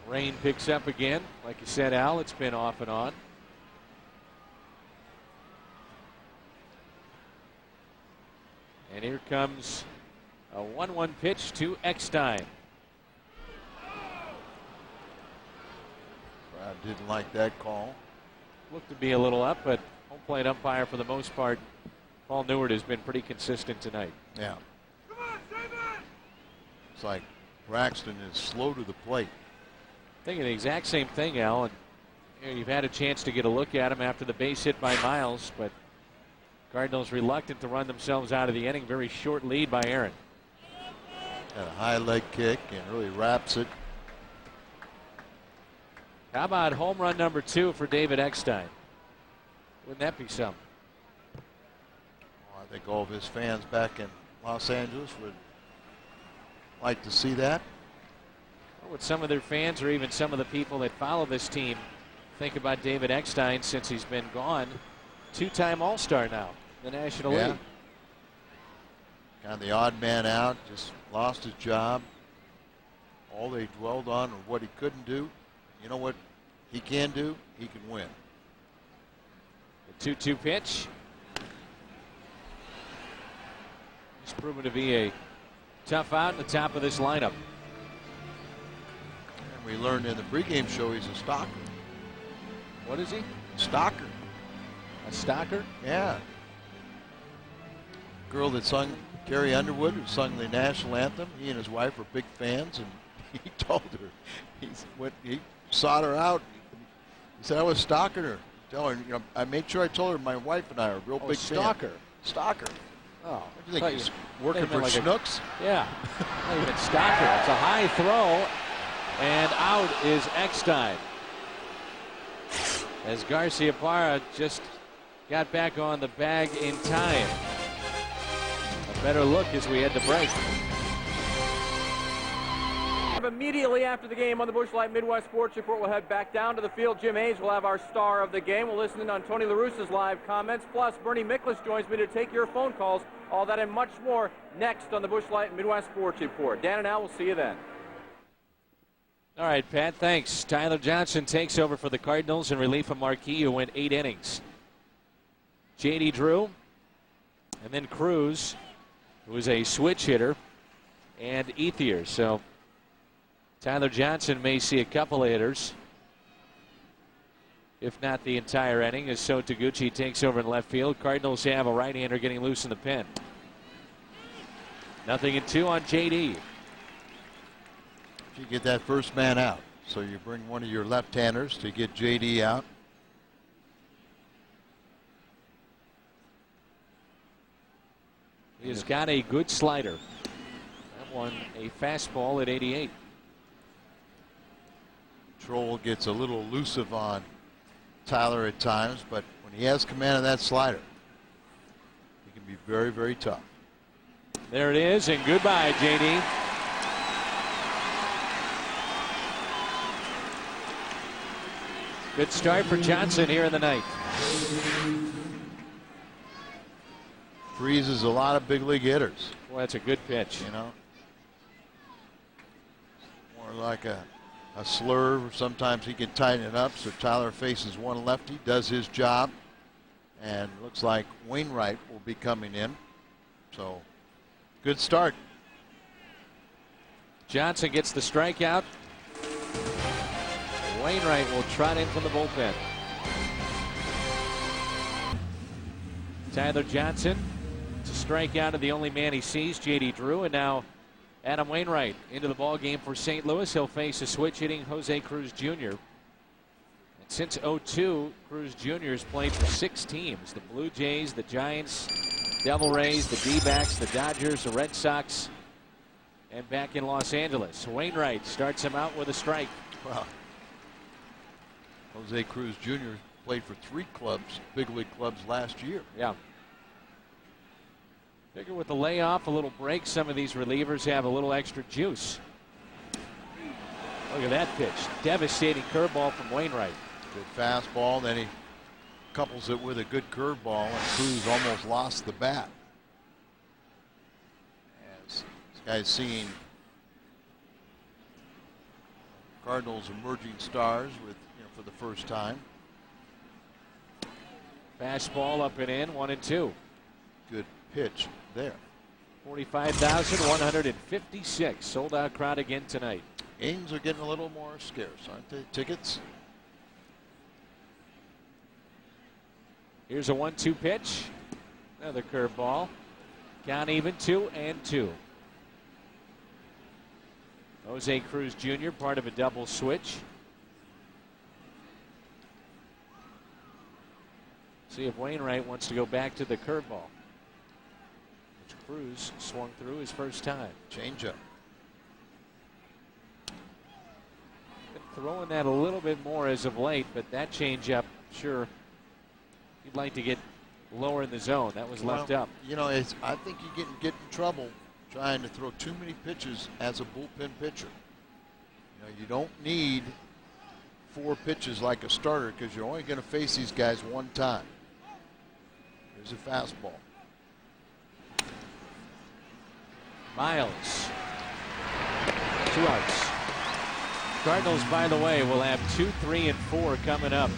Speaker 1: Rain picks up again. Like you said, Al, it's been off and on. And here comes a 1-1 pitch to Eckstein.
Speaker 2: Crowd didn't like that call.
Speaker 1: Looked to be a little up, but home plate umpire for the most part, Paul Neward, has been pretty consistent tonight.
Speaker 2: Yeah. It's like Braxton is slow to the plate.
Speaker 1: Thinking the exact same thing, Al. And you've had a chance to get a look at him after the base hit by Miles, but Cardinals reluctant to run themselves out of the inning. Very short lead by Aaron.
Speaker 2: Got a high leg kick and really wraps it.
Speaker 1: How about home run number 2 for David Eckstein? Wouldn't that be something?
Speaker 2: Well, I think all of his fans back in Los Angeles would like to see that.
Speaker 1: What would some of their fans or even some of the people that follow this team think about David Eckstein since he's been gone? 2-time All-Star now in the National League.
Speaker 2: Kind of the odd man out, just lost his job. All they dwelled on was what he couldn't do. You know what he can do? He can win.
Speaker 1: The 2-2 pitch. He's proven to be a tough out in the top of this lineup.
Speaker 2: We learned in the pregame show he's a stalker.
Speaker 1: What is he?
Speaker 2: Stalker.
Speaker 1: A stalker?
Speaker 2: Yeah. Girl that sung, Carrie Underwood, who sung the national anthem. He and his wife were big fans, and he told her, he sought her out. He said, I was stalking her. Tell her, I made sure I told her my wife and I are real big
Speaker 1: stalker.
Speaker 2: fans. Stalker.
Speaker 1: Oh,
Speaker 2: What do you think? He's working for
Speaker 1: like
Speaker 2: Snooks?
Speaker 1: Yeah. Not even stalker. It's a high throw. And out is Eckstein. As Garcia Parra just got back on the bag in time. A better look as we head to break.
Speaker 4: Immediately after the game on the Busch Light Midwest Sports Report, we'll head back down to the field. Jim Hayes will have our star of the game. We'll listen in on Tony La Russa's live comments. Plus, Bernie Miklas joins me to take your phone calls. All that and much more next on the Busch Light Midwest Sports Report. Dan and Al will see you then.
Speaker 1: All right, Pat, thanks. Tyler Johnson takes over for the Cardinals in relief of Marquis, who went 8 innings. J.D. Drew, and then Cruz, who is a switch hitter, and Ethier. So Tyler Johnson may see a couple of hitters, if not the entire inning, as So Taguchi takes over in left field. Cardinals have a right-hander getting loose in the pen. 0-2 on J.D.
Speaker 2: You get that first man out. So you bring one of your left-handers to get J.D. out.
Speaker 1: He has got a good slider. That one a fastball at 88.
Speaker 2: Troll gets a little elusive on Tyler at times, but when he has command of that slider, he can be very, very tough.
Speaker 1: There it is, and goodbye, J.D. Good start for Johnson here in the ninth.
Speaker 2: Freezes a lot of big league hitters.
Speaker 1: Well, that's a good pitch.
Speaker 2: More like a slurve. Sometimes he can tighten it up. So Tyler faces one lefty, does his job, and looks like Wainwright will be coming in. So good start.
Speaker 1: Johnson gets the strikeout. Wainwright will trot in from the bullpen. Tyler Johnson to strike out of the only man he sees, J.D. Drew, and now Adam Wainwright into the ball game for St. Louis. He'll face a switch hitting Jose Cruz Jr. And since 2002, Cruz Jr. has played for 6 teams: the Blue Jays, the Giants, Devil Rays, the D-backs, the Dodgers, the Red Sox, and back in Los Angeles. Wainwright starts him out with a strike.
Speaker 2: Wow. Jose Cruz Jr. played for 3 clubs, big league clubs last year.
Speaker 1: Yeah. Figure with the layoff, a little break, some of these relievers have a little extra juice. Look at that pitch. Devastating curveball from Wainwright.
Speaker 2: Good fastball, then he couples it with a good curveball, and Cruz almost lost the bat. As this guy's seeing Cardinals emerging stars with, for the first time.
Speaker 1: Fastball up and in, 1-2.
Speaker 2: Good pitch there.
Speaker 1: 45,156. Sold out crowd again tonight.
Speaker 2: Games are getting a little more scarce, aren't they? Tickets.
Speaker 1: Here's a 1-2 pitch. Another curveball. Count even, 2-2. Jose Cruz Jr. part of a double switch. See if Wainwright wants to go back to the curveball, which Cruz swung through his first time.
Speaker 2: Changeup.
Speaker 1: Been throwing that a little bit more as of late, but that changeup, sure, you'd like to get lower in the zone. That was left up.
Speaker 2: I think you get in trouble trying to throw too many pitches as a bullpen pitcher. You don't need 4 pitches like a starter because you're only going to face these guys one time. Here's a fastball.
Speaker 1: Miles. 2 outs. Cardinals, by the way, will have 2, 3, and 4 coming up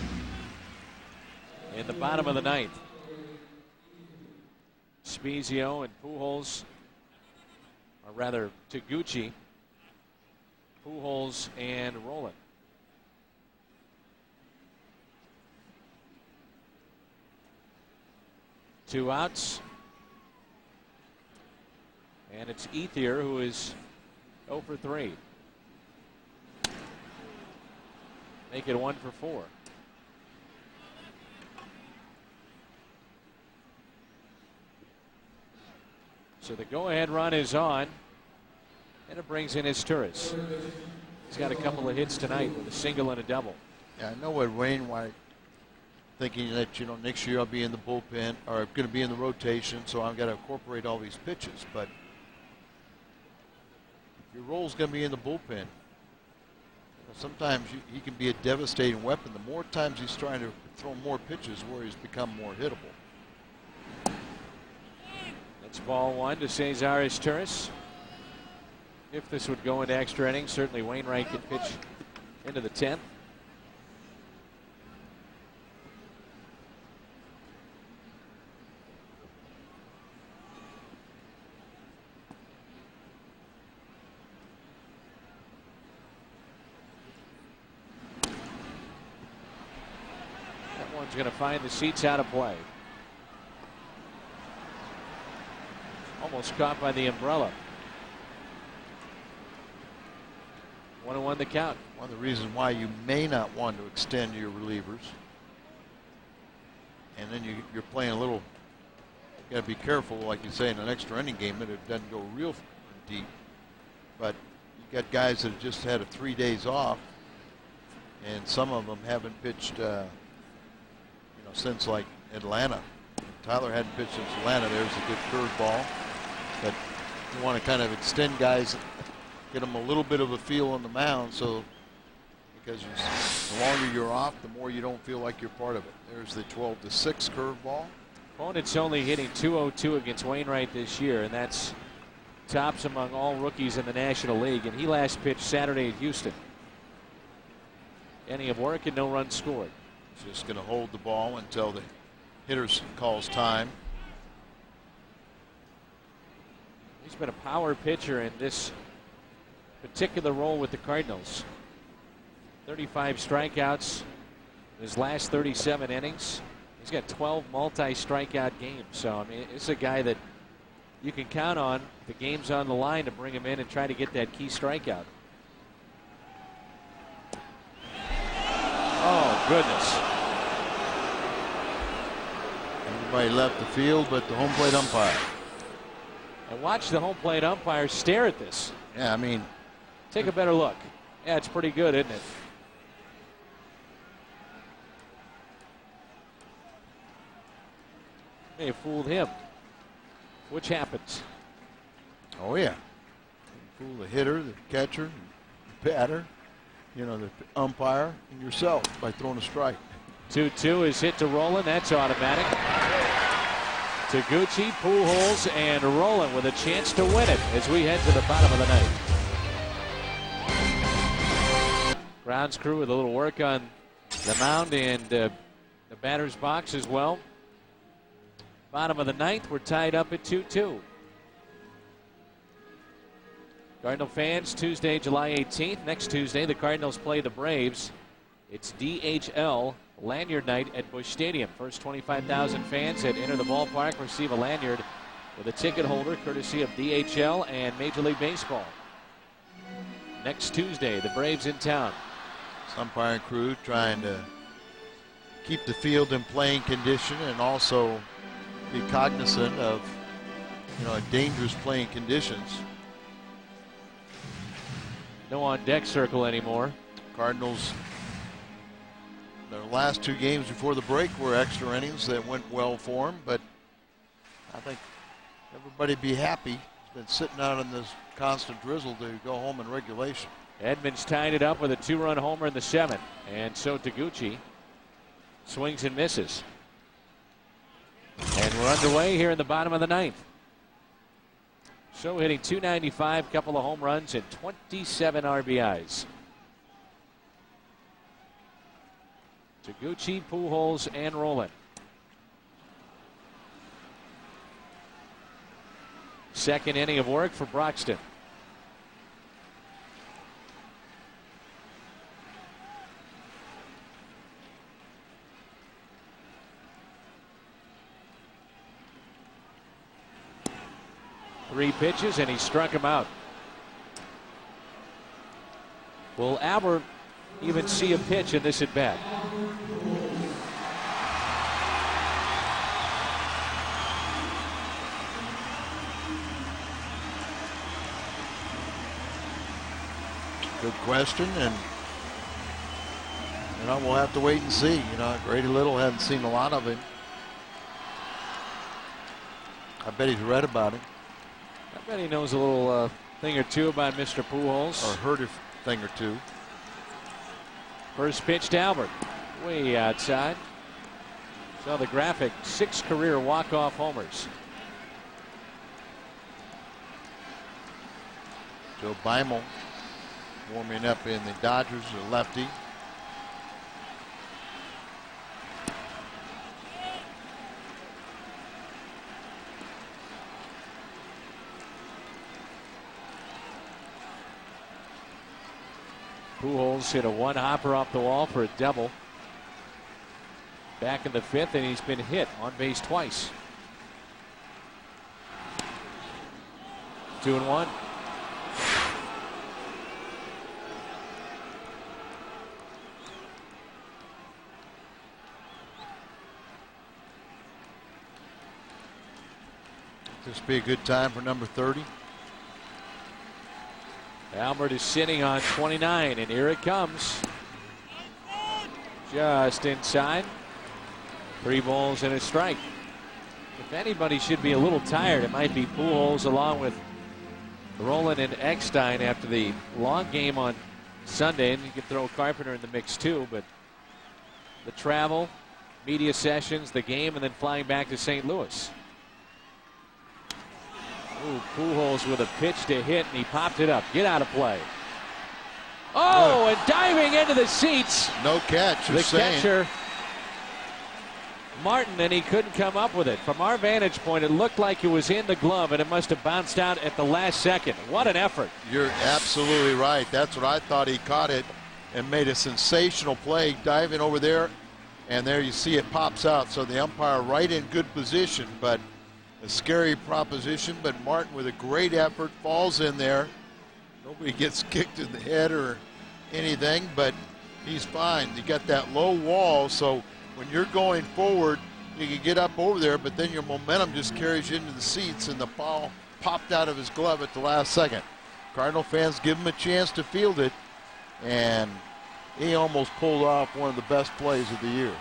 Speaker 1: in the bottom of the 9th. Spezio and Pujols, or rather Taguchi, Pujols and Roland. Two outs. And it's Ethier who is 0 for 3. Make it 1 for 4. So the go-ahead run is on, and it brings in his Turris. He's got a couple of hits tonight with a single and a double.
Speaker 2: Yeah, I know what Wainwright thinking that next year I'll be in the bullpen or I'm going to be in the rotation, so I've got to incorporate all these pitches. But if your role's going to be in the bullpen, sometimes he can be a devastating weapon. The more times he's trying to throw more pitches, where he's become more hittable.
Speaker 1: That's ball 1 to Cesar Turris. If this would go into extra innings, certainly Wainwright could pitch into the 10th. That one's going to find the seats out of play. Almost caught by the umbrella. 1-1 the count.
Speaker 2: One of the reasons why you may not want to extend your relievers, and then you're playing a little. You got to be careful, like you say, in an extra inning game, that it doesn't go real deep. But you got guys that have just had 3 days off, and some of them haven't pitched, since like Atlanta. Tyler hadn't pitched since Atlanta. There's a good curveball. But you want to kind of extend guys, get them a little bit of a feel on the mound, so because the longer you're off, the more you don't feel like you're part of it. There's the 12-6 curveball.
Speaker 1: Opponent's only hitting .202 against Wainwright this year, and that's tops among all rookies in the National League. And he last pitched Saturday at Houston. Inning of work and no runs scored.
Speaker 2: Just going to hold the ball until the hitter calls time.
Speaker 1: He's been a power pitcher in this particular role with the Cardinals. 35 strikeouts in his last 37 innings. He's got 12 multi-strikeout games. So, I mean, it's a guy that you can count on the game's on the line to bring him in and try to get that key strikeout. Oh, goodness.
Speaker 2: Everybody left the field but the home plate umpire.
Speaker 1: And watch the home plate umpire stare at this.
Speaker 2: Yeah, I mean,
Speaker 1: take a better look. Yeah, it's pretty good, isn't it? May have fooled him. Which happens.
Speaker 2: Oh, yeah. You fool the hitter, the catcher, the batter, you know, the umpire, and yourself by throwing a strike.
Speaker 1: 2-2 is hit to Roland. That's automatic. Taguchi, Pujols, and Roland with a chance to win it as we head to the bottom of the ninth. Grounds crew with a little work on the mound and the batter's box as well. Bottom of the ninth, we're tied up at 2-2. Cardinal fans, Tuesday, July 18th. Next Tuesday, the Cardinals play the Braves. It's DHL Lanyard Night at Busch Stadium. First 25,000 fans that enter the ballpark receive a lanyard with a ticket holder courtesy of DHL and Major League Baseball. Next Tuesday, the Braves in town.
Speaker 2: Umpiring crew trying to keep the field in playing condition and also be cognizant of, you know, dangerous playing conditions.
Speaker 1: No on deck circle anymore.
Speaker 2: Cardinals, their last two games before the break were extra innings that went well for them, but I think everybody be happy. He's been sitting out in this constant drizzle to go home in regulation.
Speaker 1: Edmonds tied it up with a 2-run homer in the seventh, and so Taguchi swings and misses. And we're underway here in the bottom of the ninth. So hitting .295, couple of home runs and 27 RBIs. Taguchi, Pujols, and Roland. Second inning of work for Broxton. Three pitches, and he struck him out. Will Albert even see a pitch in this at bat?
Speaker 2: Good question, and you know, we'll have to wait and see. You know, Grady Little hadn't seen a lot of him. I bet he's read about him.
Speaker 1: I bet he knows a little thing or two about Mr. Pujols.
Speaker 2: Or heard a thing or two.
Speaker 1: First pitch to Albert. Way outside. Saw the graphic. 6 career walk-off homers.
Speaker 2: Joe Beimel warming up in the Dodgers, a lefty.
Speaker 1: Pujols hit a one-hopper off the wall for a double. Back in the fifth, and he's been hit on base twice. 2-1.
Speaker 2: This would be a good time for number 30.
Speaker 1: Albert is sitting on 29, and here it comes. Just inside. 3 balls and a strike. If anybody should be a little tired, it might be Pujols, along with Roland and Eckstein after the long game on Sunday. And you can throw Carpenter in the mix too, but the travel, media sessions, the game, and then flying back to St. Louis. Ooh, Pujols with a pitch to hit, and he popped it up. Get out of play. Oh, and diving into the seats.
Speaker 2: No catch.
Speaker 1: The catcher, Martin, and he couldn't come up with it. From our vantage point, it looked like it was in the glove, and it must have bounced out at the last second. What an effort.
Speaker 2: You're absolutely right. That's what I thought. He caught it and made a sensational play diving over there, and there you see it pops out. So the umpire right in good position, but a scary proposition, but Martin with a great effort falls in there. Nobody gets kicked in the head or anything, but he's fine. You got that low wall, so when you're going forward, you can get up over there, but then your momentum just carries you into the seats, and the ball popped out of his glove at the last second. Cardinal fans give him a chance to field it, and he almost pulled off one of the best plays of the year.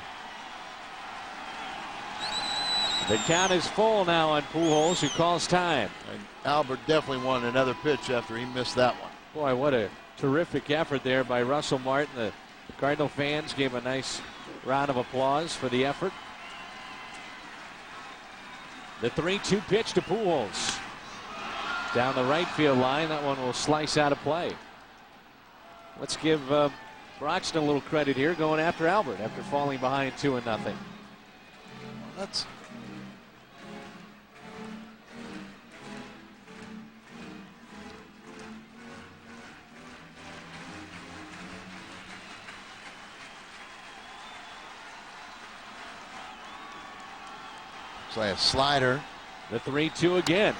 Speaker 1: The count is full now on Pujols, who calls time.
Speaker 2: And Albert definitely wanted another pitch after he missed that one.
Speaker 1: Boy, what a terrific effort there by Russell Martin. The Cardinal fans gave a nice round of applause for the effort. The 3-2 pitch to Pujols. Down the right field line. That one will slice out of play. Let's give Broxton a little credit here, going after Albert after falling behind 2-0.
Speaker 2: That's like a slider.
Speaker 1: The 3-2 again.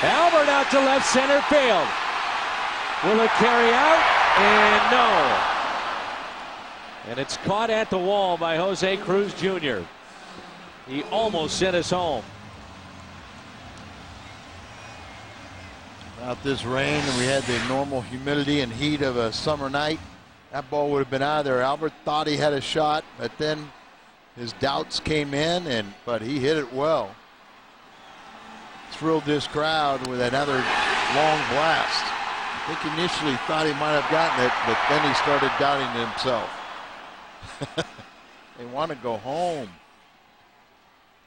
Speaker 1: Albert out to left center field. Will it carry out? And no. And it's caught at the wall by Jose Cruz Jr. He almost sent us home.
Speaker 2: Without this rain, and we had the normal humidity and heat of a summer night, that ball would have been out of there. Albert thought he had a shot, but then his doubts came in, but he hit it well. Thrilled this crowd with another long blast. I think initially thought he might have gotten it, but then he started doubting himself. They want to go home.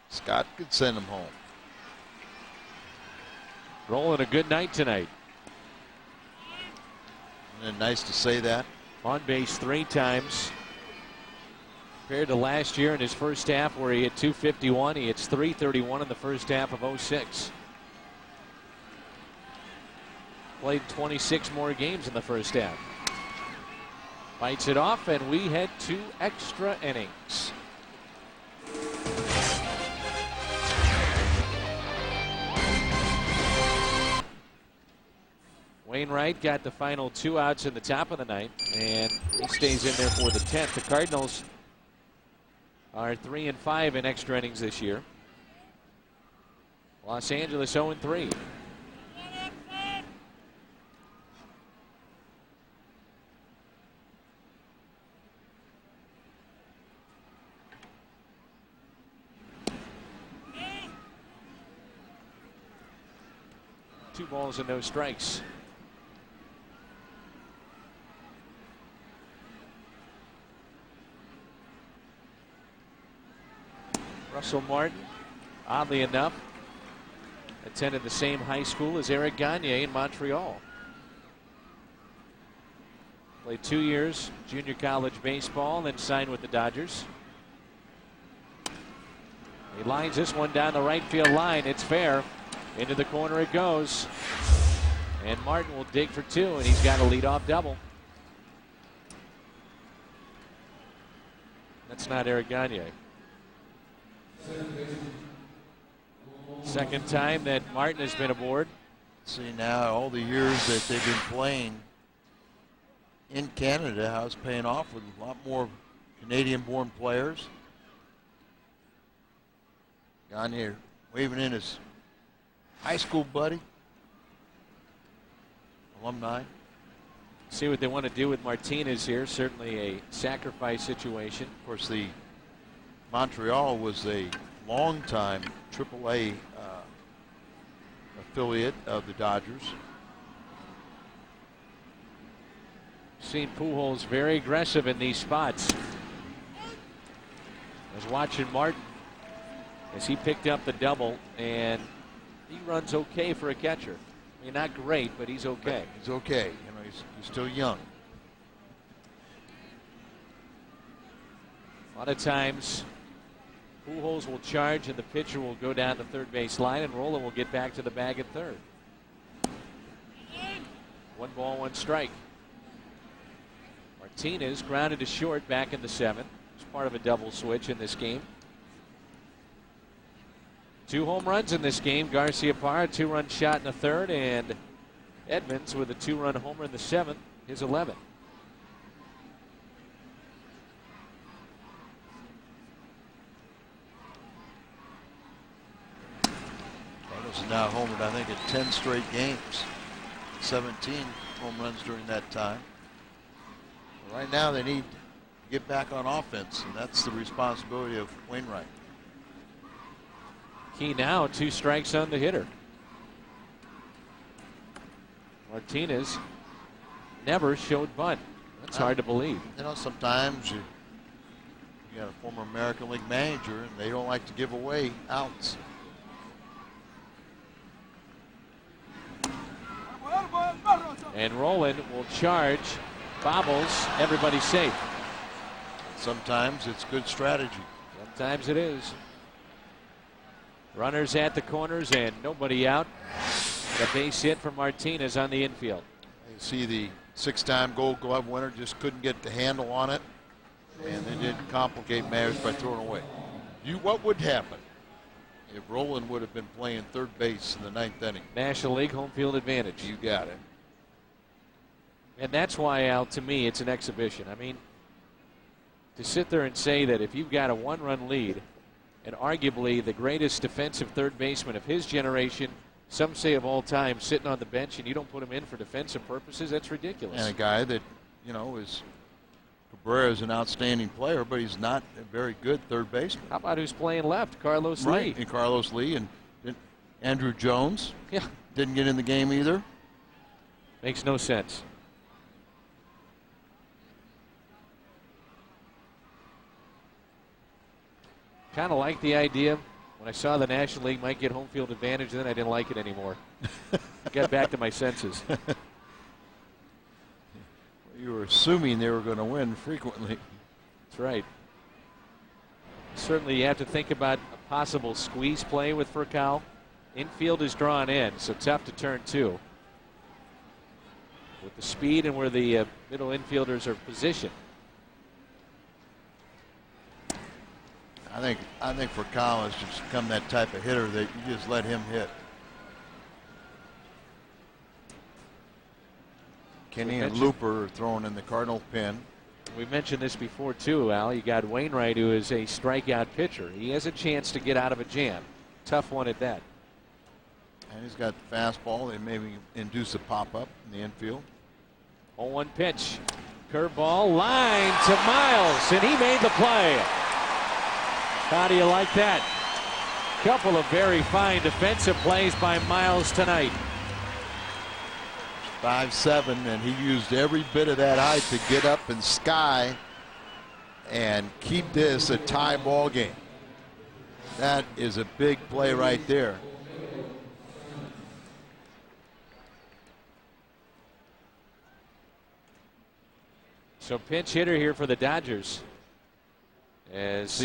Speaker 2: Scott could send him home.
Speaker 1: Rolling a good night tonight.
Speaker 2: Isn't it nice to say that?
Speaker 1: On base 3 times. Compared to last year in his first half where he hit .251, he hits .331 in the first half of '06. Played 26 more games in the first half. Bites it off, and we head to extra innings. Wainwright got the final 2 outs in the top of the ninth, and he stays in there for the 10th. The Cardinals are 3-5 in extra innings this year. Los Angeles 0-3. Two balls and no strikes. Russell Martin, oddly enough, attended the same high school as Eric Gagne in Montreal. Played 2 years junior college baseball, then signed with the Dodgers. He lines this one down the right field line. It's fair. Into the corner it goes. And Martin will dig for 2, and he's got a leadoff double. That's not Eric Gagne. Second time that Martin has been aboard.
Speaker 2: See now all the years that they've been playing in Canada, how it's paying off with a lot more Canadian-born players. Gagne waving in his high school buddy, alumni.
Speaker 1: See what they want to do with Martinez here. Certainly a sacrifice situation.
Speaker 2: Of course, the Montreal was a longtime AAA affiliate of the Dodgers.
Speaker 1: Seen Pujols very aggressive in these spots. I was watching Martin as he picked up the double, and he runs okay for a catcher. I mean, not great, but he's okay.
Speaker 2: He's okay. You know, he's still young.
Speaker 1: A lot of times, Pujols will charge and the pitcher will go down the third base line, and Rolla will get back to the bag at third. 1 ball, 1 strike. Martinez grounded to short back in the 7th. It's part of a double switch in this game. 2 home runs in this game. Garciaparra, 2-run shot in the 3rd, and Edmonds with a 2-run homer in the 7th, his 11th.
Speaker 2: Cardinals are now homered, I think, in 10 straight games. 17 home runs during that time. Right now they need to get back on offense, and that's the responsibility of Wainwright.
Speaker 1: Key now, 2 strikes on the hitter. Martinez never showed bunt. That's hard to believe.
Speaker 2: You know, sometimes you got a former American League manager, and they don't like to give away outs.
Speaker 1: And Roland will charge, bobbles, everybody's safe.
Speaker 2: Sometimes it's good strategy.
Speaker 1: Sometimes it is. Runners at the corners and nobody out. The base hit for Martinez on the infield.
Speaker 2: You see the 6-time Gold Glove winner just couldn't get the handle on it, and they didn't complicate matters by throwing away. What would happen if Roland would have been playing third base in the 9th inning?
Speaker 1: National League home field advantage.
Speaker 2: You got it.
Speaker 1: And that's why, Al, to me, it's an exhibition. I mean, to sit there and say that if you've got a 1-run lead, and arguably the greatest defensive third baseman of his generation, some say of all time, sitting on the bench and you don't put him in for defensive purposes, that's ridiculous.
Speaker 2: And a guy that, you know, Cabrera is an outstanding player, but he's not a very good third baseman.
Speaker 1: How about who's playing left? Carlos Lee.
Speaker 2: And Carlos Lee and Andrew Jones.
Speaker 1: Yeah.
Speaker 2: Didn't get in the game either.
Speaker 1: Makes no sense. Kind of like the idea when I saw the National League might get home field advantage, then I didn't like it anymore. Got back to my senses.
Speaker 2: You were assuming they were going to win frequently.
Speaker 1: That's right. Certainly you have to think about a possible squeeze play with Furcal. Infield is drawn in, so tough to turn 2. With the speed and where the middle infielders are positioned.
Speaker 2: I think for Collins to become that type of hitter that you just let him hit. Kenny and Looper are throwing in the Cardinal pen.
Speaker 1: We mentioned this before too, Al. You got Wainwright, who is a strikeout pitcher. He has a chance to get out of a jam. Tough one at that.
Speaker 2: And he's got the fastball. They maybe induce a pop-up in the infield.
Speaker 1: 0-1 pitch. Curveball line to Miles, and he made the play. How do you like that? Couple of very fine defensive plays by Miles tonight.
Speaker 2: 5'7", and he used every bit of that height to get up and sky and keep this a tie ball game. That is a big play right there.
Speaker 1: So pinch hitter here for the Dodgers. As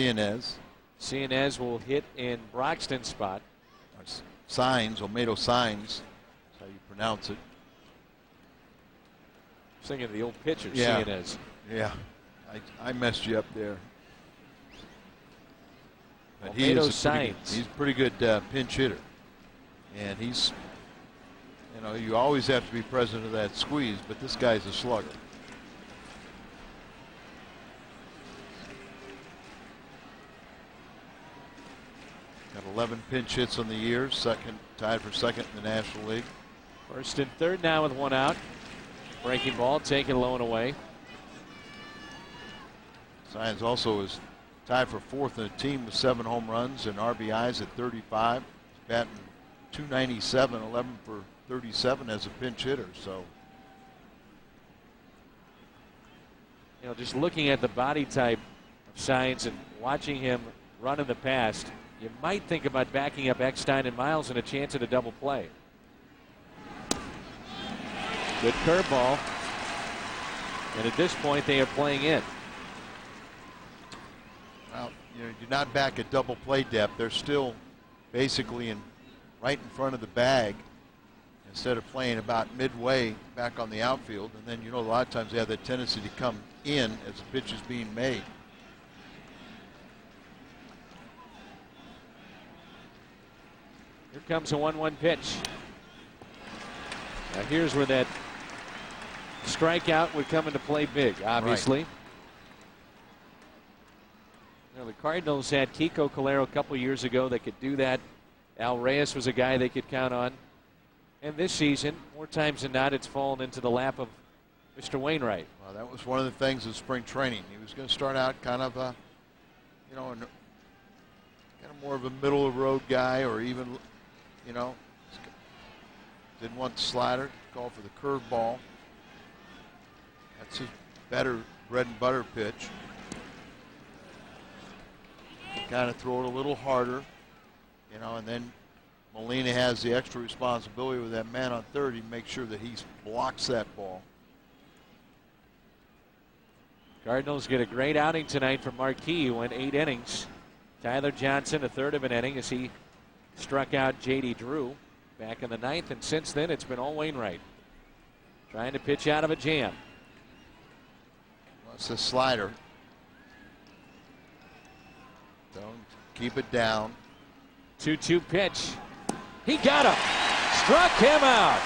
Speaker 1: Cianez will hit in Broxton's spot.
Speaker 2: Signs, Olmedo Signs, that's how you pronounce it.
Speaker 1: Thinking of the old pitcher,
Speaker 2: yeah.
Speaker 1: Cianez.
Speaker 2: Yeah, I messed you up there. But
Speaker 1: he's
Speaker 2: a pretty good pinch hitter. And he's, you know, you always have to be present of that squeeze, but this guy's a slugger. Got 11 pinch hits on the year, tied for second in the National League.
Speaker 1: First and third now with 1 out. Breaking ball taken low and away.
Speaker 2: Signs also is tied for 4th in the team with 7 home runs and RBIs at 35. He's batting .297, 11 for 37 as a pinch hitter. So,
Speaker 1: you know, just looking at the body type of Signs and watching him run in the past, you might think about backing up Eckstein and Miles and a chance at a double play. Good curveball. And at this point, they are playing in.
Speaker 2: Well, you're not back at double play depth. They're still basically right in front of the bag instead of playing about midway back on the outfield. And then, you know, a lot of times they have that tendency to come in as the pitch is being made.
Speaker 1: comes a 1-1 pitch. Now here's where that strikeout would come into play big, obviously.
Speaker 2: Right.
Speaker 1: You know, the Cardinals had Kiko Calero a couple years ago that could do that. Al Reyes was a guy they could count on. And this season, more times than not, it's fallen into the lap of Mr. Wainwright.
Speaker 2: Well, that was one of the things in spring training. He was going to start out kind of a, you know, kind of more of a middle of the road guy, or even, you know, didn't want the slider, called for the curveball. That's his better bread and butter pitch. Kind of throw it a little harder, you know, and then Molina has the extra responsibility with that man on third. He makes sure that he blocks that ball.
Speaker 1: Cardinals get a great outing tonight from Marquis, who went 8 innings. Tyler Johnson, a third of an inning, as he struck out J.D. Drew back in the 9th, and since then it's been all Wainwright trying to pitch out of a jam.
Speaker 2: That's the slider. Don't keep it down.
Speaker 1: 2-2 pitch. He got him. Struck him out.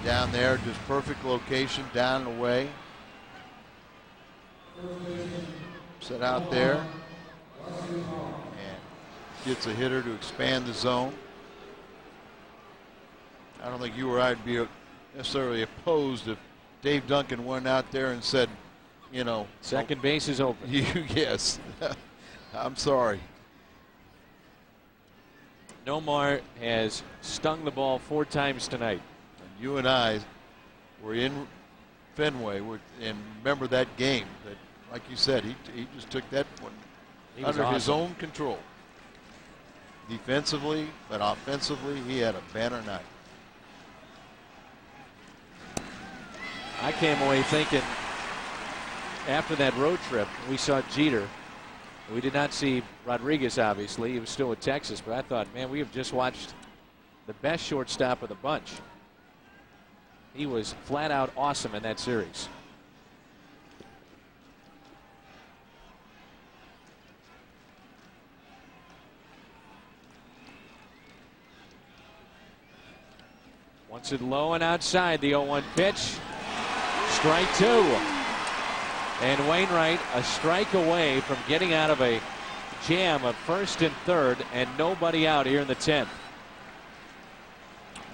Speaker 2: Down there, just perfect location, down and away. Set out there. And gets a hitter to expand the zone. I don't think you or I'd be necessarily opposed if Dave Duncan went out there and said, you know,
Speaker 1: second base is open.
Speaker 2: Yes. I'm sorry.
Speaker 1: Nomar has stung the ball 4 times tonight.
Speaker 2: And you and I were in Fenway, and remember that game. That, like you said, he just took that one under his own control. Defensively, but offensively, he had a banner night.
Speaker 1: I came away thinking after that road trip, we saw Jeter. We did not see Rodriguez, obviously. He was still with Texas, but I thought, man, we have just watched the best shortstop of the bunch. He was flat out awesome in that series. Wants it low and outside, the 0-1 pitch. Strike 2. And Wainwright a strike away from getting out of a jam of first and third, and nobody out here in the 10th.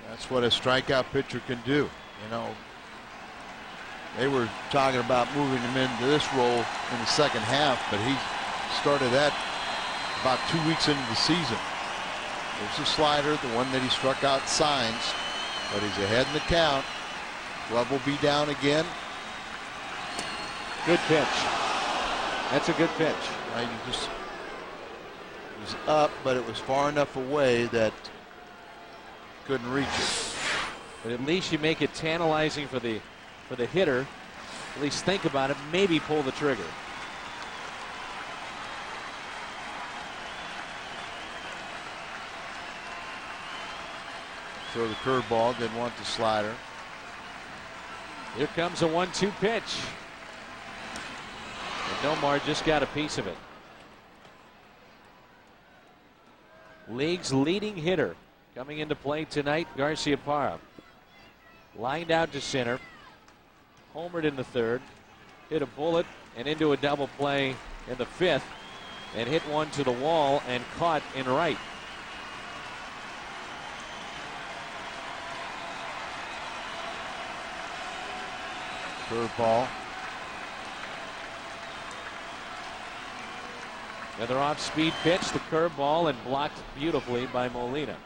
Speaker 2: That's what a strikeout pitcher can do. You know, they were talking about moving him into this role in the second half, but he started that about 2 weeks into the season. There's the slider, the one that he struck out Signs, but he's ahead in the count. Glove will be down again.
Speaker 1: Good pitch. That's a good pitch.
Speaker 2: Right, he just it was up, but it was far enough away that couldn't reach it.
Speaker 1: But at least you make it tantalizing for the hitter. At least think about it. Maybe pull the trigger.
Speaker 2: Throw the curveball. Didn't want the slider.
Speaker 1: Here comes a 1-2 pitch. And Nomar just got a piece of it. League's leading hitter coming into play tonight, Garciaparra. Lined out to center. Homered in the 3rd. Hit a bullet and into a double play in the 5th. And hit one to the wall and caught in right.
Speaker 2: Curveball.
Speaker 1: Another off-speed pitch, the curveball, and blocked beautifully by Molina.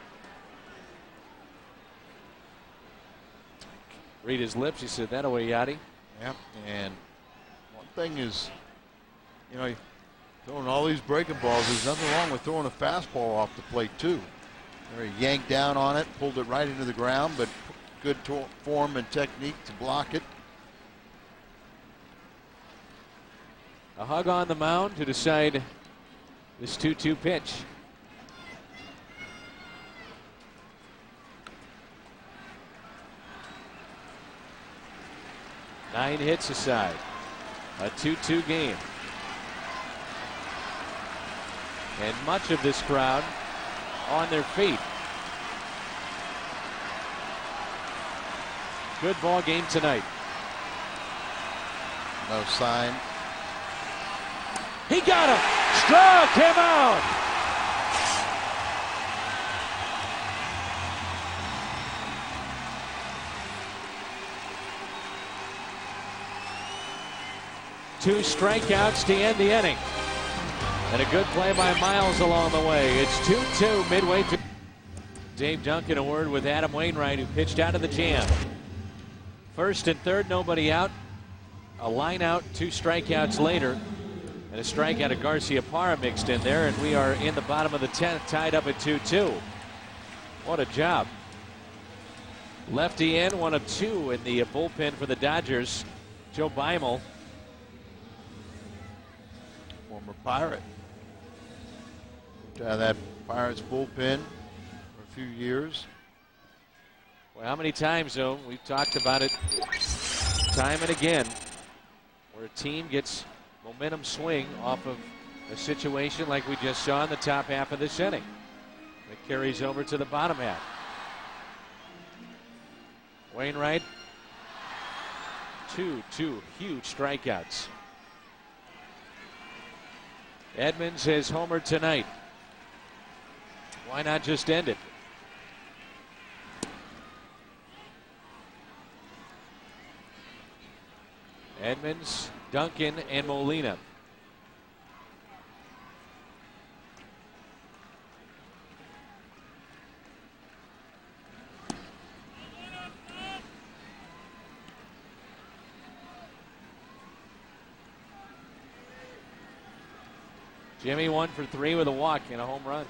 Speaker 1: Read his lips. He said, "That away, Yachty."
Speaker 2: Yeah, and one thing is, you know, throwing all these breaking balls, there's nothing wrong with throwing a fastball off the plate too. He yanked down on it, pulled it right into the ground, but good form and technique to block it.
Speaker 1: A hug on the mound to decide this 2-2 pitch. Nine hits aside. A 2-2 game. And much of this crowd on their feet. Good ball game tonight.
Speaker 2: No sign.
Speaker 1: He got him. Struck him out. Two strikeouts to end the inning. And a good play by Miles along the way. It's 2-2 midway through. Dave Duncan, a word with Adam Wainwright, who pitched out of the jam. First and third, nobody out. A line out, two strikeouts later. And a strikeout of Garcia Parra mixed in there. And we are in the bottom of the 10th, tied up at 2-2. What a job. Lefty in, one of two in the bullpen for the Dodgers. Joe Beimel.
Speaker 2: Former Pirate. That Pirates bullpen for a few years.
Speaker 1: Well, how many times, though, we've talked about it time and again, where a team gets momentum swing off of a situation like we just saw in the top half of this inning. That carries over to the bottom half. Wainwright, two huge strikeouts. Edmonds has homered tonight. Why not just end it? Edmonds, Duncan, and Molina. Jimmy 1 for 3 with a walk and a home run.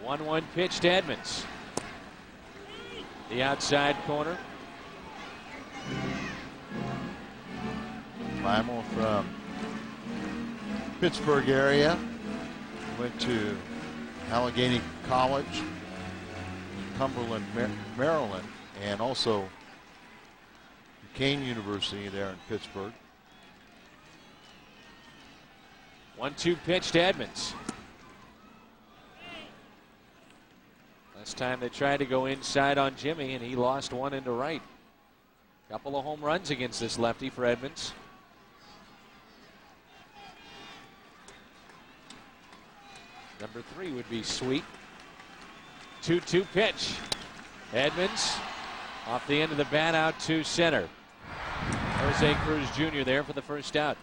Speaker 1: 1-1 pitch to Edmonds. The outside corner.
Speaker 2: Beimel from Pittsburgh area. Went to Allegheny College, Cumberland, Maryland, and also Duquesne University there in Pittsburgh.
Speaker 1: 1-2 pitch to Edmonds. Last time they tried to go inside on Jimmy, and he lost one into right. Couple of home runs against this lefty for Edmonds. Number 3 would be Sweet. 2-2 pitch. Edmonds off the end of the bat out to center. Jose Cruz Jr. there for the first out.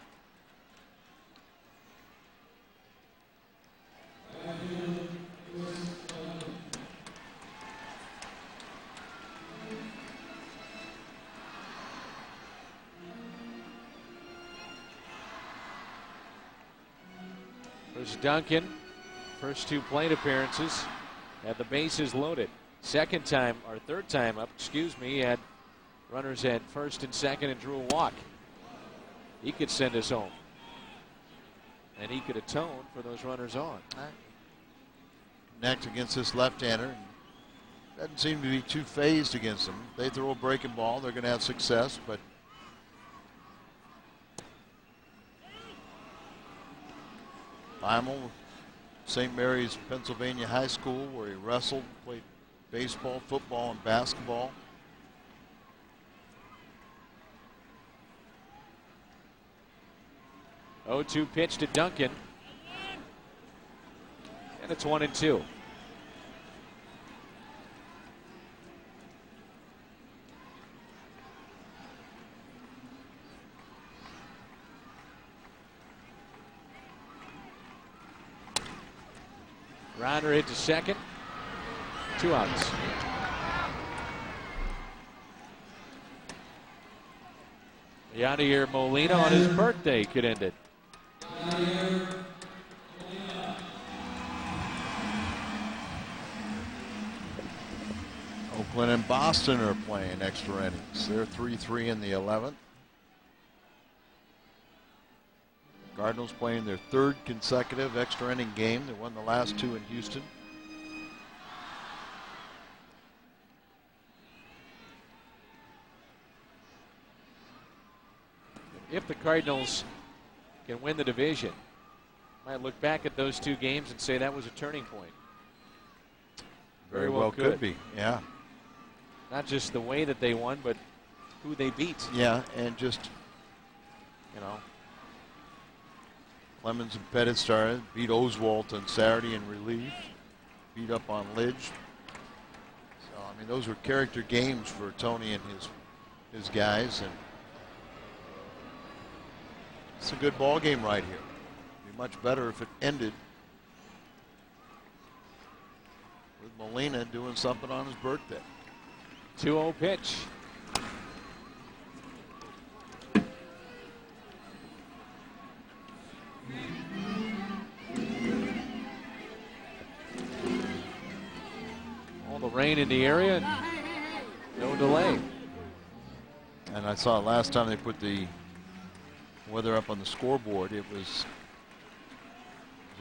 Speaker 1: There's Duncan. First 2 plate appearances had the bases loaded. Second time, or third time up, excuse me, he had runners at first and second and drew a walk. He could send us home. And he could atone for those runners on.
Speaker 2: Next against this left-hander. Doesn't seem to be too phased against them. They throw a breaking ball, they're going to have success, but Beimel, St. Mary's, Pennsylvania High School, where he wrestled, played baseball, football, and basketball.
Speaker 1: Oh, 2 pitch to Duncan. And it's 1-2. Rounder hit to second. 2 outs. Yadier Molina on his birthday could end it.
Speaker 2: Oakland and Boston are playing extra innings. They're 3-3 in the 11th. Cardinals playing their 3rd consecutive extra inning game. They won the last 2 in Houston.
Speaker 1: Cardinals can win the division. Might look back at those 2 games and say that was a turning point.
Speaker 2: Very well could be, yeah.
Speaker 1: Not just the way that they won, but who they beat.
Speaker 2: Yeah, and just, you know, Clemens and Pettit started, beat Oswalt on Saturday in relief, beat up on Lidge. So, I mean, those were character games for Tony and his guys, and it's a good ball game right here. It'd be much better if it ended with Molina doing something on his birthday.
Speaker 1: 2-0 pitch. All the rain in the area, no delay.
Speaker 2: And I saw last time they put the weather up on the scoreboard, it was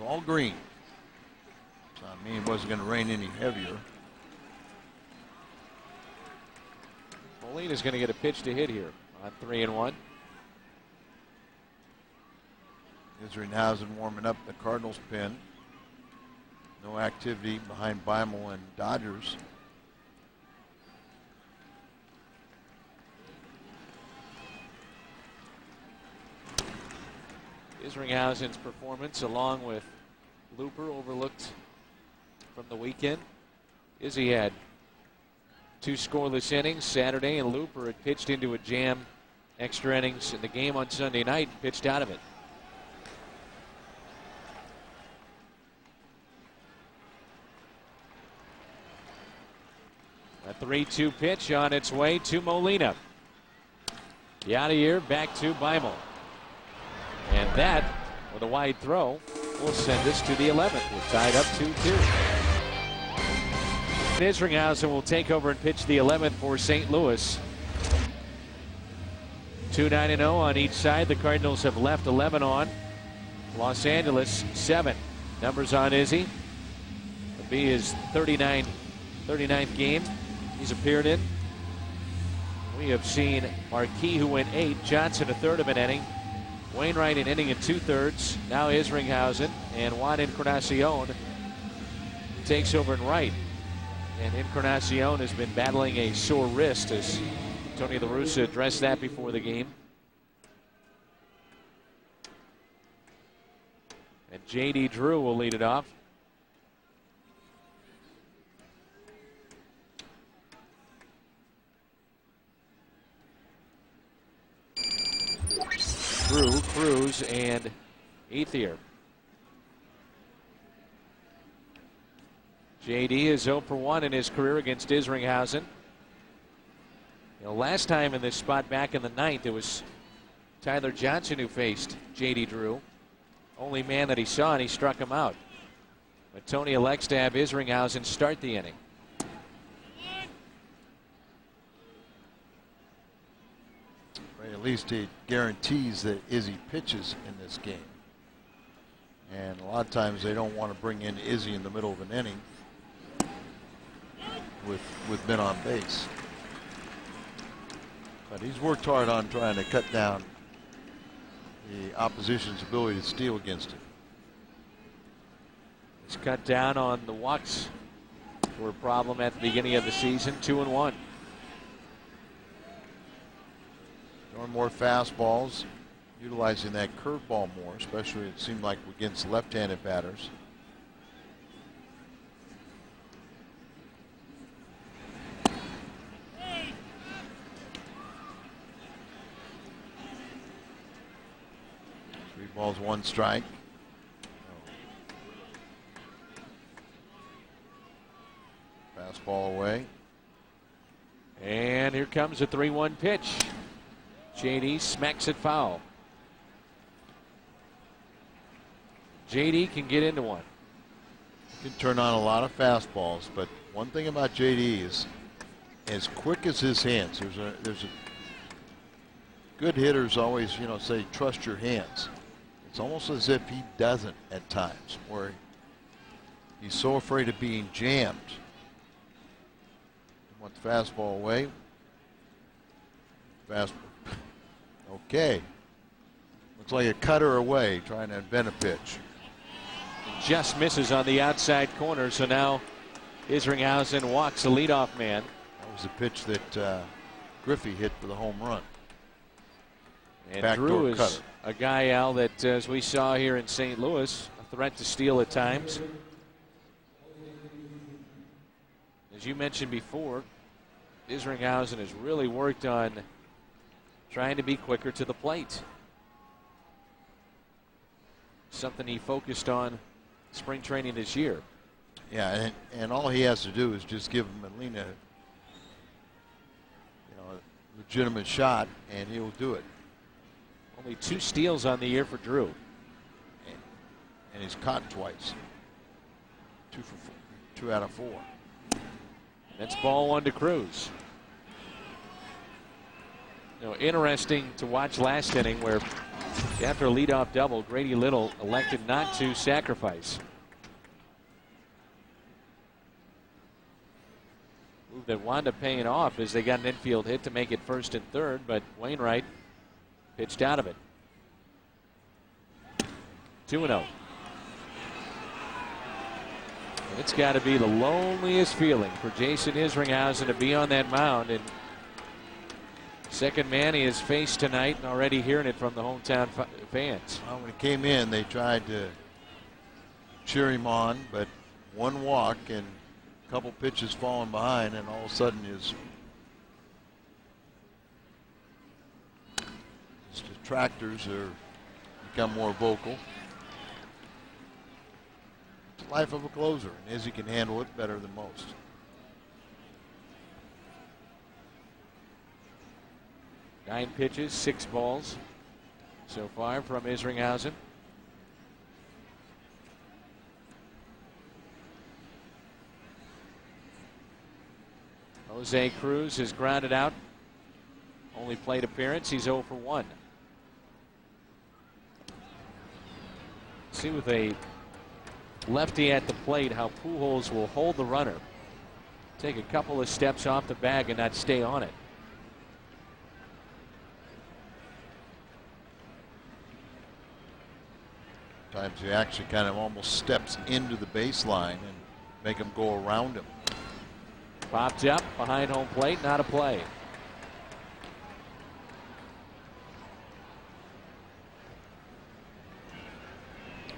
Speaker 2: all green. So I mean, it wasn't going to rain any heavier.
Speaker 1: Molina's going to get a pitch to hit here on 3-1.
Speaker 2: Isringhausen warming up the Cardinals pen. No activity behind Beimel and Dodgers.
Speaker 1: Isringhausen's performance, along with Looper, overlooked from the weekend. Izzy had 2 scoreless innings Saturday, and Looper had pitched into a jam extra innings in the game on Sunday night and pitched out of it. A 3-2 pitch on its way to Molina. Yadier back to Beimel. And that, with a wide throw, will send us to the 11th. We're tied up 2-2. Isringhausen will take over and pitch the 11th for St. Louis. 2-9-0 on each side. The Cardinals have left 11 on. Los Angeles 7. Numbers on Izzy. It'll be his 39th game he's appeared in. We have seen Marquis, who went 8, Johnson a third of an inning, Wainwright an inning and 2/3, now Isringhausen, and Juan Encarnacion takes over in right. And Encarnacion has been battling a sore wrist, as Tony La Russa addressed that before the game. And J.D. Drew will lead it off. Drew, Cruz, and Ethier. J.D. is 0 for 1 in his career against Isringhausen. You know, last time in this spot back in the 9th, it was Tyler Johnson who faced J.D. Drew. Only man that he saw, and he struck him out. But Tony elects to have Isringhausen start the inning.
Speaker 2: At least it guarantees that Izzy pitches in this game. And a lot of times they don't want to bring in Izzy in the middle of an inning with men on base. But he's worked hard on trying to cut down the opposition's ability to steal against him.
Speaker 1: He's cut down on the walks, were a problem at the beginning of the season. 2-1.
Speaker 2: Throwing more fastballs, utilizing that curveball more, especially it seemed like against left-handed batters. Three balls, 1 strike. Fastball away.
Speaker 1: And here comes a 3-1 pitch. J.D. smacks it foul. J.D. can get into one.
Speaker 2: He can turn on a lot of fastballs, but one thing about J.D. is as quick as his hands. There's a good hitters always, you know, say trust your hands. It's almost as if he doesn't at times, where he's so afraid of being jammed. He wants the fastball away. Fastball. Okay. Looks like a cutter away, trying to invent a pitch.
Speaker 1: Just misses on the outside corner, so now Isringhausen walks the leadoff man.
Speaker 2: That was a pitch that Griffey hit for the home run.
Speaker 1: And
Speaker 2: Backdoor
Speaker 1: Drew is
Speaker 2: cutter.
Speaker 1: a guy, Al, that as we saw here in St. Louis, a threat to steal at times. As you mentioned before, Isringhausen has really worked on trying to be quicker to the plate. Something he focused on spring training this year.
Speaker 2: Yeah, and all he has to do is just give Molina, a legitimate shot, and he'll do it.
Speaker 1: Only 2 steals on the year for Drew.
Speaker 2: And he's caught twice. 2 out of 4.
Speaker 1: That's ball 1 to Cruz. Interesting to watch last inning where after a leadoff double, Grady Little elected not to sacrifice. Move that wound up paying off as they got an infield hit to make it first and third, but Wainwright pitched out of it. 2-0. And it's got to be the loneliest feeling for Jason Isringhausen to be on that mound. And second man he has faced tonight, and already hearing it from the hometown fans.
Speaker 2: Well, when he came in, they tried to cheer him on, but 1 walk and a couple pitches falling behind, and all of a sudden his detractors are become more vocal. It's the life of a closer, and Izzy can handle it better than most.
Speaker 1: Nine pitches, 6 balls so far from Isringhausen. Jose Cruz is grounded out. Only plate appearance. He's 0 for 1. See with a lefty at the plate how Pujols will hold the runner. Take a couple of steps off the bag and not stay on it.
Speaker 2: Times he actually kind of almost steps into the baseline and make him go around him.
Speaker 1: Popped up behind home plate, not a play.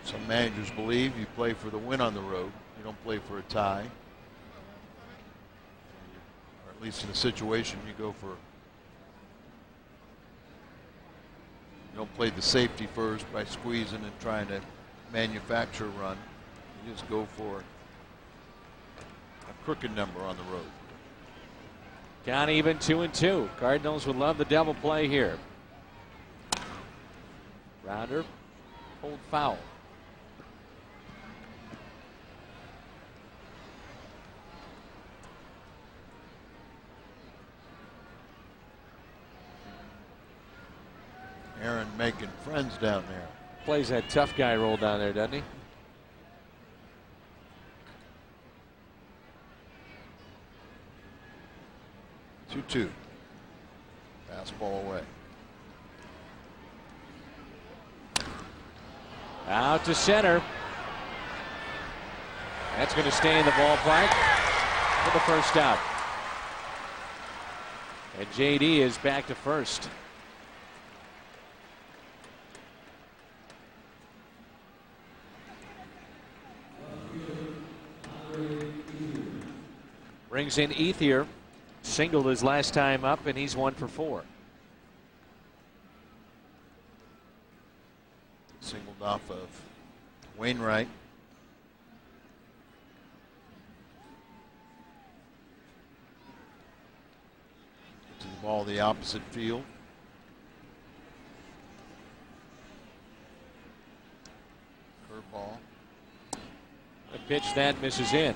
Speaker 2: Some managers believe you play for the win on the road. You don't play for a tie. Or at least in a situation you go for. You don't play the safety first by squeezing and trying to manufacture a run. You just go for a crooked number on the road.
Speaker 1: Count even 2-2. Cardinals would love the double play here. Rounder, hold foul.
Speaker 2: Aaron making friends down there.
Speaker 1: Plays that tough guy role down there, doesn't he?
Speaker 2: Two. Fastball away.
Speaker 1: Out to center. That's going to stay in the ballpark for the first out. And JD is back to first. Brings in Ethier. Singled his last time up, and he's 1 for 4.
Speaker 2: Singled off of Wainwright. To the ball the opposite field. Curveball.
Speaker 1: A pitch that misses in.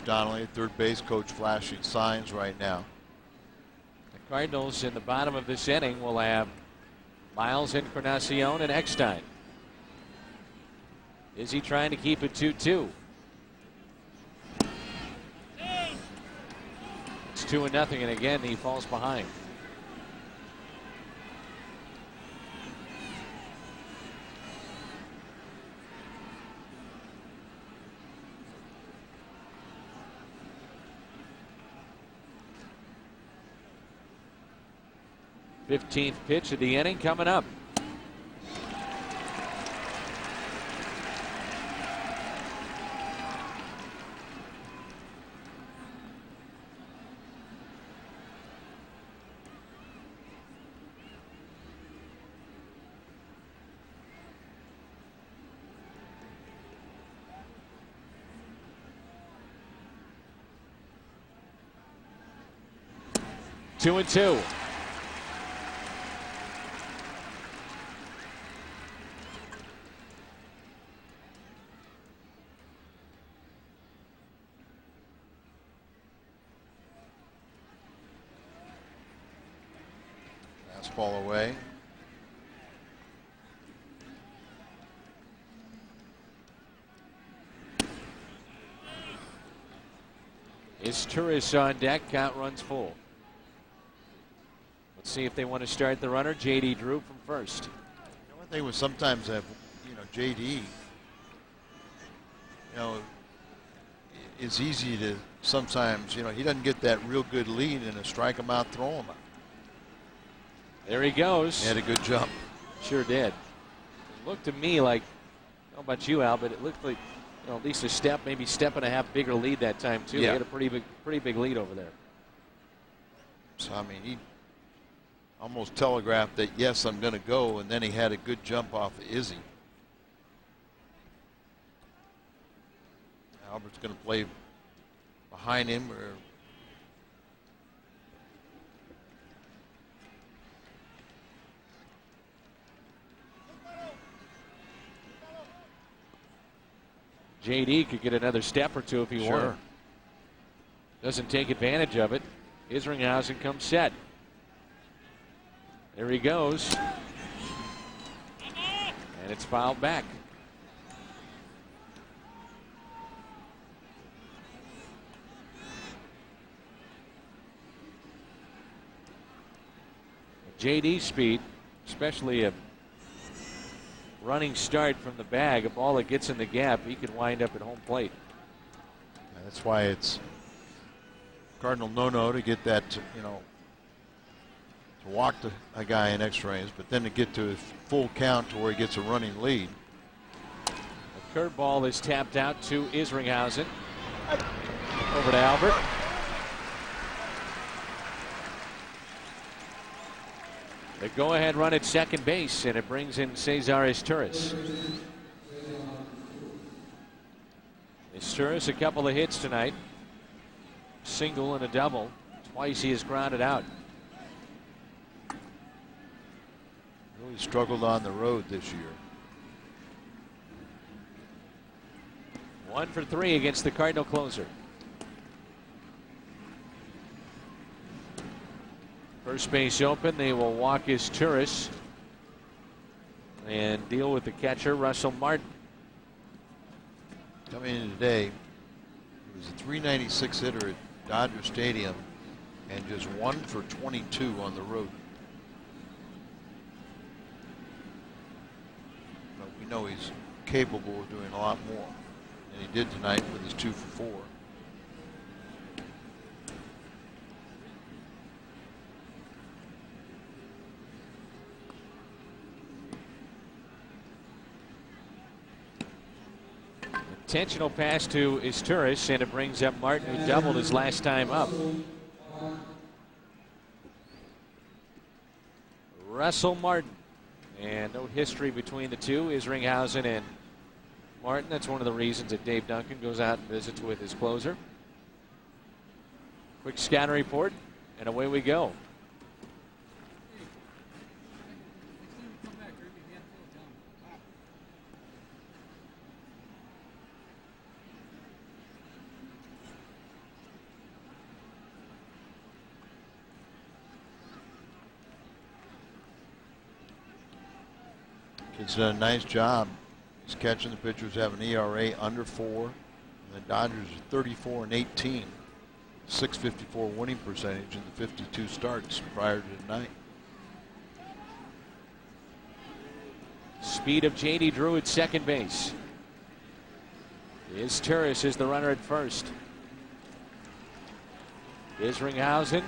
Speaker 2: Donnelly, third base coach, flashing signs right now.
Speaker 1: The Cardinals in the bottom of this inning will have Miles, Encarnacion, and Eckstein. Is he trying to keep it 2-2? It's 2-0, and again he falls behind. 15th pitch of the inning coming up. Two and two.
Speaker 2: Fastball away.
Speaker 1: Is Turris on deck? Count runs full. Let's see if they want to start the runner. J.D. Drew from first.
Speaker 2: The only thing was sometimes that, J.D., it's easy to sometimes, he doesn't get that real good lead and to strike him out, throw him out.
Speaker 1: There he goes.
Speaker 2: He had a good jump.
Speaker 1: Sure did. It looked to me like, I don't know about you, Al, but it looked like at least a step, maybe step and a half bigger lead that time too.
Speaker 2: Yeah.
Speaker 1: He had a pretty big lead over there.
Speaker 2: So he almost telegraphed that, yes, I'm going to go, and then he had a good jump off of Izzy. Albert's going to play behind him.
Speaker 1: J.D. could get another step or two if he wanted. Doesn't take advantage of it. Isringhausen comes set. There he goes. And it's fouled back. J.D. speed, especially a running start from the bag, a ball that gets in the gap, he could wind up at home plate.
Speaker 2: That's why it's Cardinal no-no to get that, to walk a guy in extra innings, but then to get to a full count to where he gets a running lead.
Speaker 1: The curveball is tapped out to Isringhausen. Over to Albert. The go-ahead run at second base, and it brings in Cesar Turris. Turris, a couple of hits tonight. Single and a double. Twice he has grounded out.
Speaker 2: Really struggled on the road this year.
Speaker 1: 1 for 3 against the Cardinal closer. First base open. They will walk his Turris and deal with the catcher, Russell Martin.
Speaker 2: Coming in today, he was a .396 hitter at Dodger Stadium and just 1 for 22 on the road. But we know he's capable of doing a lot more than he did tonight with his 2 for 4.
Speaker 1: Intentional pass to Turris, and it brings up Martin, who doubled his last time up. Russell Martin, and no history between the two, Isringhausen and Martin. That's one of the reasons that Dave Duncan goes out and visits with his closer. Quick scatter report, and away we go.
Speaker 2: Kid's done a nice job. He's catching the pitchers, have an ERA under 4. And the Dodgers are 34-18. .654 winning percentage in the 52 starts prior to tonight.
Speaker 1: Speed of J.D. Drew at second base. Turris is the runner at first. Isringhausen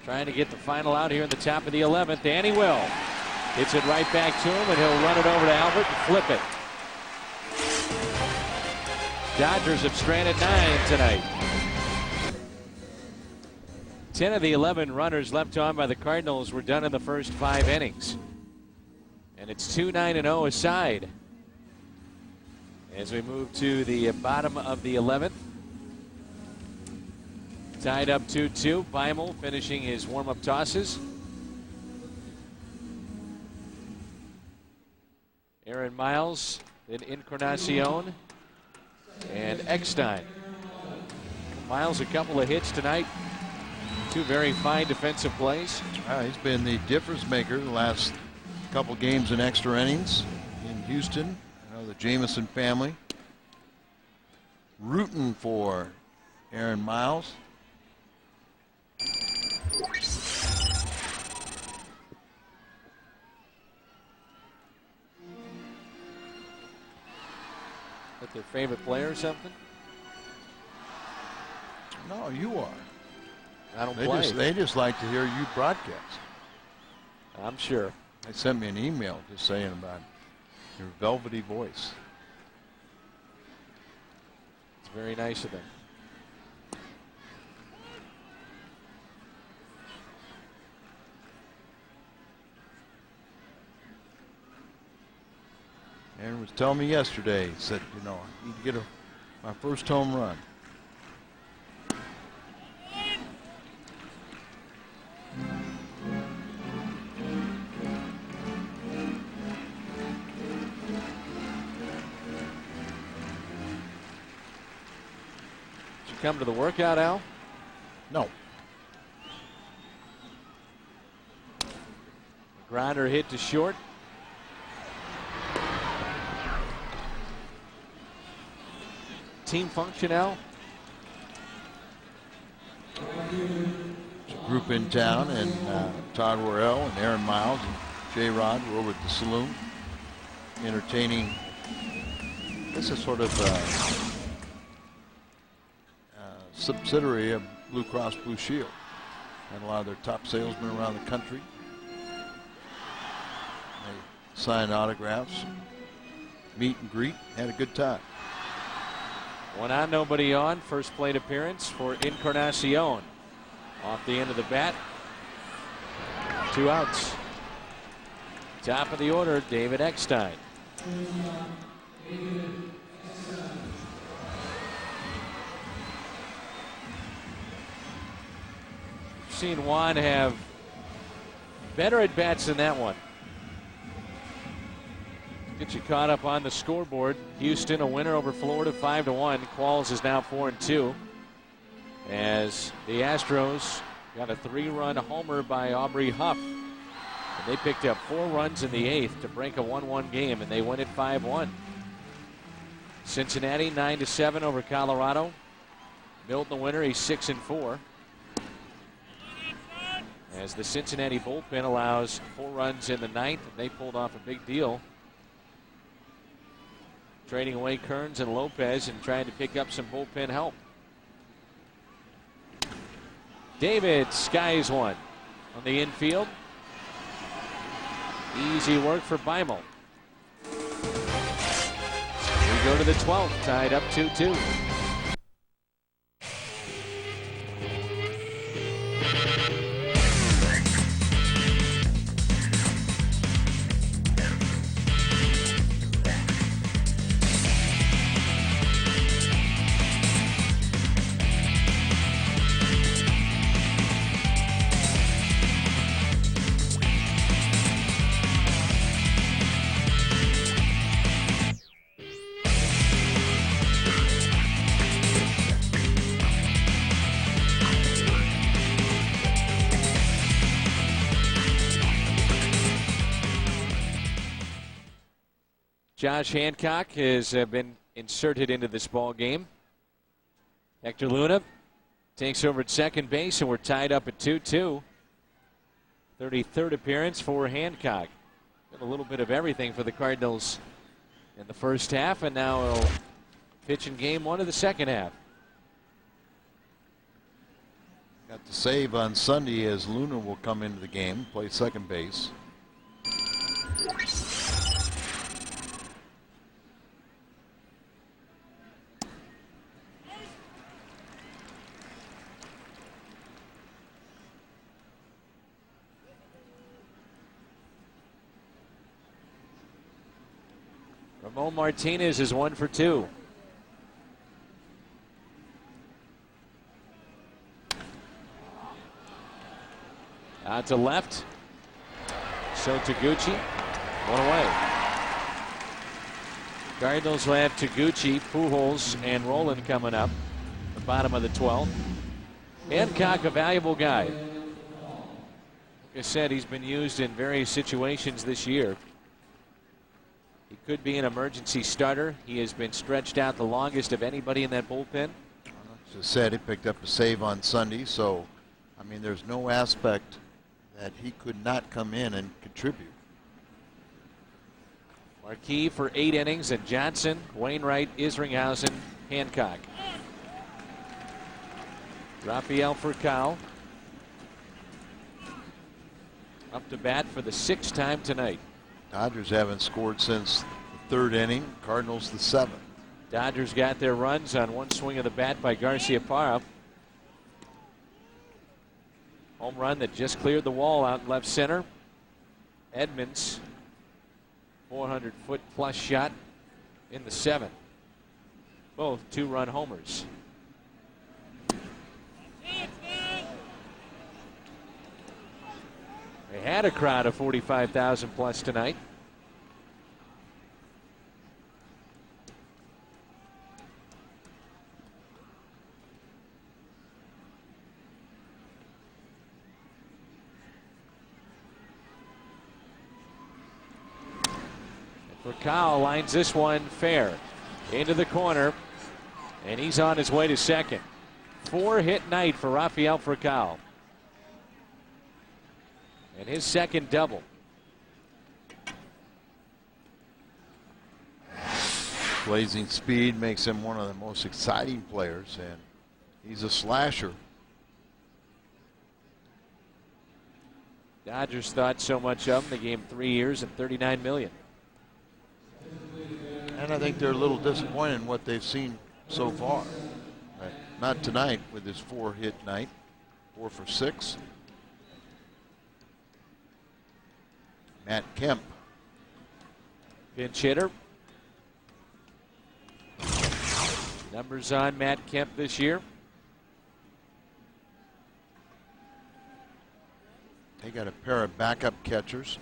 Speaker 1: trying to get the final out here in the top of the 11th, and he will. Hits it right back to him, and he'll run it over to Albert and flip it. Dodgers have stranded 9 tonight. 10 of the 11 runners left on by the Cardinals were done in the first 5 innings. And it's 2-9-0 aside as we move to the bottom of the 11th. Tied up 2-2. Beimel finishing his warm-up tosses. Aaron Miles, then Encarnacion, and Eckstein. Miles, a couple of hits tonight. 2 very fine defensive plays.
Speaker 2: He's been the difference maker the last couple games in extra innings in Houston. The Jameson family rooting for Aaron Miles.
Speaker 1: That their favorite player or something?
Speaker 2: No, you are.
Speaker 1: I don't play.
Speaker 2: They just like to hear you broadcast.
Speaker 1: I'm sure.
Speaker 2: They sent me an email just saying about your velvety voice.
Speaker 1: It's very nice of them.
Speaker 2: Aaron was telling me yesterday, he said, you know, I need to get my first home run.
Speaker 1: Did you come to the workout, Al?
Speaker 2: No.
Speaker 1: Grinder hit to short. Team function, Al?
Speaker 2: There's a group in town, and Todd Worrell and Aaron Miles and J. Rod were over at the saloon entertaining. This is sort of a subsidiary of Blue Cross Blue Shield, and a lot of their top salesmen around the country. They signed autographs, meet and greet, had a good time.
Speaker 1: 1 on, nobody on. First plate appearance for Encarnacion. Off the end of the bat. 2 outs. Top of the order, David Eckstein. Seen Juan have better at bats than that one. Get you caught up on the scoreboard. Houston a winner over Florida 5-1. Qualls is now 4-2. As the Astros got a 3-run homer by Aubrey Huff. And they picked up 4 runs in the 8th to break a 1-1 game, and they win it 5-1. Cincinnati 9-7 over Colorado. Milton the winner, he's 6-4. As the Cincinnati bullpen allows 4 runs in the 9th, and they pulled off a big deal, trading away Kearns and Lopez and trying to pick up some bullpen help. David skies one on the infield. Easy work for Beimel. We go to the 12th, tied up 2-2. Josh Hancock has been inserted into this ball game. Hector Luna takes over at second base, and we're tied up at 2-2. 33rd appearance for Hancock. Got a little bit of everything for the Cardinals in the first half, and now he'll pitch in game 1 of the second half.
Speaker 2: Got the save on Sunday as Luna will come into the game, play second base.
Speaker 1: Ramon Martinez is 1 for 2. Out to left. So Taguchi, 1 away. Cardinals will have Taguchi, Pujols, and Roland coming up. The bottom of the 12th. Hancock, a valuable guy. Like I said, he's been used in various situations this year. He could be an emergency starter. He has been stretched out the longest of anybody in that bullpen.
Speaker 2: As I said, he picked up a save on Sunday, so I mean there's no aspect that he could not come in and contribute.
Speaker 1: Marquis for 8 innings, and Johnson, Wainwright, Isringhausen, Hancock. Rafael Furcal up to bat for the 6th time tonight.
Speaker 2: Dodgers haven't scored since the 3rd inning. Cardinals the 7th.
Speaker 1: Dodgers got their runs on one swing of the bat by Garciaparra. Home run that just cleared the wall out in left center. Edmonds, 400-foot plus shot in the 7th. Both 2-run homers. They had a crowd of 45,000 plus tonight. Furcal lines this one fair into the corner, and he's on his way to second. 4-hit night for Rafael Furcal. And his second double.
Speaker 2: Blazing speed makes him one of the most exciting players, and he's a slasher.
Speaker 1: Dodgers thought so much of him. They gave him 3 years and $39 million.
Speaker 2: And I think they're a little disappointed in what they've seen so far. Not tonight with his 4-hit night, 4 for 6. Matt Kemp.
Speaker 1: Pinch hitter. Numbers on Matt Kemp this year.
Speaker 2: They got a pair of backup catchers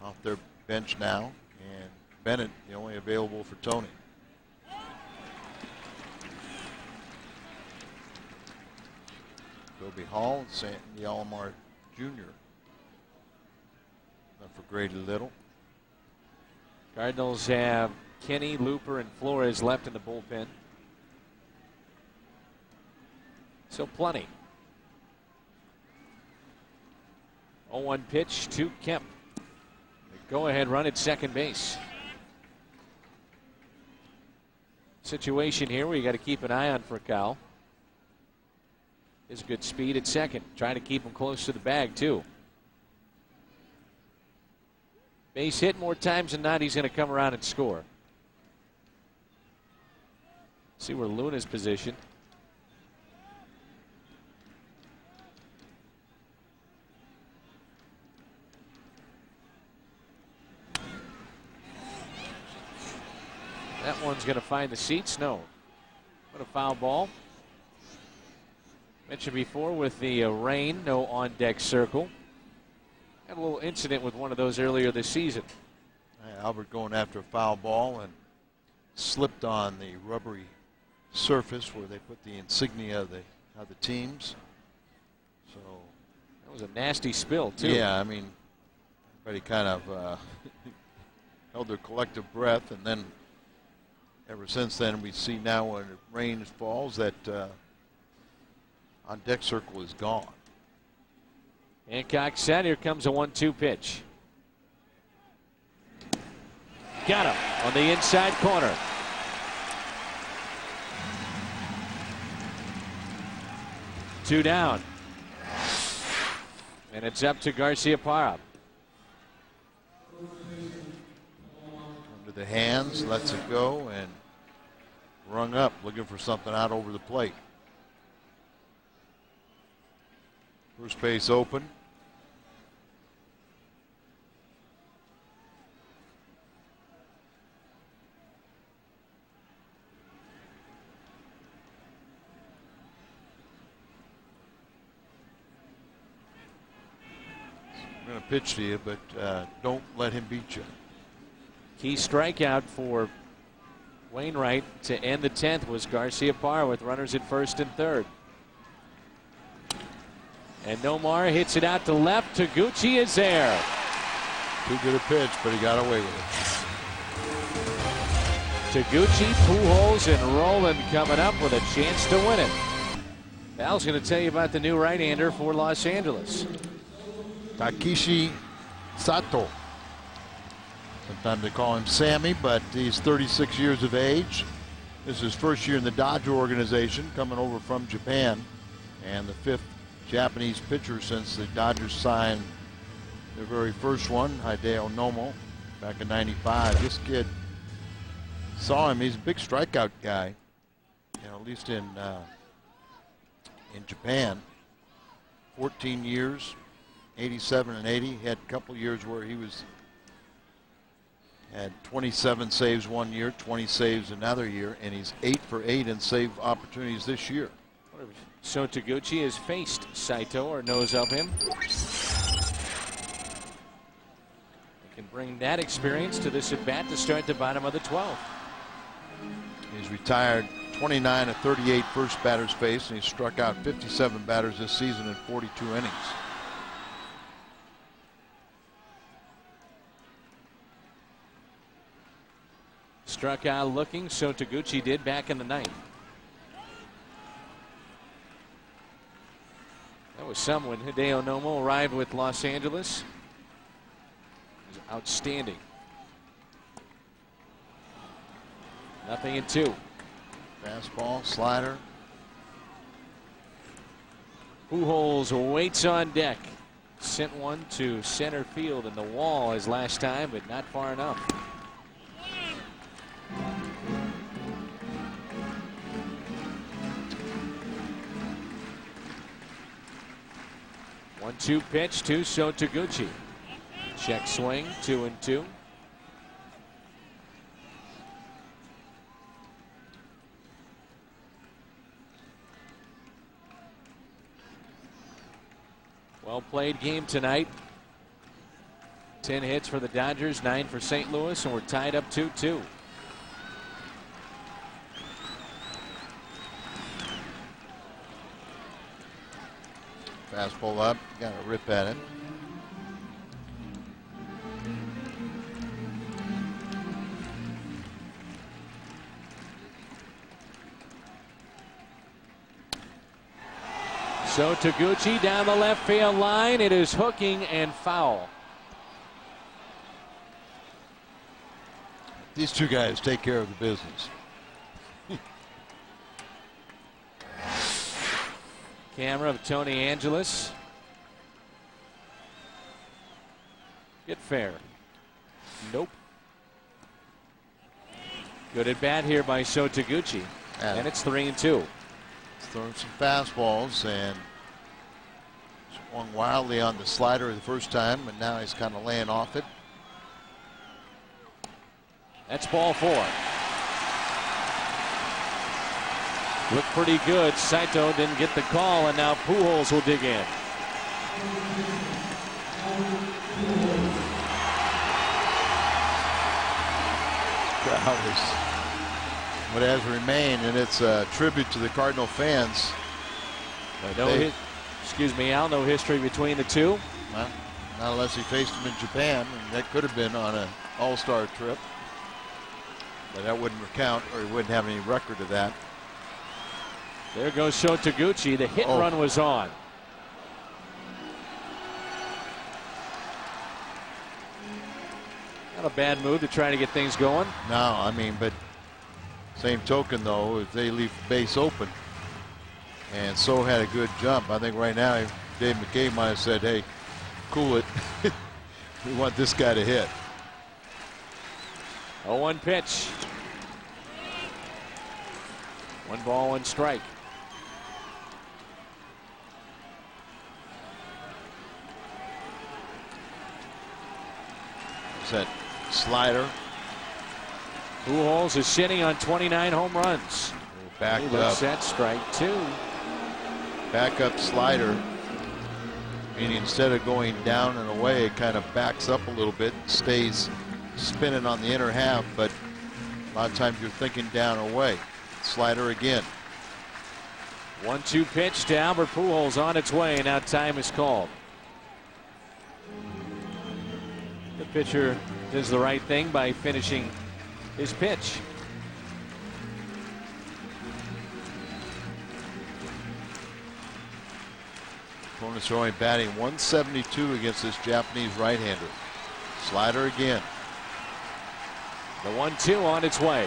Speaker 2: off their bench now, and Bennett the only available for Tony. Toby Hall and Sandy Alomar Jr. Not for Grady Little.
Speaker 1: Cardinals have Kenny, Looper, and Flores left in the bullpen. So plenty. 0-1 pitch to Kemp. Go-ahead run at second base. Situation here where you got to keep an eye on Furcal. His good speed at second. Trying to keep him close to the bag, too. Base hit more times than not, he's going to come around and score. See where Luna's positioned. That one's going to find the seats. No. What a foul ball. Mentioned before with the rain, no on-deck circle. Had a little incident with one of those earlier this season.
Speaker 2: Albert going after a foul ball and slipped on the rubbery surface where they put the insignia of the teams. So
Speaker 1: that was a nasty spill, too.
Speaker 2: Yeah, I mean, everybody kind of held their collective breath, and then ever since then we see now when it rains falls that on-deck circle is gone.
Speaker 1: Hancock set. Here comes a 1-2 pitch. Got him on the inside corner. 2 down. And it's up to Garciaparra.
Speaker 2: Under the hands, lets it go, and rung up, looking for something out over the plate. First base open. I'm going to pitch to you, but don't let him beat you.
Speaker 1: Key strikeout for Wainwright to end the 10th was Garciaparra with runners at first and third. And Nomar hits it out to left. Taguchi is there.
Speaker 2: Too good a pitch, but he got away with it.
Speaker 1: Taguchi, Pujols, and Roland coming up with a chance to win it. Al's going to tell you about the new right-hander for Los Angeles.
Speaker 2: Takeshi Sato. Sometimes they call him Sammy, but he's 36 years of age. This is his first year in the Dodger organization, coming over from Japan, and the 5th Japanese pitcher since the Dodgers signed their very first one, Hideo Nomo, back in '95. This kid, saw him. He's a big strikeout guy, at least in Japan. 14 years, 87 and 80. He had a couple years where he had 27 saves one year, 20 saves another year, and he's 8 for 8 in save opportunities this year.
Speaker 1: So Taguchi has faced Saito or knows of him. He can bring that experience to this at-bat to start the bottom of the 12th.
Speaker 2: He's retired 29 of 38 first batters faced, and he struck out 57 batters this season in 42 innings.
Speaker 1: Struck out looking, so Taguchi did back in the 9th. That was some when Hideo Nomo arrived with Los Angeles. It was outstanding. 0-2.
Speaker 2: Fastball, slider.
Speaker 1: Pujols waits on deck. Sent one to center field in the wall his last time, but not far enough. One-two pitch to Taguchi. Check swing, 2-2. Well played game tonight. 10 hits for the Dodgers, 9 for St. Louis, and we're tied up 2-2.
Speaker 2: Fastball up, got a rip at it.
Speaker 1: So Taguchi down the left field line. It is hooking and foul.
Speaker 2: These two guys take care of the business.
Speaker 1: Camera of Tony Angelis. Get fair. Nope. Good at bat here by Taguchi. And it's 3-2.
Speaker 2: He's throwing some fastballs and swung wildly on the slider the first time, and now he's kind of laying off it.
Speaker 1: That's ball 4. Looked pretty good. Saito didn't get the call, and now Pujols will dig in.
Speaker 2: Crowd is what has remained, and it's a tribute to the Cardinal fans.
Speaker 1: Excuse me, Al, no history between the two.
Speaker 2: Well, not unless he faced him in Japan, and that could have been on an all-star trip. But that wouldn't count, or he wouldn't have any record of that.
Speaker 1: There goes Taguchi. The hit run was on. Not a bad move to try to get things going.
Speaker 2: No, I mean, but same token, though, if they leave the base open and so had a good jump. I think right now Dave McKay might have said, hey, cool it. We want this guy to hit.
Speaker 1: 0-1 pitch. 1 ball, 1 strike.
Speaker 2: That slider.
Speaker 1: Pujols is sitting on 29 home runs.
Speaker 2: Backed up.
Speaker 1: Set, strike 2.
Speaker 2: Back up slider. Meaning instead of going down and away, it kind of backs up a little bit, stays spinning on the inner half, but a lot of times you're thinking down and away. Slider again.
Speaker 1: 1-2 pitch to Albert Pujols on its way. Now time is called. The pitcher does the right thing by finishing his pitch.
Speaker 2: Opponent's only batting 172 against this Japanese right-hander. Slider again.
Speaker 1: The 1-2 on its way.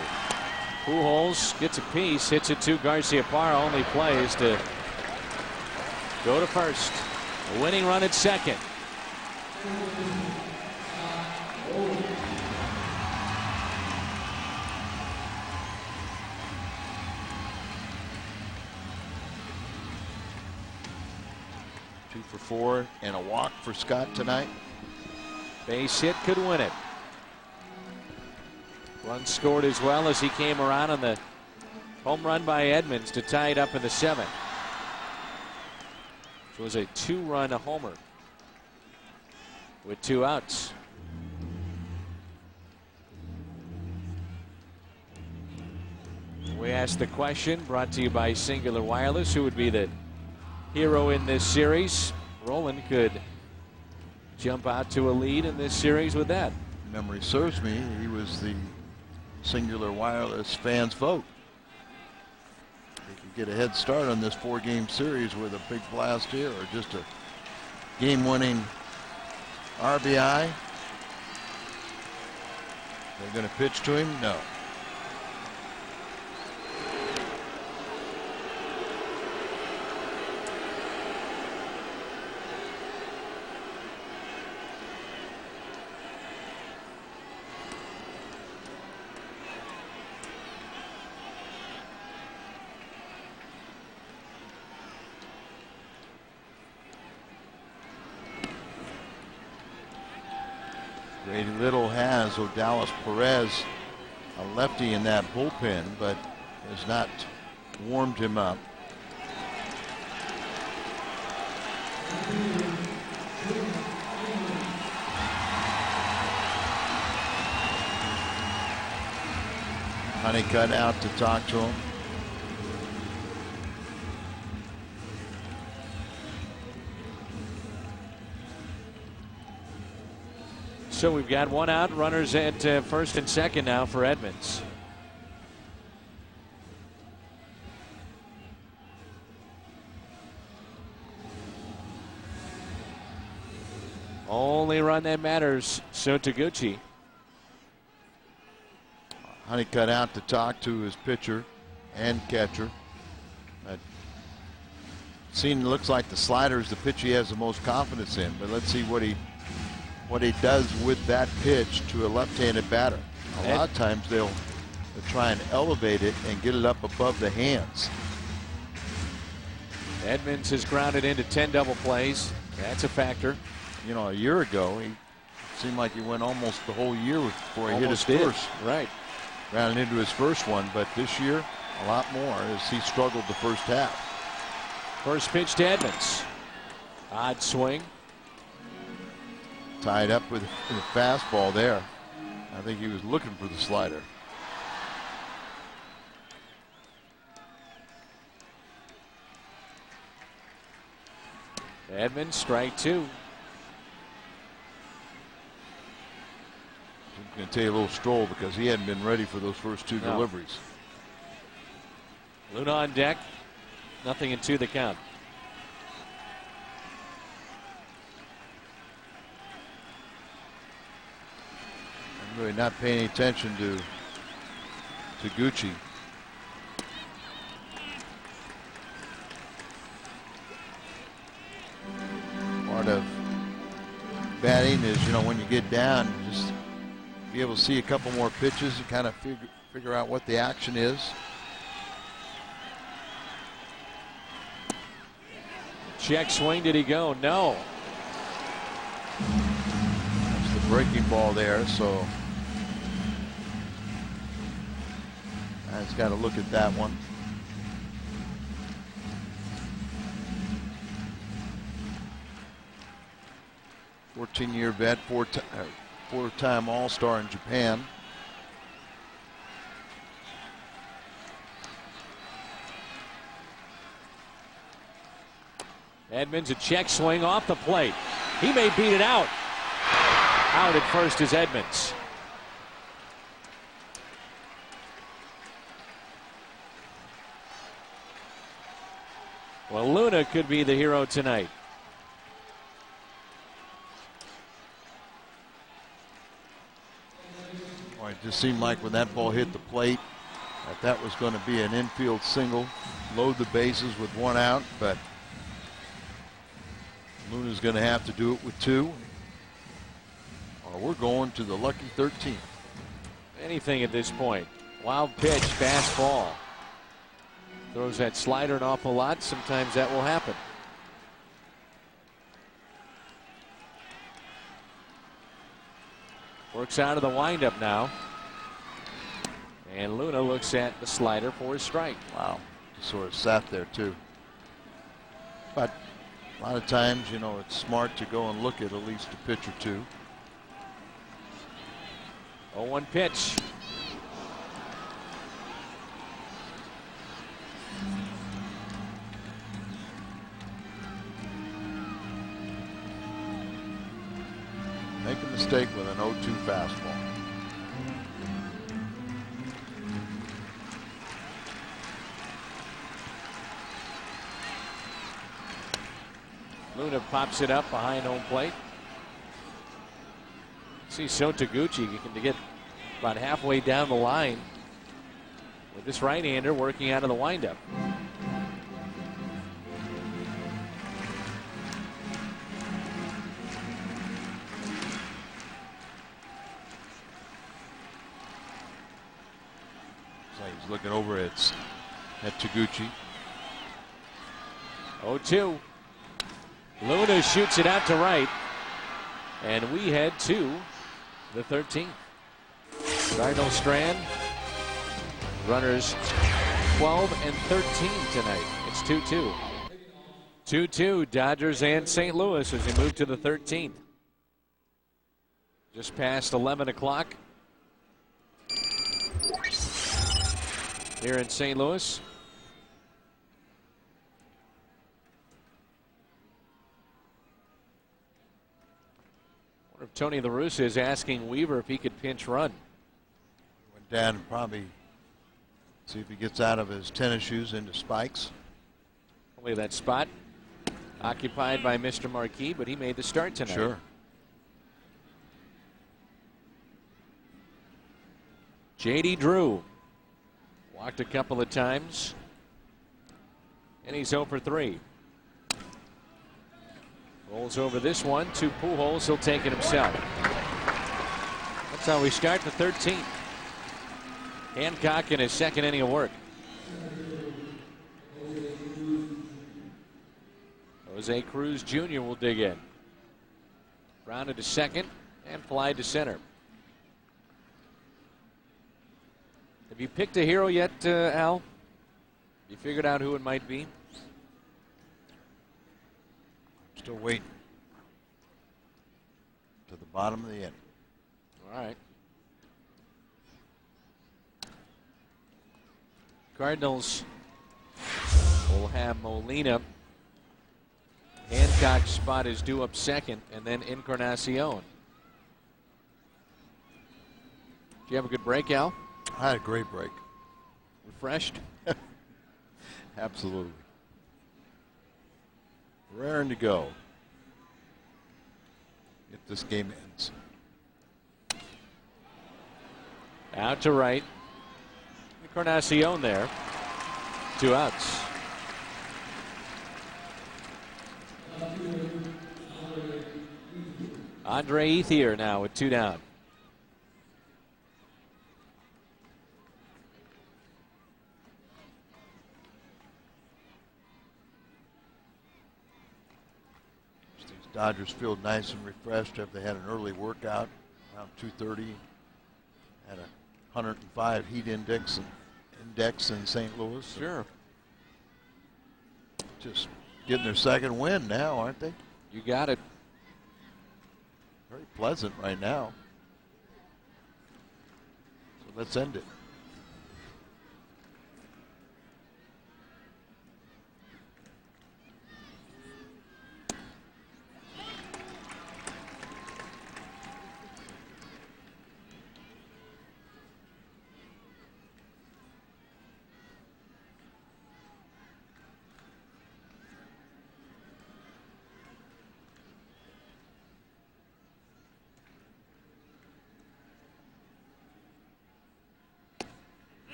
Speaker 1: Pujols gets a piece, hits it to Garciaparra, only plays to go to first. A winning run at second.
Speaker 2: Two for 4 and a walk for Scott tonight.
Speaker 1: Base hit could win it. Run scored as well as he came around on the home run by Edmonds to tie it up in the 7th. It was a 2-run homer with 2 outs. We asked the question, brought to you by Singular Wireless, who would be the hero in this series. Roland could jump out to a lead in this series with that.
Speaker 2: Memory serves me, he was the Singular Wireless fans vote. They could get a head start on this 4-game series with a big blast here or just a game-winning RBI. They're going to pitch to him? No. Grady Little has Odalis Perez, a lefty in that bullpen, but has not warmed him up. Honeycutt out to talk to him.
Speaker 1: So we've got 1 out, runners at first and second now for Edmonds. Only run that matters, so Taguchi.
Speaker 2: Honeycutt out to talk to his pitcher and catcher. Looks like the slider is the pitch he has the most confidence in, but let's see what he does with that pitch to a left-handed batter. A lot of times they'll try and elevate it and get it up above the hands.
Speaker 1: Edmonds has grounded into 10 double plays. That's a factor.
Speaker 2: You know, a year ago, he seemed like he went almost the whole year before he
Speaker 1: Almost
Speaker 2: hit his
Speaker 1: did.
Speaker 2: first.
Speaker 1: Right.
Speaker 2: Rounded into his first one, but this year, a lot more as he struggled the first half.
Speaker 1: First pitch to Edmonds. Odd swing.
Speaker 2: Tied up with a fastball there. I think he was looking for the slider.
Speaker 1: Edmonds, strike 2.
Speaker 2: I'm going to take a little stroll because he hadn't been ready for those first 2 deliveries.
Speaker 1: Luna on deck. Nothing in 2 the count.
Speaker 2: I'm really not paying any attention to Gucci. batting is, when you get down, just be able to see a couple more pitches and kind of figure out what the action is.
Speaker 1: Check swing. Did he go? No.
Speaker 2: That's the breaking ball there, so I've got to look at that one. Fourteen-year vet, four-time All-Star in Japan.
Speaker 1: Edmonds, a check swing off the plate. He may beat it out. Out at first is Edmonds. Well, Luna could be the hero tonight.
Speaker 2: It just seemed like when that ball hit the plate that was going to be an infield single, load the bases with one out, but Luna's going to have to do it with two, or we're going to the lucky 13th.
Speaker 1: Anything at this point. Wild pitch, fastball. Throws that slider an awful lot. Sometimes that will happen. Works out of the windup now. And Luna looks at the slider for his strike.
Speaker 2: Wow. Just sort of sat there too. But a lot of times, it's smart to go and look at least a pitch or two.
Speaker 1: 0-1 pitch.
Speaker 2: Make a mistake with an 0-2 fastball.
Speaker 1: Luna pops it up behind home plate. See Sotaguchi can get about halfway down the line with this right-hander working out of the windup.
Speaker 2: So he's looking over at Taguchi.
Speaker 1: 0-2. Luna shoots it out to right. And we head to the 13th. Cardinals strand. Runners 12 and 13 tonight. It's 2-2. 2-2 Dodgers and St. Louis as they move to the 13th. Just past 11 o'clock here in St. Louis. If Tony La Russa is asking Weaver if he could pinch run.
Speaker 2: Went down and probably see if he gets out of his tennis shoes into spikes.
Speaker 1: Only that spot occupied by Mr. Marquis, but he made the start tonight.
Speaker 2: Sure.
Speaker 1: J.D. Drew walked a couple of times, and he's 0 for 3. Rolls over this one to Pujols. He'll take it himself. That's how we start the 13th. Hancock in his second inning of work. Jose Cruz Jr. will dig in. Grounded to second and fly to center. Have you picked a hero yet, Al? You figured out who it might be?
Speaker 2: Still waiting to the bottom of the inning.
Speaker 1: All right. Cardinals will have Molina. Hancock's spot is due up second, and then Encarnacion. Did you have a good break, Al?
Speaker 2: I had a great break.
Speaker 1: Refreshed?
Speaker 2: Absolutely. Raring to go if this game ends.
Speaker 1: Out to right. Encarnacion there. 2 outs. Andre Ethier now with 2 down.
Speaker 2: These Dodgers feel nice and refreshed after they had an early workout around 2:30. Had a 105 heat index in St. Louis.
Speaker 1: Sure.
Speaker 2: Just getting their second win now, aren't they?
Speaker 1: You got it.
Speaker 2: Very pleasant right now. So let's end it.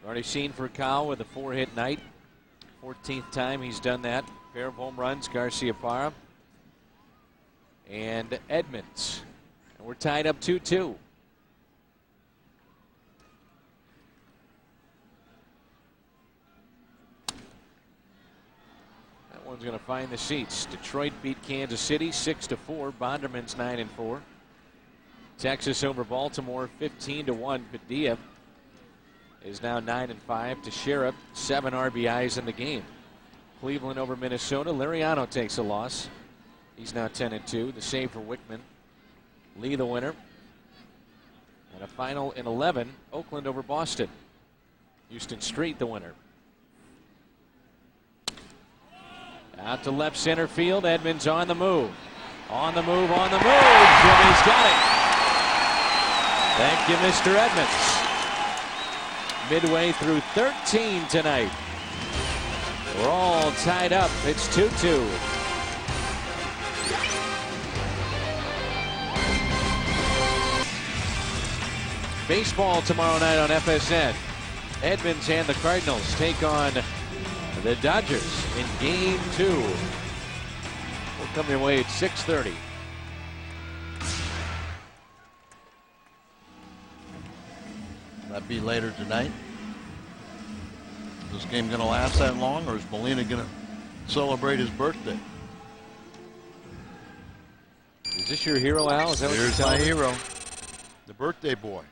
Speaker 1: Already seen for Kyle with a 4-hit night. 14th time he's done that. Pair of home runs, Garcia-Parra and Edmonds. And we're tied up 2-2. That one's going to find the seats. Detroit beat Kansas City 6-4. Bonderman's 9-4. Texas over Baltimore 15-1. Padilla is now 9-5. Teixeira 7 RBIs in the game. Cleveland over Minnesota. Liriano takes a loss. He's now 10-2. The save for Wickman. Lee the winner. And a final in 11. Oakland over Boston. Houston Street the winner. Out to left center field. Edmonds on the move. On the move, on the move. Jimmy's got it. Thank you, Mr. Edmonds. Midway through 13 tonight. We're all tied up. It's 2-2. Baseball tomorrow night on FSN. Edmonds and the Cardinals take on the Dodgers in Game 2. We'll come your way at 6:30.
Speaker 2: That be later tonight. Is this game going to last that long, or is Molina going to celebrate his birthday?
Speaker 1: Is this your hero, Al? Is that what you're
Speaker 2: Here's my
Speaker 1: telling me?
Speaker 2: hero, the birthday boy.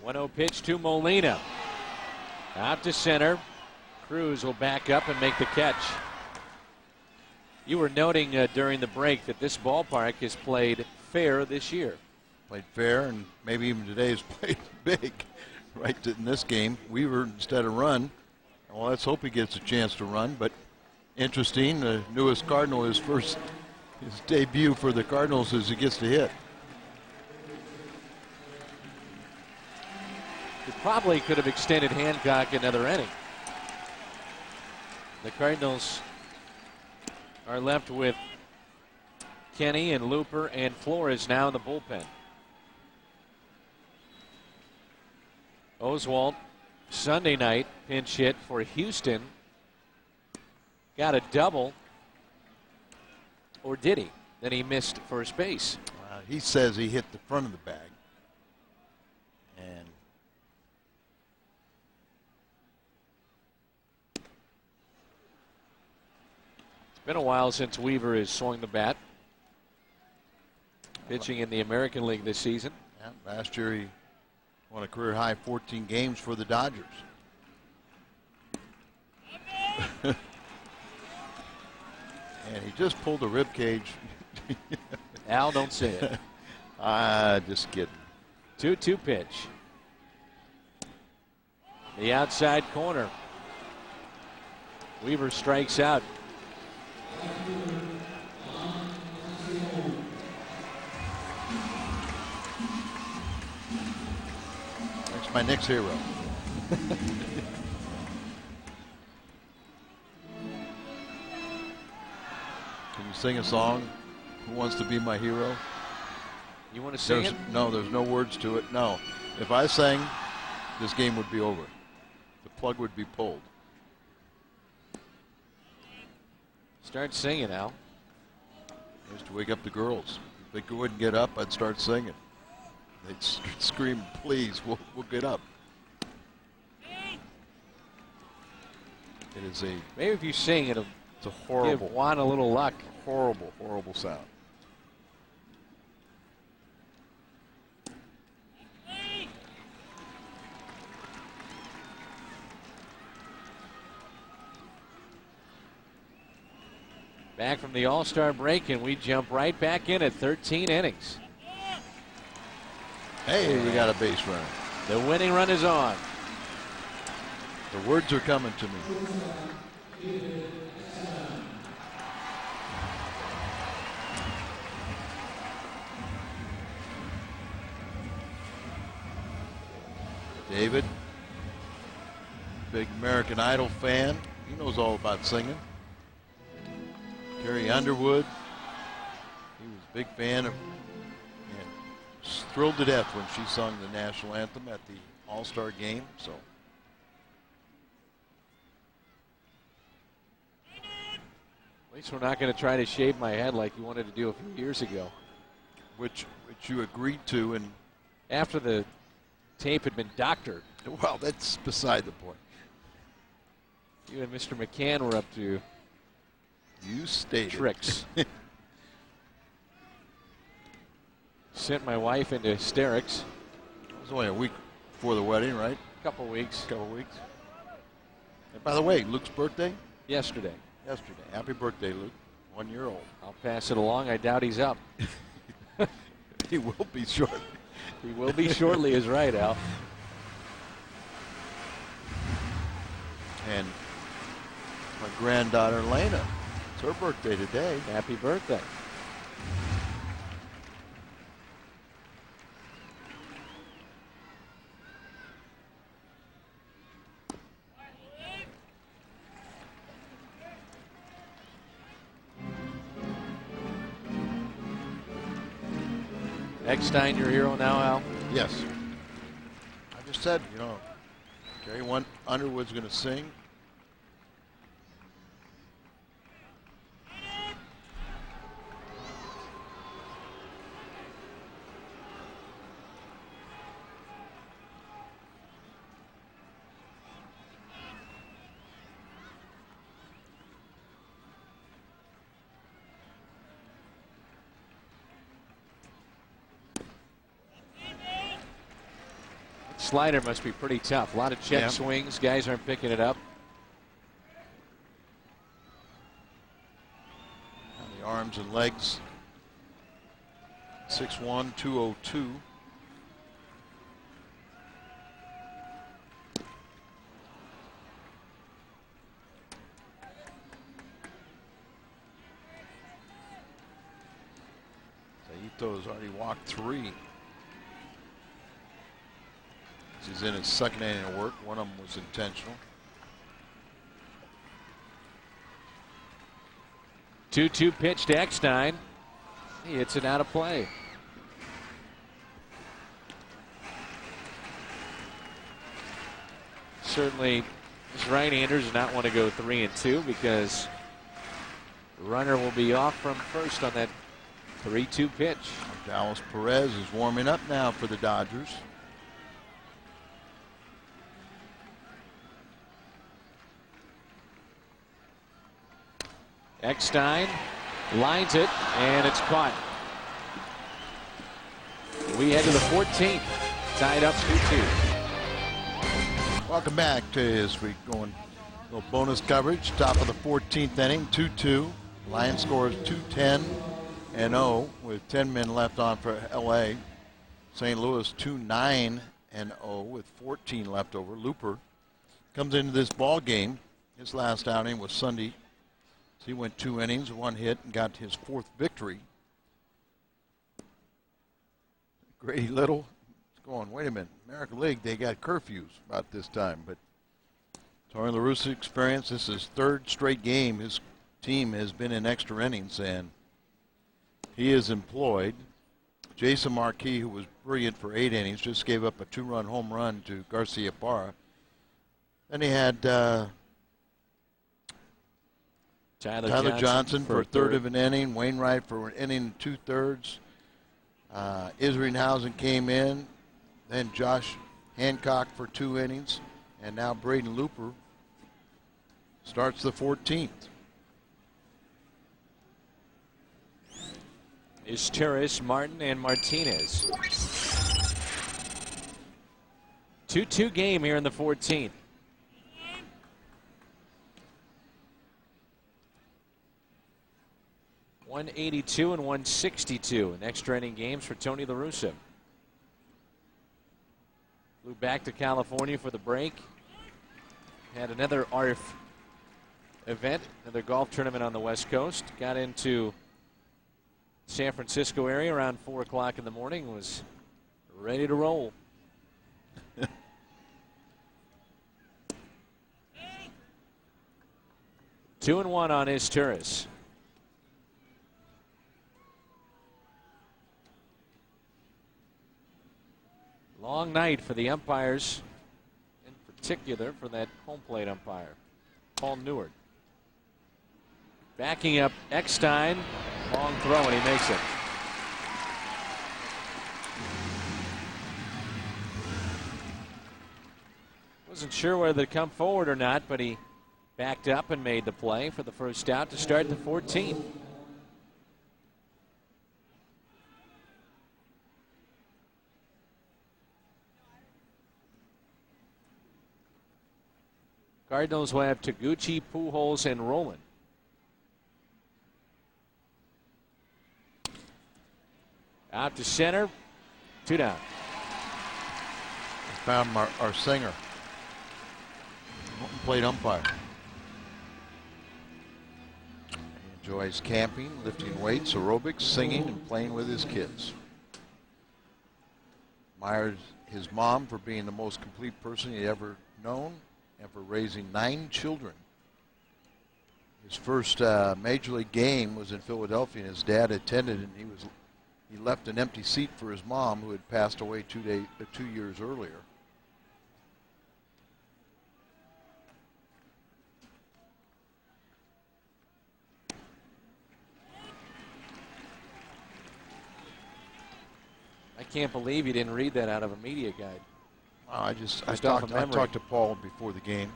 Speaker 1: One-0 pitch to Molina. Out to center. Cruz will back up and make the catch. You were noting during the break that this ballpark has played fair this year.
Speaker 2: Played fair, and maybe even today has played big. Right in this game, Weaver instead of run. Well, let's hope he gets a chance to run. But interesting, the newest Cardinal, his debut for the Cardinals as he gets to hit.
Speaker 1: He probably could have extended Hancock another inning. The Cardinals are left with Kenny and Looper and Flores now in the bullpen. Oswalt Sunday night pinch hit for Houston. Got a double. Or did he? Then he missed first base.
Speaker 2: He says he hit the front of the bag. And
Speaker 1: it's been a while since Weaver has swung the bat. Pitching in the American League this season.
Speaker 2: yeah, last year he won a career high 14 games for the Dodgers. And he just pulled a rib cage.
Speaker 1: Al, don't say it.
Speaker 2: Just kidding.
Speaker 1: 2-2 pitch. The outside corner. Weaver strikes out.
Speaker 2: That's my next hero. Can you sing a song? Who Wants to Be My Hero?
Speaker 1: You want to sing it?
Speaker 2: No, there's no words to it. No. If I sang, this game would be over. The plug would be pulled.
Speaker 1: Start singing, Al.
Speaker 2: I used to wake up the girls. If they wouldn't get up, I'd start singing. They'd scream, please, we'll get up. It is a
Speaker 1: Maybe if you sing, it'll
Speaker 2: it's a horrible,
Speaker 1: give Juan a little luck.
Speaker 2: horrible, horrible sound.
Speaker 1: Back from the All-Star break, and we jump right back in at 13 innings.
Speaker 2: Hey, we got a base runner.
Speaker 1: The winning run is on.
Speaker 2: The words are coming to me. David, big American Idol fan. He knows all about singing. Carrie Underwood, he was a big fan of, and was thrilled to death when she sung the national anthem at the All-Star game. So,
Speaker 1: At least we're not going to try to shave my head like you wanted to do a few years ago.
Speaker 2: which you agreed to, and
Speaker 1: After the tape had been doctored,
Speaker 2: well, that's beside the point.
Speaker 1: you and Mr. McCann were up to
Speaker 2: You stated.
Speaker 1: tricks. Sent my wife into hysterics.
Speaker 2: It was only a week before the wedding, right?
Speaker 1: Couple weeks.
Speaker 2: Couple weeks. And by the way, Luke's birthday
Speaker 1: Yesterday.
Speaker 2: yesterday. Happy birthday, Luke. 1 year old.
Speaker 1: I'll pass it along. I doubt he's up.
Speaker 2: He will be shortly.
Speaker 1: He will be shortly, is right, Al.
Speaker 2: And my granddaughter Lena, it's her birthday today.
Speaker 1: Happy birthday. Eckstein, your hero now, Al?
Speaker 2: Yes. I just said, you know, Carrie Underwood's going to sing.
Speaker 1: Slider must be pretty tough. A lot of check swings. Guys aren't picking it up.
Speaker 2: On the arms and legs. 6'1", 202. Saito has already walked 3. He's in his second inning of work. One of them was intentional.
Speaker 1: 2-2 pitch to Eckstein. He hits it out of play. Certainly, this right-hander does not want to go 3-2 because the runner will be off from first on that 3-2 pitch.
Speaker 2: Odalis Perez is warming up now for the Dodgers.
Speaker 1: Eckstein lines it, and it's caught. We head to the 14th, tied up 2-2.
Speaker 2: Welcome back to as we going a little bonus coverage. Top of the 14th inning, 2-2. Lions scores 2-10-0 with 10 men left on for LA. St. Louis 2-9-0 with 14 left over. Looper comes into this ball game. His last outing was Sunday. So he went 2 innings, 1 hit, and got his 4th victory. Grady Little is going, wait a minute, American League, they got curfews about this time. But Tony La Russa experience, this is his 3rd straight game. His team has been in extra innings, and he is employed. Jason Marquis, who was brilliant for 8 innings, just gave up a 2-run home run to Garcia Parra. Then he had Tyler Johnson for a third of an inning, Wainwright for an inning and 2/3. Isringhausen came in, then Josh Hancock for 2 innings, and now Braden Looper starts the 14th.
Speaker 1: Is Turris, Martin, and Martinez. 2-2 game here in the 14th. .182 and .162 in extra inning games for Tony La Russa. Flew back to California for the break. Had another ARF event, another golf tournament on the West Coast. Got into San Francisco area around 4 o'clock in the morning. Was ready to roll. 2-1 on his Turris. Long night for the umpires, in particular for that home plate umpire, Paul Neward. Backing up Eckstein, long throw, and he makes it. Wasn't sure whether to come forward or not, but he backed up and made the play for the first out to start the 14th. Cardinals will have Taguchi, Pujols, and Roland. Out to center, 2 down.
Speaker 2: Found our singer, plate umpire. He enjoys camping, lifting weights, aerobics, singing, and playing with his kids. Admires his mom for being the most complete person he'd ever known, and for raising 9 children. His first major league game was in Philadelphia, and his dad attended, and he left an empty seat for his mom, who had passed away 2 years earlier.
Speaker 1: I can't believe you didn't read that out of a media guide.
Speaker 2: I talked to Paul before the game.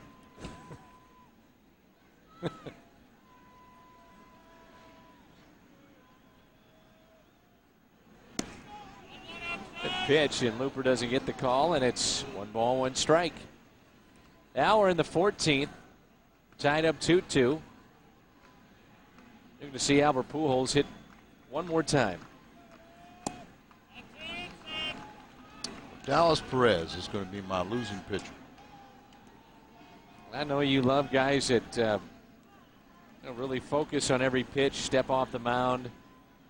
Speaker 1: Good pitch, and Looper doesn't get the call, and it's 1 ball, 1 strike. Now we're in the 14th, tied up 2-2. You're going to see Albert Pujols hit one more time.
Speaker 2: Odalis Perez is going to be my losing pitcher.
Speaker 1: I know you love guys that really focus on every pitch, step off the mound,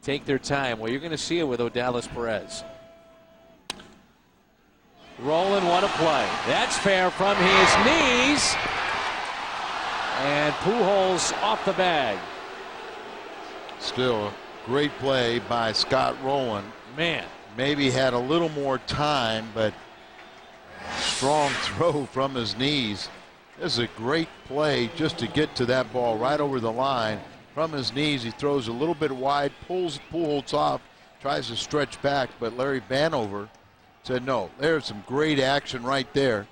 Speaker 1: take their time. Well, you're going to see it with Odalis Perez. Rolling, what a play. That's fair from his knees. And Pujols off the bag.
Speaker 2: Still a great play by Scott Rowland.
Speaker 1: Man.
Speaker 2: Maybe had a little more time, but strong throw from his knees. This is a great play just to get to that ball right over the line. From his knees, he throws a little bit wide, pulls Pujols off, tries to stretch back, but Larry Vanover said no. There's some great action right there.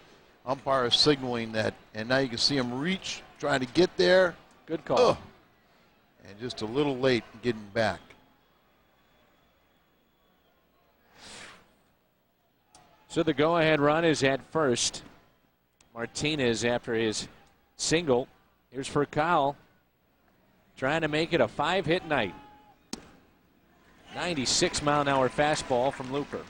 Speaker 2: Umpire is signaling that, and now you can see him reach, trying to get there.
Speaker 1: Good call.
Speaker 2: And just a little late getting back.
Speaker 1: So the go-ahead run is at first. Martinez after his single. Here's for Kyle, trying to make it a 5-hit night. 96-mile-an-hour fastball from Looper.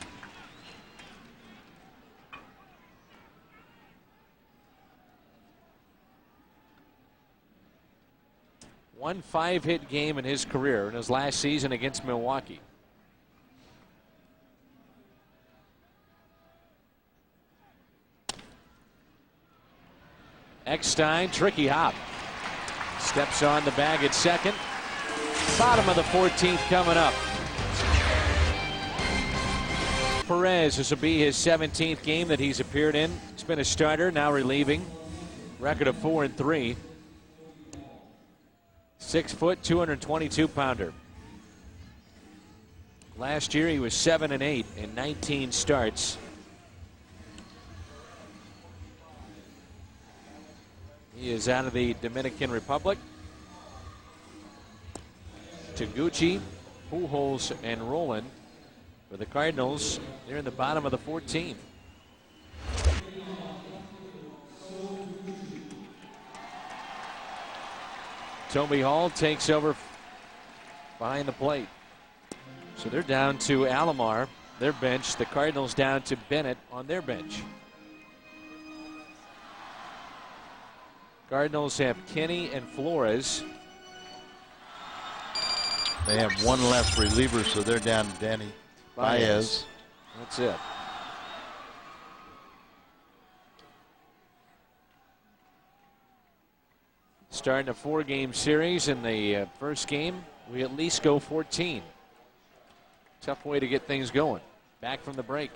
Speaker 1: One 5-hit game in his career in his last season against Milwaukee. Eckstein, tricky hop. Steps on the bag at second. Bottom of the 14th coming up. Perez, this will be his 17th game that he's appeared in. He's been a starter, now relieving. Record of 4-3. 6 foot, 222 pounder. Last year he was 7-8 in 19 starts. He is out of the Dominican Republic. Taguchi, Pujols, and Roland for the Cardinals. They're in the bottom of the 14th. Toby Hall takes over behind the plate. So they're down to Alomar, their bench. The Cardinals down to Bennett on their bench. Cardinals have Kenny and Flores.
Speaker 2: They have one less reliever, so they're down to Danny Baez.
Speaker 1: That's it. Starting a 4-game series. In the first game, we at least go 14. Tough way to get things going. Back from the break.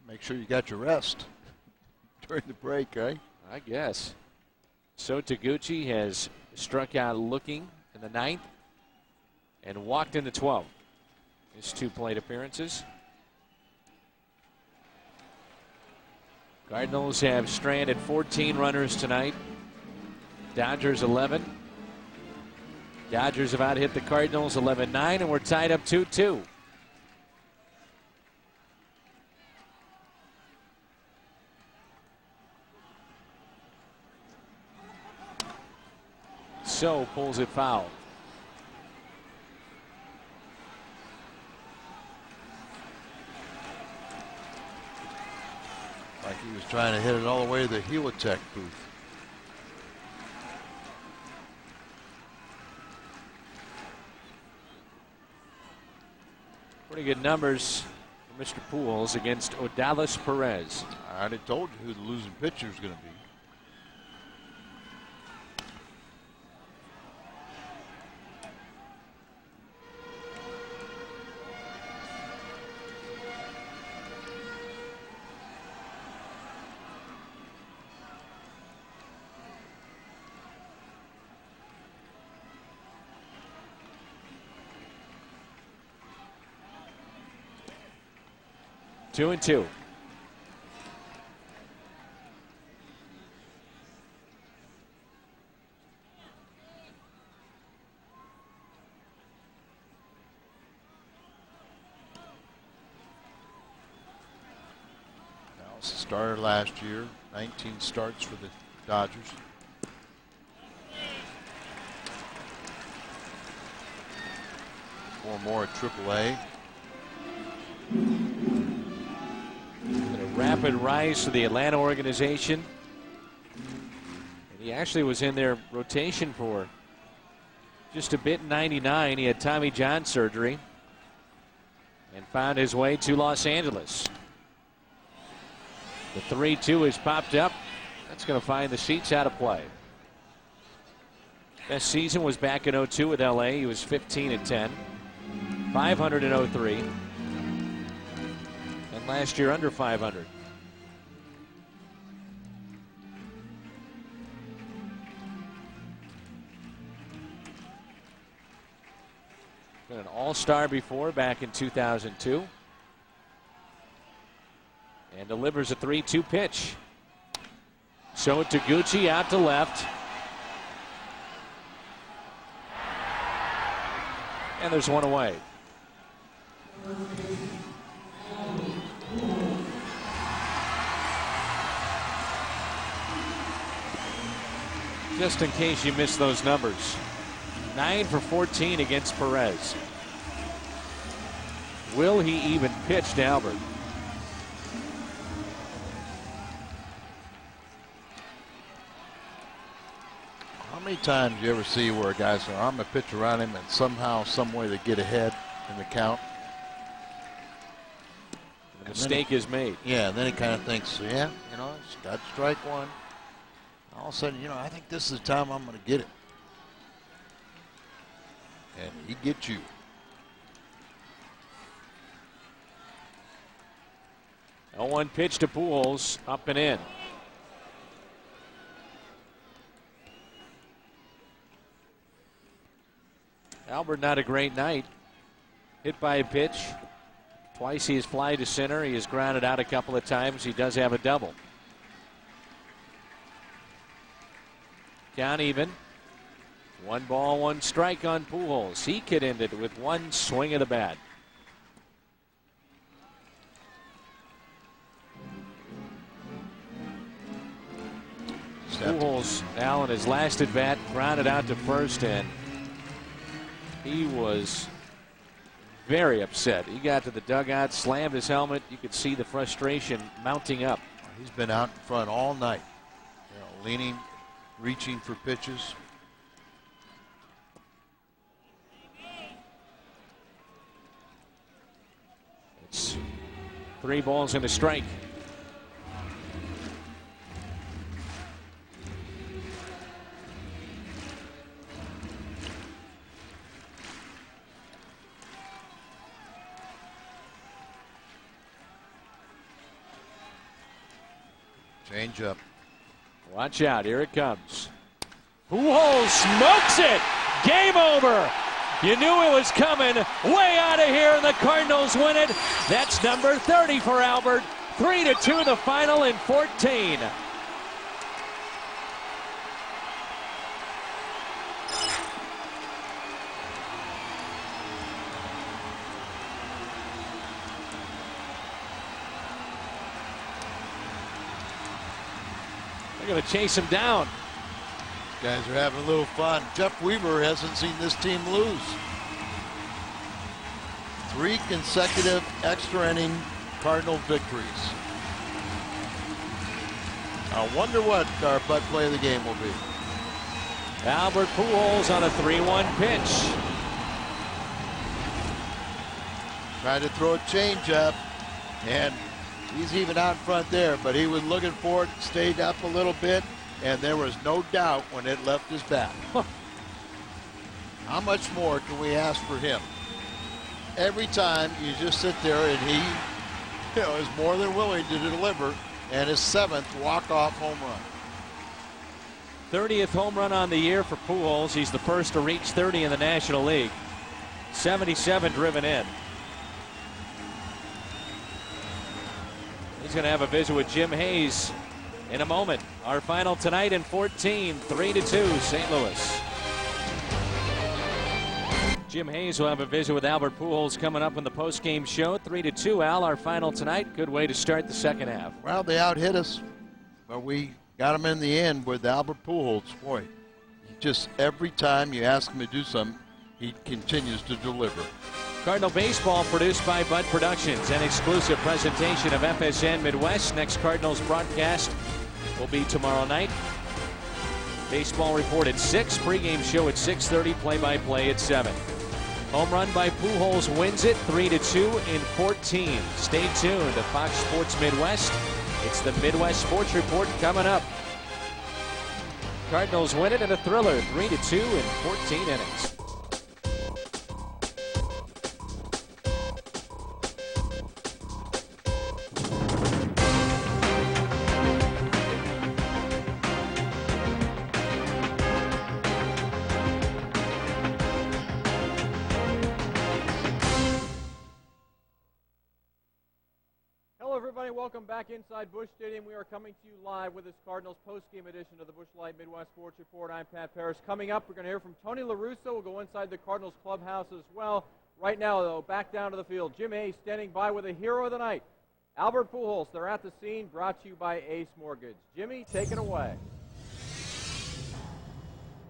Speaker 2: Make sure you got your rest during the break, right?
Speaker 1: I guess. So Taguchi has struck out looking in the 9th and walked in the 12th. His 2 plate appearances. Cardinals have stranded 14 runners tonight. Dodgers 11. Dodgers have out hit the Cardinals 11-9, and we're tied up 2-2. So pulls it foul.
Speaker 2: Like he was trying to hit it all the way to the Helitech booth.
Speaker 1: Pretty good numbers for Mr. Pujols against Odalis Perez.
Speaker 2: I already told you who the losing pitcher is going to be.
Speaker 1: Two and two.
Speaker 2: Started last year, 19 starts for the Dodgers. Four more at AAA.
Speaker 1: Rapid rise to the Atlanta organization. And he actually was in their rotation for just a bit in '99. He had Tommy John surgery and found his way to Los Angeles. The 3-2 has popped up. That's going to find the seats out of play. Best season was back in '02 with LA. He was 15-10, 500 in '03. And last year under 500. Been an all-star before back in 2002. And delivers a 3-2 pitch. So Taguchi out to left. And there's one away. Just in case you missed those numbers. 9 for 14 against Perez. Will he even pitch to Albert?
Speaker 2: How many times do you ever see where a guy says, I'm going to pitch around him, and somehow, some way they get ahead in the count?
Speaker 1: The mistake is made.
Speaker 2: Yeah, and then he kind of thinks, yeah, you know, it's got strike one. All of a sudden, you know, I think this is the time I'm going to get it. And he gets you.
Speaker 1: 0-1 pitch to Pujols, up and in. Albert, not a great night. Hit by a pitch. Twice he has fly to center. He has grounded out a couple of times. He does have a double. Count even. 1 ball, 1 strike on Pujols. He could end it with 1 swing of the bat. Pujols now in his last at bat grounded out to first, and he was very upset. He got to the dugout, slammed his helmet. You could see the frustration mounting up.
Speaker 2: He's been out in front all night, leaning, reaching for pitches.
Speaker 1: It's 3 balls and a strike.
Speaker 2: Change up.
Speaker 1: Watch out, here it comes. Pujols smokes it. Game over. You knew it was coming. Way out of here, and the Cardinals win it. That's number 30 for Albert. 3-2 the final in 14. They're going to chase him down.
Speaker 2: Guys are having a little fun. Jeff Weaver hasn't seen this team lose. 3 consecutive extra inning Cardinal victories. I wonder what our butt play of the game will be.
Speaker 1: Albert Pujols on a 3-1 pitch.
Speaker 2: Tried to throw a changeup, and he's even out in front there, but he was looking for it, stayed up a little bit, and there was no doubt when it left his bat. How much more can we ask for him? Every time you just sit there, and he is more than willing to deliver, and his 7th walk-off home run.
Speaker 1: 30th home run on the year for Pujols. He's the first to reach 30 in the National League. 77 driven in. He's going to have a visit with Jim Hayes in a moment. Our final tonight in 14, 3-2 St. Louis. Jim Hayes will have a visit with Albert Pujols coming up in the postgame show. 3-2, Al, our final tonight. Good way to start the second half.
Speaker 2: Well, they out-hit us, but we got him in the end with Albert Pujols. Boy, just every time you ask him to do something, he continues to deliver.
Speaker 1: Cardinal Baseball produced by Bud Productions, an exclusive presentation of FSN Midwest. Next Cardinals broadcast will be tomorrow night. Baseball report at 6, pregame show at 6:30, play-by-play at 7. Home run by Pujols wins it 3-2 in 14. Stay tuned to Fox Sports Midwest. It's the Midwest Sports Report coming up. Cardinals win it in a thriller 3-2 in 14 innings.
Speaker 4: Welcome back inside Busch Stadium. We are coming to you live with this Cardinals post-game edition of the Busch Light Midwest Sports Report. I'm Pat Parrish. Coming up, we're going to hear from Tony La Russa. We'll go inside the Cardinals clubhouse as well. Right now, though, back down to the field. Jim Hayes standing by with a hero of the night, Albert Pujols. They're at the scene, brought to you by Ace Mortgage. Jimmy, take it away.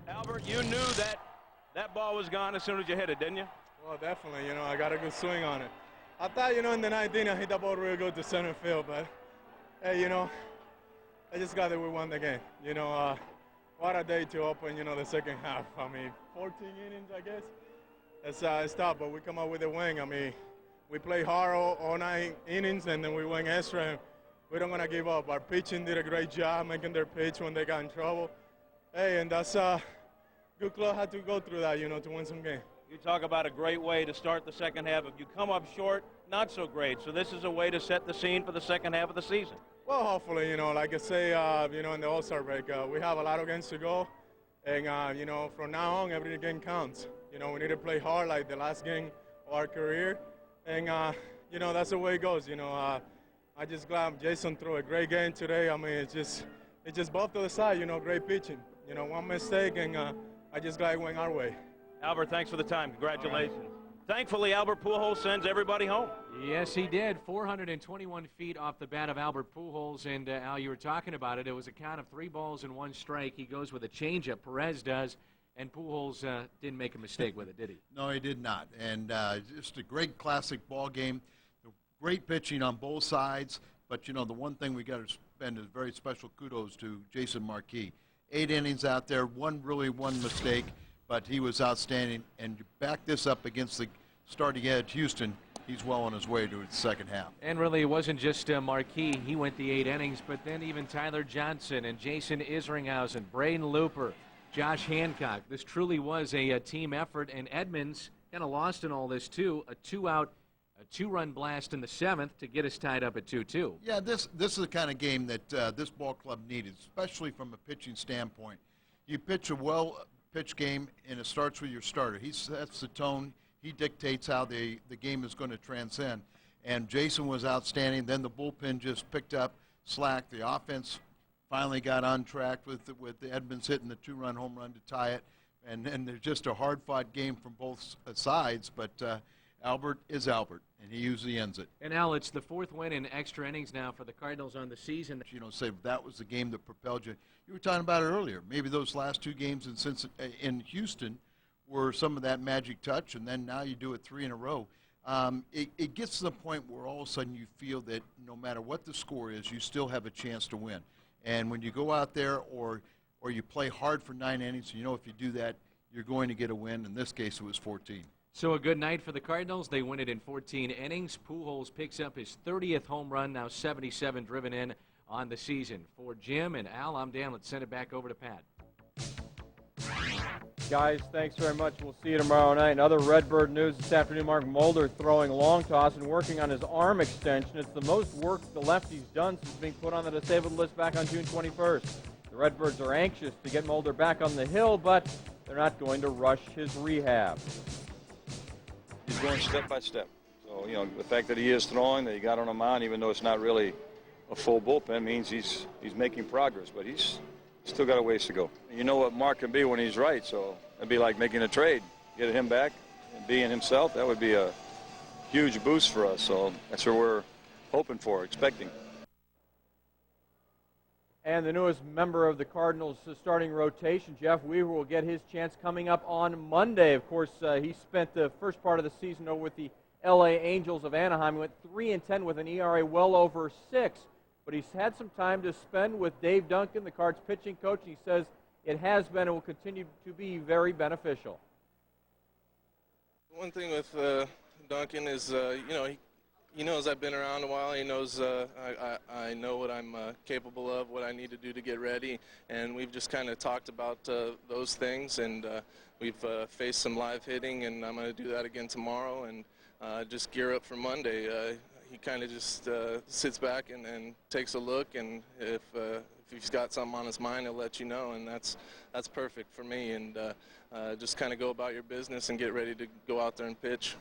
Speaker 5: Albert, you knew that ball was gone as soon as you hit it, didn't you?
Speaker 6: Well, definitely. I got a good swing on it. I thought, in the ninth inning, I hit the ball real good to center field, but, hey, I just got that we won the game. What a day to open, the second half. 14 innings, I guess. It's tough, but we come out with a win. We play hard all 9 innings, and then we went extra, and we don't want to give up. Our pitching did a great job making their pitch when they got in trouble. Hey, and that's good club had to go through that, to win some game.
Speaker 5: You talk about a great way to start the second half. If you come up short, not so great. So this is a way to set the scene for the second half of the season.
Speaker 6: Well, hopefully, you know, like I say, you know, in the All-Star break, we have a lot of games to go. And, you know, from now on, every game counts. You know, we need to play hard like the last game of our career. And, you know, that's the way it goes. You know, I just glad Jason threw a great game today. I mean, it's just both to the side, you know, great pitching. You know, one mistake, and I just glad it went our way.
Speaker 5: Albert, thanks for the time. Congratulations. Right. Thankfully, Albert Pujols sends everybody home.
Speaker 1: Yes, he did. 421 feet off the bat of Albert Pujols. And, Al, you were talking about it. It was a count of 3 balls and 1 strike. He goes with a changeup. Perez does. And Pujols didn't make a mistake with it, did he?
Speaker 2: No, he did not. And just a great classic ball game. Great pitching on both sides. But, you know, the one thing we got to spend is very special kudos to Jason Marquis. 8 innings out there, one mistake. But he was outstanding, and you back this up against the starting edge Houston, he's well on his way to the second half.
Speaker 1: And really, it wasn't just Marquis. He went the 8 innings, but then even Tyler Johnson and Jason Isringhausen, Braden Looper, Josh Hancock. This truly was a team effort, and Edmonds kind of lost in all this, too. A 2-run blast in the 7th to get us tied up at 2-2.
Speaker 2: Yeah, this is the kind of game that this ball club needed, especially from a pitching standpoint. You pitch a pitch game, and it starts with your starter. He sets the tone. He dictates how the game is going to transcend. And Jason was outstanding. Then the bullpen just picked up slack. The offense finally got on track with Edmonds hitting the 2-run home run to tie it. And there's just a hard-fought game from both sides. But Albert is Albert, and he usually ends it.
Speaker 1: And, Al, it's the 4th win in extra innings now for the Cardinals on the season.
Speaker 2: You know, say that was the game that propelled you. You were talking about it earlier. Maybe those last 2 games in Houston were some of that magic touch, and then now you do it 3 in a row. It gets to the point where all of a sudden you feel that no matter what the score is, you still have a chance to win. And when you go out there or you play hard for 9 innings, you know if you do that, you're going to get a win. In this case, it was 14.
Speaker 1: So a good night for the Cardinals. They win it in 14 innings. Pujols picks up his 30th home run, now 77 driven in on the season. For Jim and Al, I'm Dan. Let's send it back over to Pat.
Speaker 4: Guys, thanks very much. We'll see you tomorrow night. Another Redbird news this afternoon. Mark Mulder throwing long toss and working on his arm extension. It's the most work the lefty's done since being put on the disabled list back on June 21st. The Redbirds are anxious to get Mulder back on the hill, but they're not going to rush his rehab.
Speaker 7: He's going step by step. So, you know, the fact that he is throwing, that he got on a mound, even though it's not really a full bullpen, means he's making progress, but he's still got a ways to go. You know what Mark can be when he's right, so it'd be like making a trade. Get him back and being himself, that would be a huge boost for us. So that's what we're hoping for, expecting.
Speaker 4: And the newest member of the Cardinals' starting rotation, Jeff Weaver, will get his chance coming up on Monday. Of course, he spent the first part of the season over with the L.A. Angels of Anaheim. He went 3-10 with an ERA well over 6. But he's had some time to spend with Dave Duncan, the Cards pitching coach. He says it has been and will continue to be very beneficial.
Speaker 8: One thing with Duncan is, you know, he knows I've been around a while. He knows I know what I'm capable of, what I need to do to get ready. And we've just kind of talked about those things. And we've faced some live hitting, and I'm going to do that again tomorrow and just gear up for Monday. He kind of just sits back and takes a look, and if he's got something on his mind, he'll let you know, and that's perfect for me. And just kind of go about your business and get ready to go out there and pitch.